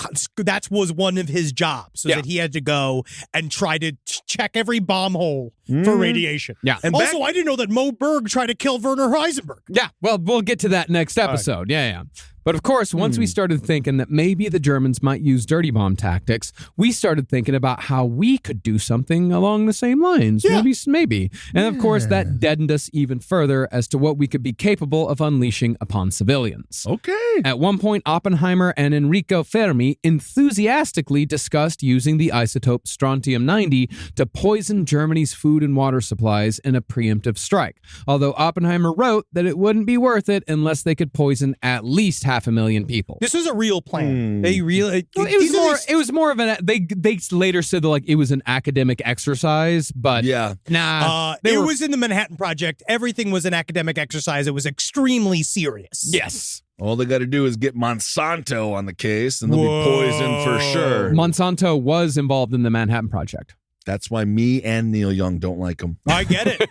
one of his jobs, so that he had to go and try to check every bomb hole for radiation. Yeah. And also, I didn't know that Mo Berg tried to kill Werner Heisenberg. Yeah, well, we'll get to that next episode. Yeah. But of course, once we started thinking that maybe the Germans might use dirty bomb tactics, we started thinking about how we could do something along the same lines. Yeah. Maybe. And of course, that deadened us even further as to what we could be capable of unleashing upon civilians. Okay. At one point, Oppenheimer and Enrico Fermi enthusiastically discussed using the isotope strontium-90 to poison Germany's food and water supplies in a preemptive strike. Although Oppenheimer wrote that it wouldn't be worth it unless they could poison at least 500,000 people. This was a real plan. They really. It was more of an. They later said that like it was an academic exercise, but nah. It was in the Manhattan Project. Everything was an academic exercise. It was extremely serious. Yes. All they got to do is get Monsanto on the case, and they'll be poisoned for sure. Monsanto was involved in the Manhattan Project. That's why me and Neil Young don't like him. I get it.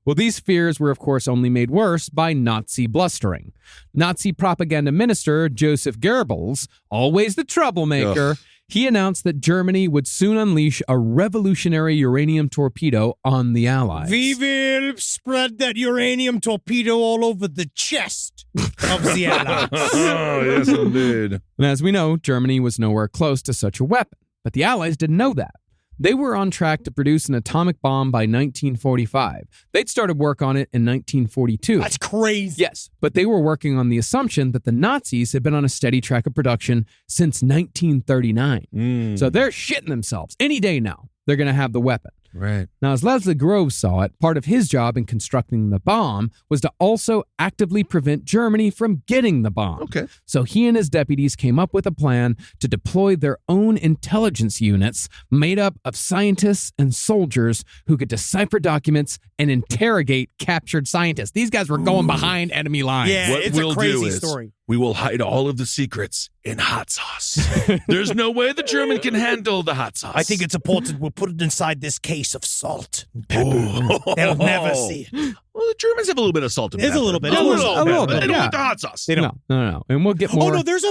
Well, these fears were, of course, only made worse by Nazi blustering. Nazi propaganda minister Joseph Goebbels, always the troublemaker, he announced that Germany would soon unleash a revolutionary uranium torpedo on the Allies. We will spread that uranium torpedo all over the chest of the Allies. Oh, yes, indeed. And as we know, Germany was nowhere close to such a weapon, but the Allies didn't know that. They were on track to produce an atomic bomb by 1945. They'd started work on it in 1942. That's crazy. Yes, but they were working on the assumption that the Nazis had been on a steady track of production since 1939. So they're shitting themselves. Any day now, they're going to have the weapon. Right. Now, as Leslie Groves saw it, part of his job in constructing the bomb was to also actively prevent Germany from getting the bomb. Okay. So he and his deputies came up with a plan to deploy their own intelligence units made up of scientists and soldiers who could decipher documents and interrogate captured scientists. These guys were going behind enemy lines. Yeah, What it's we'll a crazy do is story. we will hide all of the secrets in hot sauce. There's no way the German can handle the hot sauce. I think it's important we'll put it inside this case of salt and pepper. They'll never see it. Well, the Germans have a little bit of salt and pepper. It's a little bit. A little bit, They don't yeah. want the hot sauce. They don't. No. And we'll get more. Oh no, there's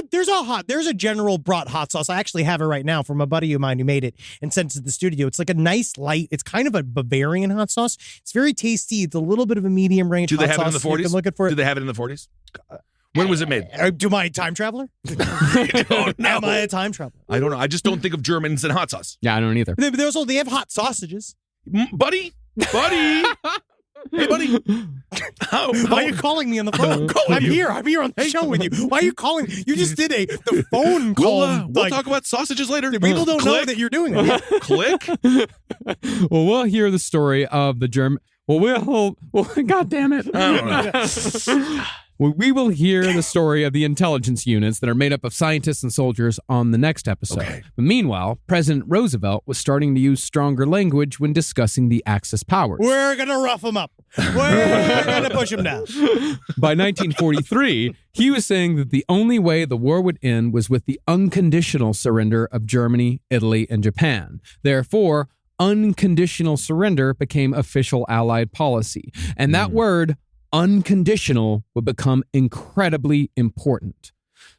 a General brought hot sauce. I actually have it right now from a buddy of mine who made it and sent it to the studio. It's like a nice light. It's kind of a Bavarian hot sauce. It's very tasty. It's a little bit of a medium range. Do they hot have it in the sauce. You 40s? can look it for it. Do they have it in the 40s? When was it made? Do my time traveler? I don't know. Am I a time traveler? I don't know. I just don't think of Germans and hot sauce. Yeah, I don't either. They have hot sausages. Buddy. Hey, buddy. Why are you calling me on the phone? I'm here on the show with you. Why are you calling? You just did the phone call. We'll talk about sausages later. People don't know that you're doing it. Click. Well, we'll hear the story of the German. Well, God damn it. I don't know. Well, we will hear the story of the intelligence units that are made up of scientists and soldiers on the next episode. Okay. But meanwhile, President Roosevelt was starting to use stronger language when discussing the Axis powers. We're going to rough them up. We're going to push them down. By 1943, he was saying that the only way the war would end was with the unconditional surrender of Germany, Italy, and Japan. Therefore, unconditional surrender became official Allied policy. And that word, unconditional, would become incredibly important.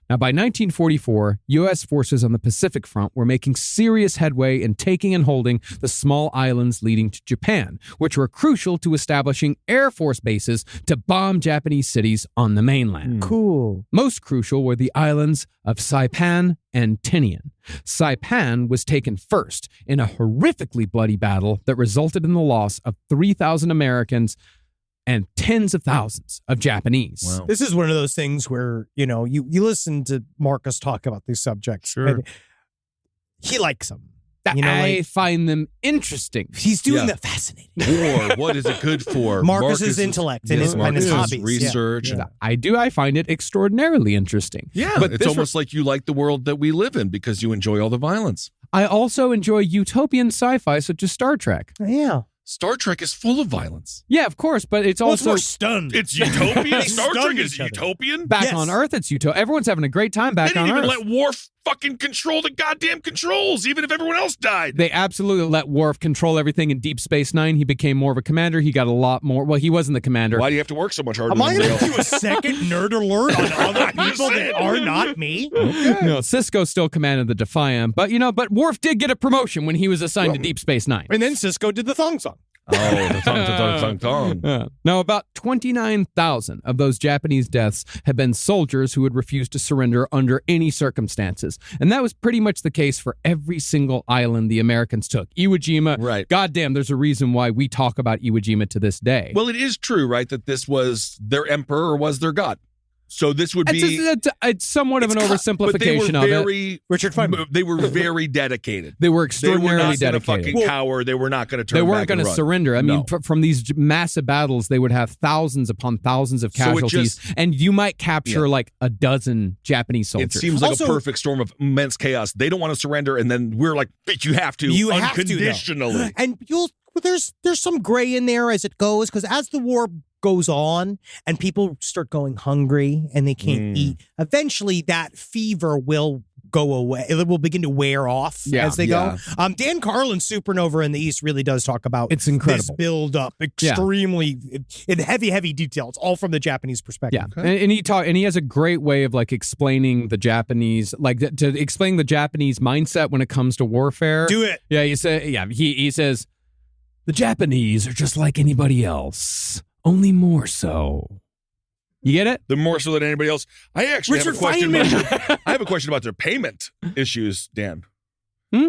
Now, by 1944, U.S. forces on the Pacific Front were making serious headway in taking and holding the small islands leading to Japan, which were crucial to establishing Air Force bases to bomb Japanese cities on the mainland. Cool. Most crucial were the islands of Saipan and Tinian. Saipan was taken first in a horrifically bloody battle that resulted in the loss of 3,000 Americans and tens of thousands of Japanese. Wow. This is one of those things where, you listen to Marcus talk about these subjects. Sure. And he likes them. I find them interesting. He's doing that fascinating. War, what is it good for? Marcus's intellect and his Marcus's hobbies. research. Yeah. I find it extraordinarily interesting. Yeah, but it's almost like you like the world that we live in because you enjoy all the violence. I also enjoy utopian sci-fi such as Star Trek. Yeah. Star Trek is full of violence. Yeah, of course, but it's also more stunned. It's utopian. Star stun Trek is each other. utopian. back on Earth. It's utopian. Everyone's having a great time back They on didn't Earth. even let Worf fucking control the goddamn controls, even if everyone else died. They absolutely let Worf control everything in Deep Space Nine. He became more of a commander. He got a lot more. Well, he wasn't the commander. Why do you have to work so much harder Am I than going to everybody do a second nerd alert on other people that are not me? No, Cisco still commanded the Defiant, but Worf did get a promotion when he was assigned to Deep Space Nine. And then Cisco did the thong song. Oh, the thong. Yeah. Now, about 29,000 of those Japanese deaths have been soldiers who had refused to surrender under any circumstances. And that was pretty much the case for every single island the Americans took. Iwo Jima, Right. Goddamn, there's a reason why we talk about Iwo Jima to this day. Well, it is true, right, that this was their emperor or was their god. So this would be... It's somewhat of an oversimplification but they were of very, it. Richard Feynman. They were very dedicated. They were They were extraordinarily not going to dedicated. fucking cower. They were not going to turn They back weren't going to and run. surrender. I mean, No. from these massive battles, they would have thousands upon thousands of So it casualties, just- and you might capture like a dozen Japanese soldiers. It seems like Also- a perfect storm of immense chaos. They don't want to surrender, and then we're like, bitch, you have to. You have to, though. unconditionally. And there's some gray in there as it goes, because as the war goes on and people start going hungry and they can't eat, eventually that fever will go away. It will begin to wear off as they go. Dan Carlin's Supernova in the East really does talk about It's incredible. this build up extremely in heavy detail. It's all from the Japanese perspective. Yeah, and he has a great way of like explaining the Japanese, like to explain the Japanese mindset when it comes to warfare. Do it. Yeah, he says the Japanese are just like anybody else, only more so. You get it? The more so than anybody else. I actually Richard have a question. Feynman. I have a question about their payment issues, Dan.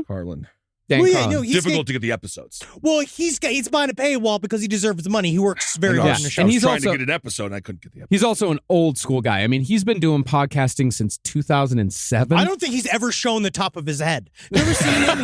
Carlin. Dan Well, yeah, Carlin. no, he's Difficult to get the episodes. Well, he's behind a paywall because he deserves the money. He works very hard on the show. I And was he's trying also- to get an episode, and I couldn't get the episode. He's also an old school guy. I mean, he's been doing podcasting since 2007. I don't think he's ever shown the top of his head. You ever seen him?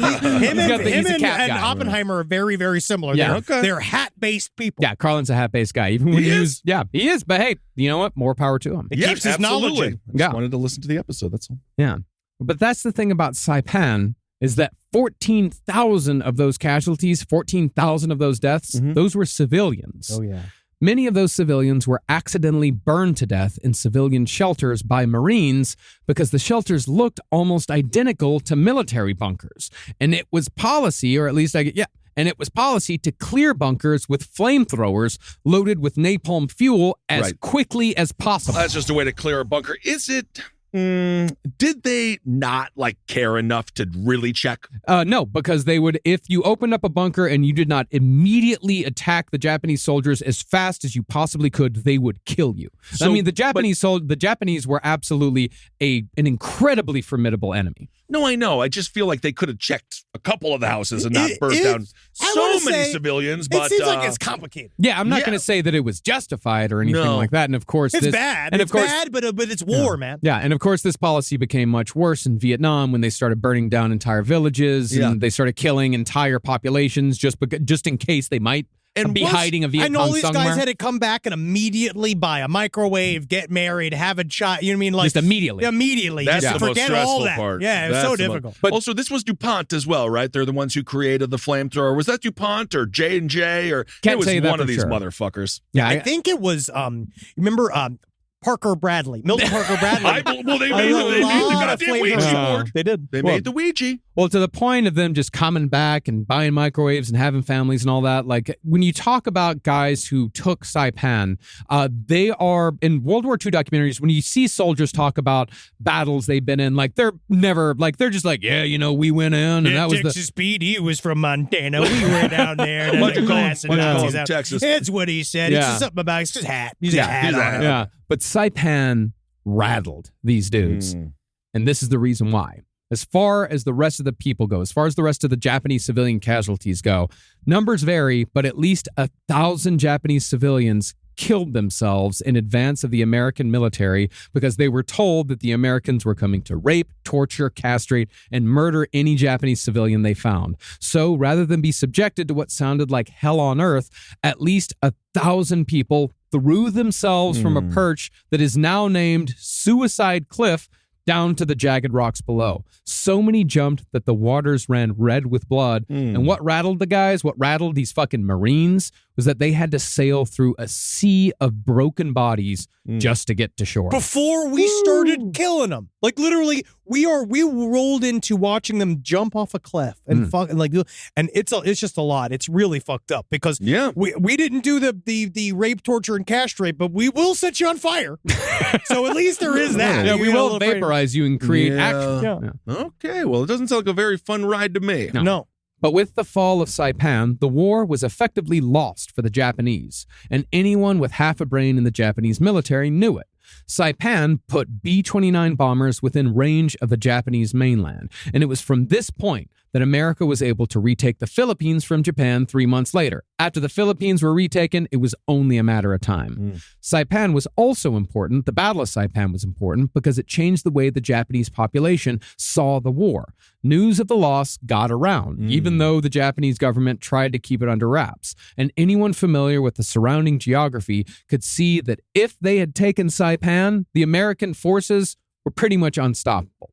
Him He's a cat and guy. Oppenheimer are very, very similar. Yeah. They're hat-based people. Yeah, Carlin's a hat-based guy. Even when He he is? was, yeah, he is. But hey, you know what? More power to him. It keeps his knowledge absolutely. in. I just Yeah. wanted to listen to the episode. That's all. Yeah. But that's the thing about Saipan is that 14,000 of those casualties, 14,000 of those deaths, those were civilians. Oh, yeah. Many of those civilians were accidentally burned to death in civilian shelters by Marines because the shelters looked almost identical to military bunkers. And it was policy, or at least and it was policy to clear bunkers with flamethrowers loaded with napalm fuel as quickly as possible. That's just a way to clear a bunker. Is it? Did they not care enough to really check? No, because they would, if you opened up a bunker and you did not immediately attack the Japanese soldiers as fast as you possibly could, they would kill you. So, I mean, the Japanese were absolutely an incredibly formidable enemy. No, I know. I just feel like they could have checked a couple of the houses and not burnt down so many civilians. But it seems like it's complicated. Yeah, I'm not going to say that it was justified or anything like that. And of course, It's bad. And It's bad, but it's war, man. Yeah, and of course, this policy became much worse in Vietnam when they started burning down entire villages and they started killing entire populations just in case they might be hiding a Viet and Cong all these somewhere. guys had to come back and immediately buy a microwave, get married, have a child. You know what I mean? Just immediately. Immediately. That's Just the most forget stressful all that. part. Yeah, it was That's so the difficult. But also, this was DuPont as well, right? They're the ones who created the flamethrower. Was that DuPont or J&J or Can't it was tell you that one of for these sure. motherfuckers? Yeah, I think it was, remember Parker Bradley, Milton Parker Bradley. They made the goddamn Ouija board. They did. They made the Ouija. Well, to the point of them just coming back and buying microwaves and having families and all that, like when you talk about guys who took Saipan, they are in World War II documentaries, when you see soldiers talk about battles they've been in, they're just we went in and that was Texas Pete, he was from Montana. We were down there. Texas. That's what he said. Yeah. It's just something about his hat. He's a hat on. Yeah. But Saipan rattled these dudes. And this is the reason why. As far as the rest of the people go, as far as the rest of the Japanese civilian casualties go, numbers vary, but at least 1,000 Japanese civilians killed themselves in advance of the American military because they were told that the Americans were coming to rape, torture, castrate, and murder any Japanese civilian they found. So rather than be subjected to what sounded like hell on earth, at least 1,000 people threw themselves from a perch that is now named Suicide Cliff down to the jagged rocks below. So many jumped that the waters ran red with blood. And what rattled the guys, what rattled these fucking Marines, was that they had to sail through a sea of broken bodies just to get to shore. Before we started killing them. Like literally, we rolled into watching them jump off a cliff and and it's just a lot. It's really fucked up because we didn't do the rape, torture, and castrate, but we will set you on fire. So at least there is that. Yeah, we will vaporize you and create action. Yeah. Okay, well, it doesn't sound like a very fun ride to me. No. But with the fall of Saipan, the war was effectively lost for the Japanese, and anyone with half a brain in the Japanese military knew it. Saipan put B-29 bombers within range of the Japanese mainland, and it was from this point that America was able to retake the Philippines from Japan 3 months later. After the Philippines were retaken, it was only a matter of time. Saipan was also important. The Battle of Saipan was important because it changed the way the Japanese population saw the war. News of the loss got around, even though the Japanese government tried to keep it under wraps. And anyone familiar with the surrounding geography could see that if they had taken Saipan, the American forces were pretty much unstoppable.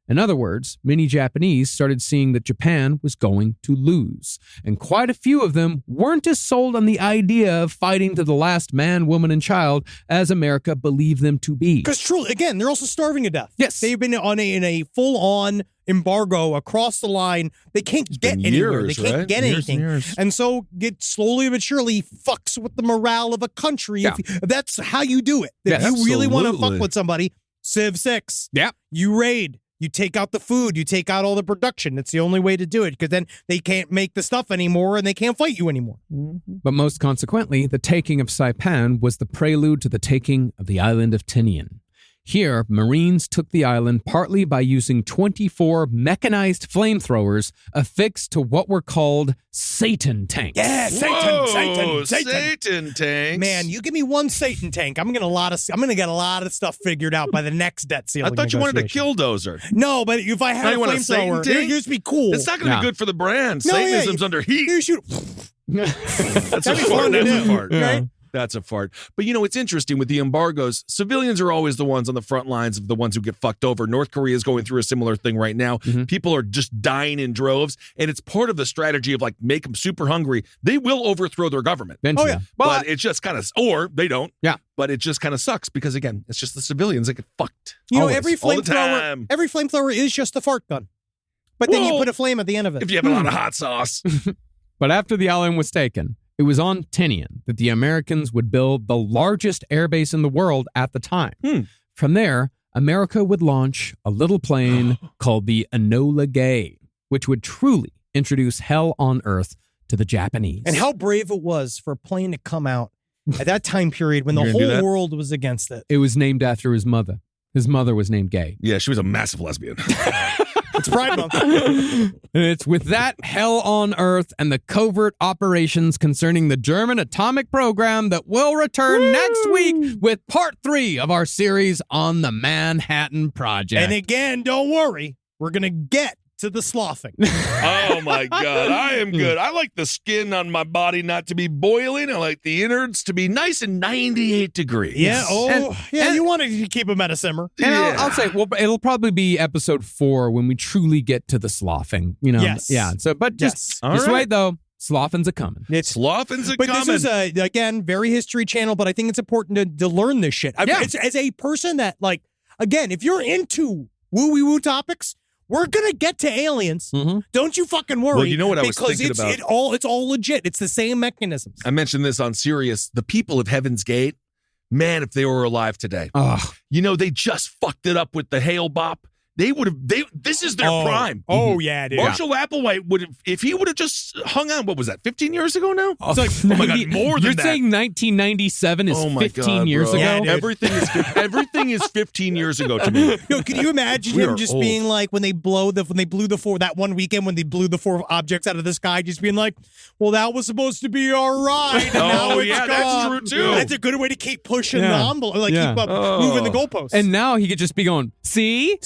In other words, many Japanese started seeing that Japan was going to lose. And quite a few of them weren't as sold on the idea of fighting to the last man, woman, and child as America believed them to be. Because truly, again, they're also starving to death. Yes. They've been in a full-on embargo across the line. They can't get anywhere. They can't get anything. And so get slowly but surely fucks with the morale of a country. Yeah. If that's how you do it. If you really want to fuck with somebody, Civ 6. Yeah. You raid. You take out the food. You take out all the production. It's the only way to do it because then they can't make the stuff anymore and they can't fight you anymore. But most consequently, the taking of Saipan was the prelude to the taking of the island of Tinian. Here, Marines took the island partly by using 24 mechanized flamethrowers affixed to what were called Satan tanks. Yeah, Satan tanks. Man, you give me one Satan tank, I'm gonna get a lot of stuff figured out by the next debt ceiling. I thought you wanted a killdozer. No, but if I had a flamethrower, it used to be cool. It's not going to be good for the brand. Satanism's under heat. You shoot. That's a fart. Right? That's a fart. But it's interesting with the embargoes, civilians are always the ones on the front lines of the ones who get fucked over. North Korea is going through a similar thing right now. People are just dying in droves, and it's part of the strategy of make them super hungry. They will overthrow their government. Eventually. Oh, yeah. But it's just kind of, or they don't. Yeah. But it just kind of sucks because, again, it's just the civilians that get fucked. Every flamethrower is just a fart gun. But then you put a flame at the end of it. If you have a lot of hot sauce. But after the island was taken, it was on Tinian that the Americans would build the largest airbase in the world at the time. From there, America would launch a little plane called the Enola Gay, which would truly introduce hell on earth to the Japanese. And how brave it was for a plane to come out at that time period when the whole world was against it. It was named after his mother. His mother was named Gay. Yeah, she was a massive lesbian. It's Pride Month. And it's with that hell on earth and the covert operations concerning the German atomic program that we'll return next week with part 3 of our series on the Manhattan Project. And again, don't worry. We're going to get to the sloughing. Oh my God, I am good. I like the skin on my body not to be boiling. I like the innards to be nice and 98 degrees. Yeah. You want to keep them at a simmer. And I'll say, it'll probably be episode 4 when we truly get to the sloughing. Yes. Yeah. So, but just wait though. Sloughing's a coming. Sloughing's a coming. But this is again, very History Channel. But I think it's important to learn this shit. It's, as a person that again, if you're into woo topics. We're gonna get to aliens. Don't you fucking worry. Well, you know what I was thinking about? It's all legit. It's the same mechanisms. I mentioned this on Sirius. The people of Heaven's Gate, man, if they were alive today, they just fucked it up with the Hail Bop. This is their prime. Oh, yeah, dude. Marshall Applewhite would have, if he would have just hung on, what was that, 15 years ago now? It's oh my God, more than You're that. saying 1997 is 15 years ago? Yeah, everything is 15 years ago to me. Can you imagine him just being like, when they blew the 4, that one weekend when they blew the 4 objects out of the sky, just being like, well, that was supposed to be our ride. And now it's gone. That's true too. That's a good way to keep pushing the envelope, keep moving the goalposts. And now he could just be going, see?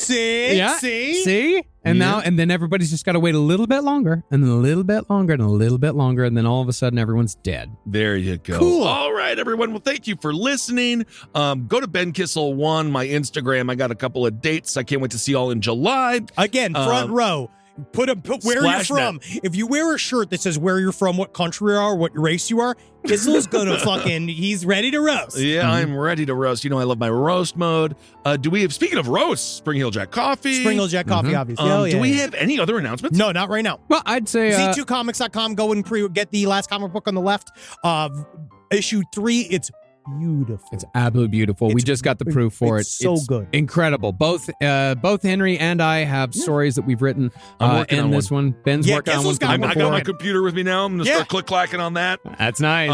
See? And now, and then everybody's just got to wait a little bit longer, and then a little bit longer, and a little bit longer, and then all of a sudden everyone's dead. There you go. Cool. All right, everyone. Well, thank you for listening. Go to Ben Kissel 1, my Instagram. I got a couple of dates. I can't wait to see y'all in July. Again, front row. Put where you're from. If you wear a shirt that says where you're from, what country you are, what race you are, Kissel's gonna he's ready to roast. Yeah, I'm ready to roast. You know, I love my roast mode. Speaking of roast, Spring Hill Jack Coffee. Spring Hill Jack Coffee, obviously. Do we have any other announcements? No, not right now. Well, I'd say Z2comics.com. Go and get the last comic book on the left. Issue 3. It's beautiful. It's absolutely beautiful. We just got the proof for it's so good. Incredible. Both Henry and I have stories that we've written in this one. Ben's working on one. I got my computer with me now. I'm going to start click-clacking on that. That's nice.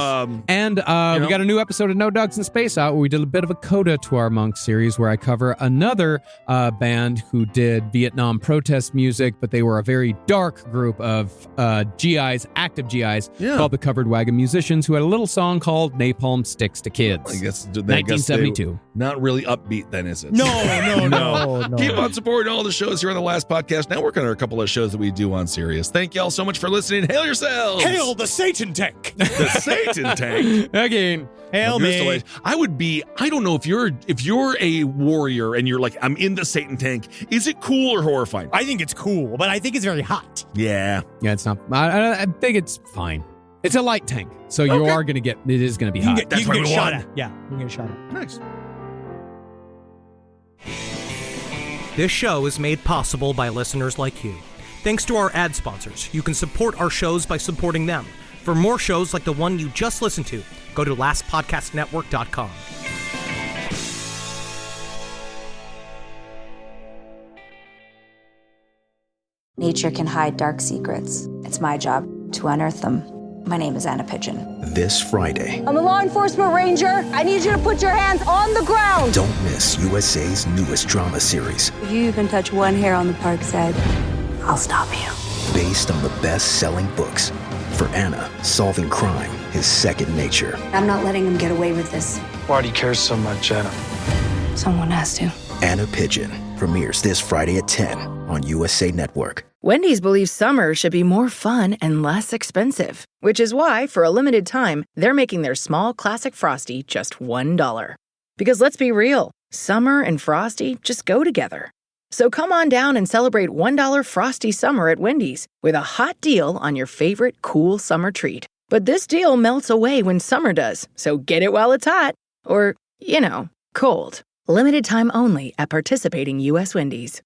And we got a new episode of No Dogs in Space out where we did a bit of a coda to our Monk series where I cover another band who did Vietnam protest music, but they were a very dark group of GIs, active GIs, called the Covered Wagon Musicians, who had a little song called Napalm Sticks to Kids. I guess 1972. Not really upbeat then, is it? No. Keep on supporting all the shows here on the Last Podcast Network and a couple of shows that we do on Sirius. Thank y'all so much for listening. Hail yourselves! Hail the Satan Tank! The Satan Tank! Again. Hail me. I don't know if you're a warrior and you're like, I'm in the Satan Tank. Is it cool or horrifying? I think it's cool, but I think it's very hot. Yeah. Yeah, it's not. I think it's fine. It's a light tank, so you are going to it is going to be hot. You can get shot at. Yeah, you can get shot at. Nice. This show is made possible by listeners like you. Thanks to our ad sponsors, you can support our shows by supporting them. For more shows like the one you just listened to, go to lastpodcastnetwork.com. Nature can hide dark secrets. It's my job to unearth them. My name is Anna Pigeon. This Friday. I'm a law enforcement ranger. I need you to put your hands on the ground. Don't miss USA's newest drama series. If you even touch one hair on the park's head, I'll stop you. Based on the best-selling books. For Anna, solving crime is second nature. I'm not letting him get away with this. Why do you care so much, Anna? Someone has to. Anna Pigeon premieres this Friday at 10 on USA Network. Wendy's believes summer should be more fun and less expensive, which is why, for a limited time, they're making their small classic Frosty just $1. Because let's be real, summer and Frosty just go together. So come on down and celebrate $1 Frosty summer at Wendy's with a hot deal on your favorite cool summer treat. But this deal melts away when summer does, so get it while it's hot. Or, cold. Limited time only at participating U.S. Wendy's.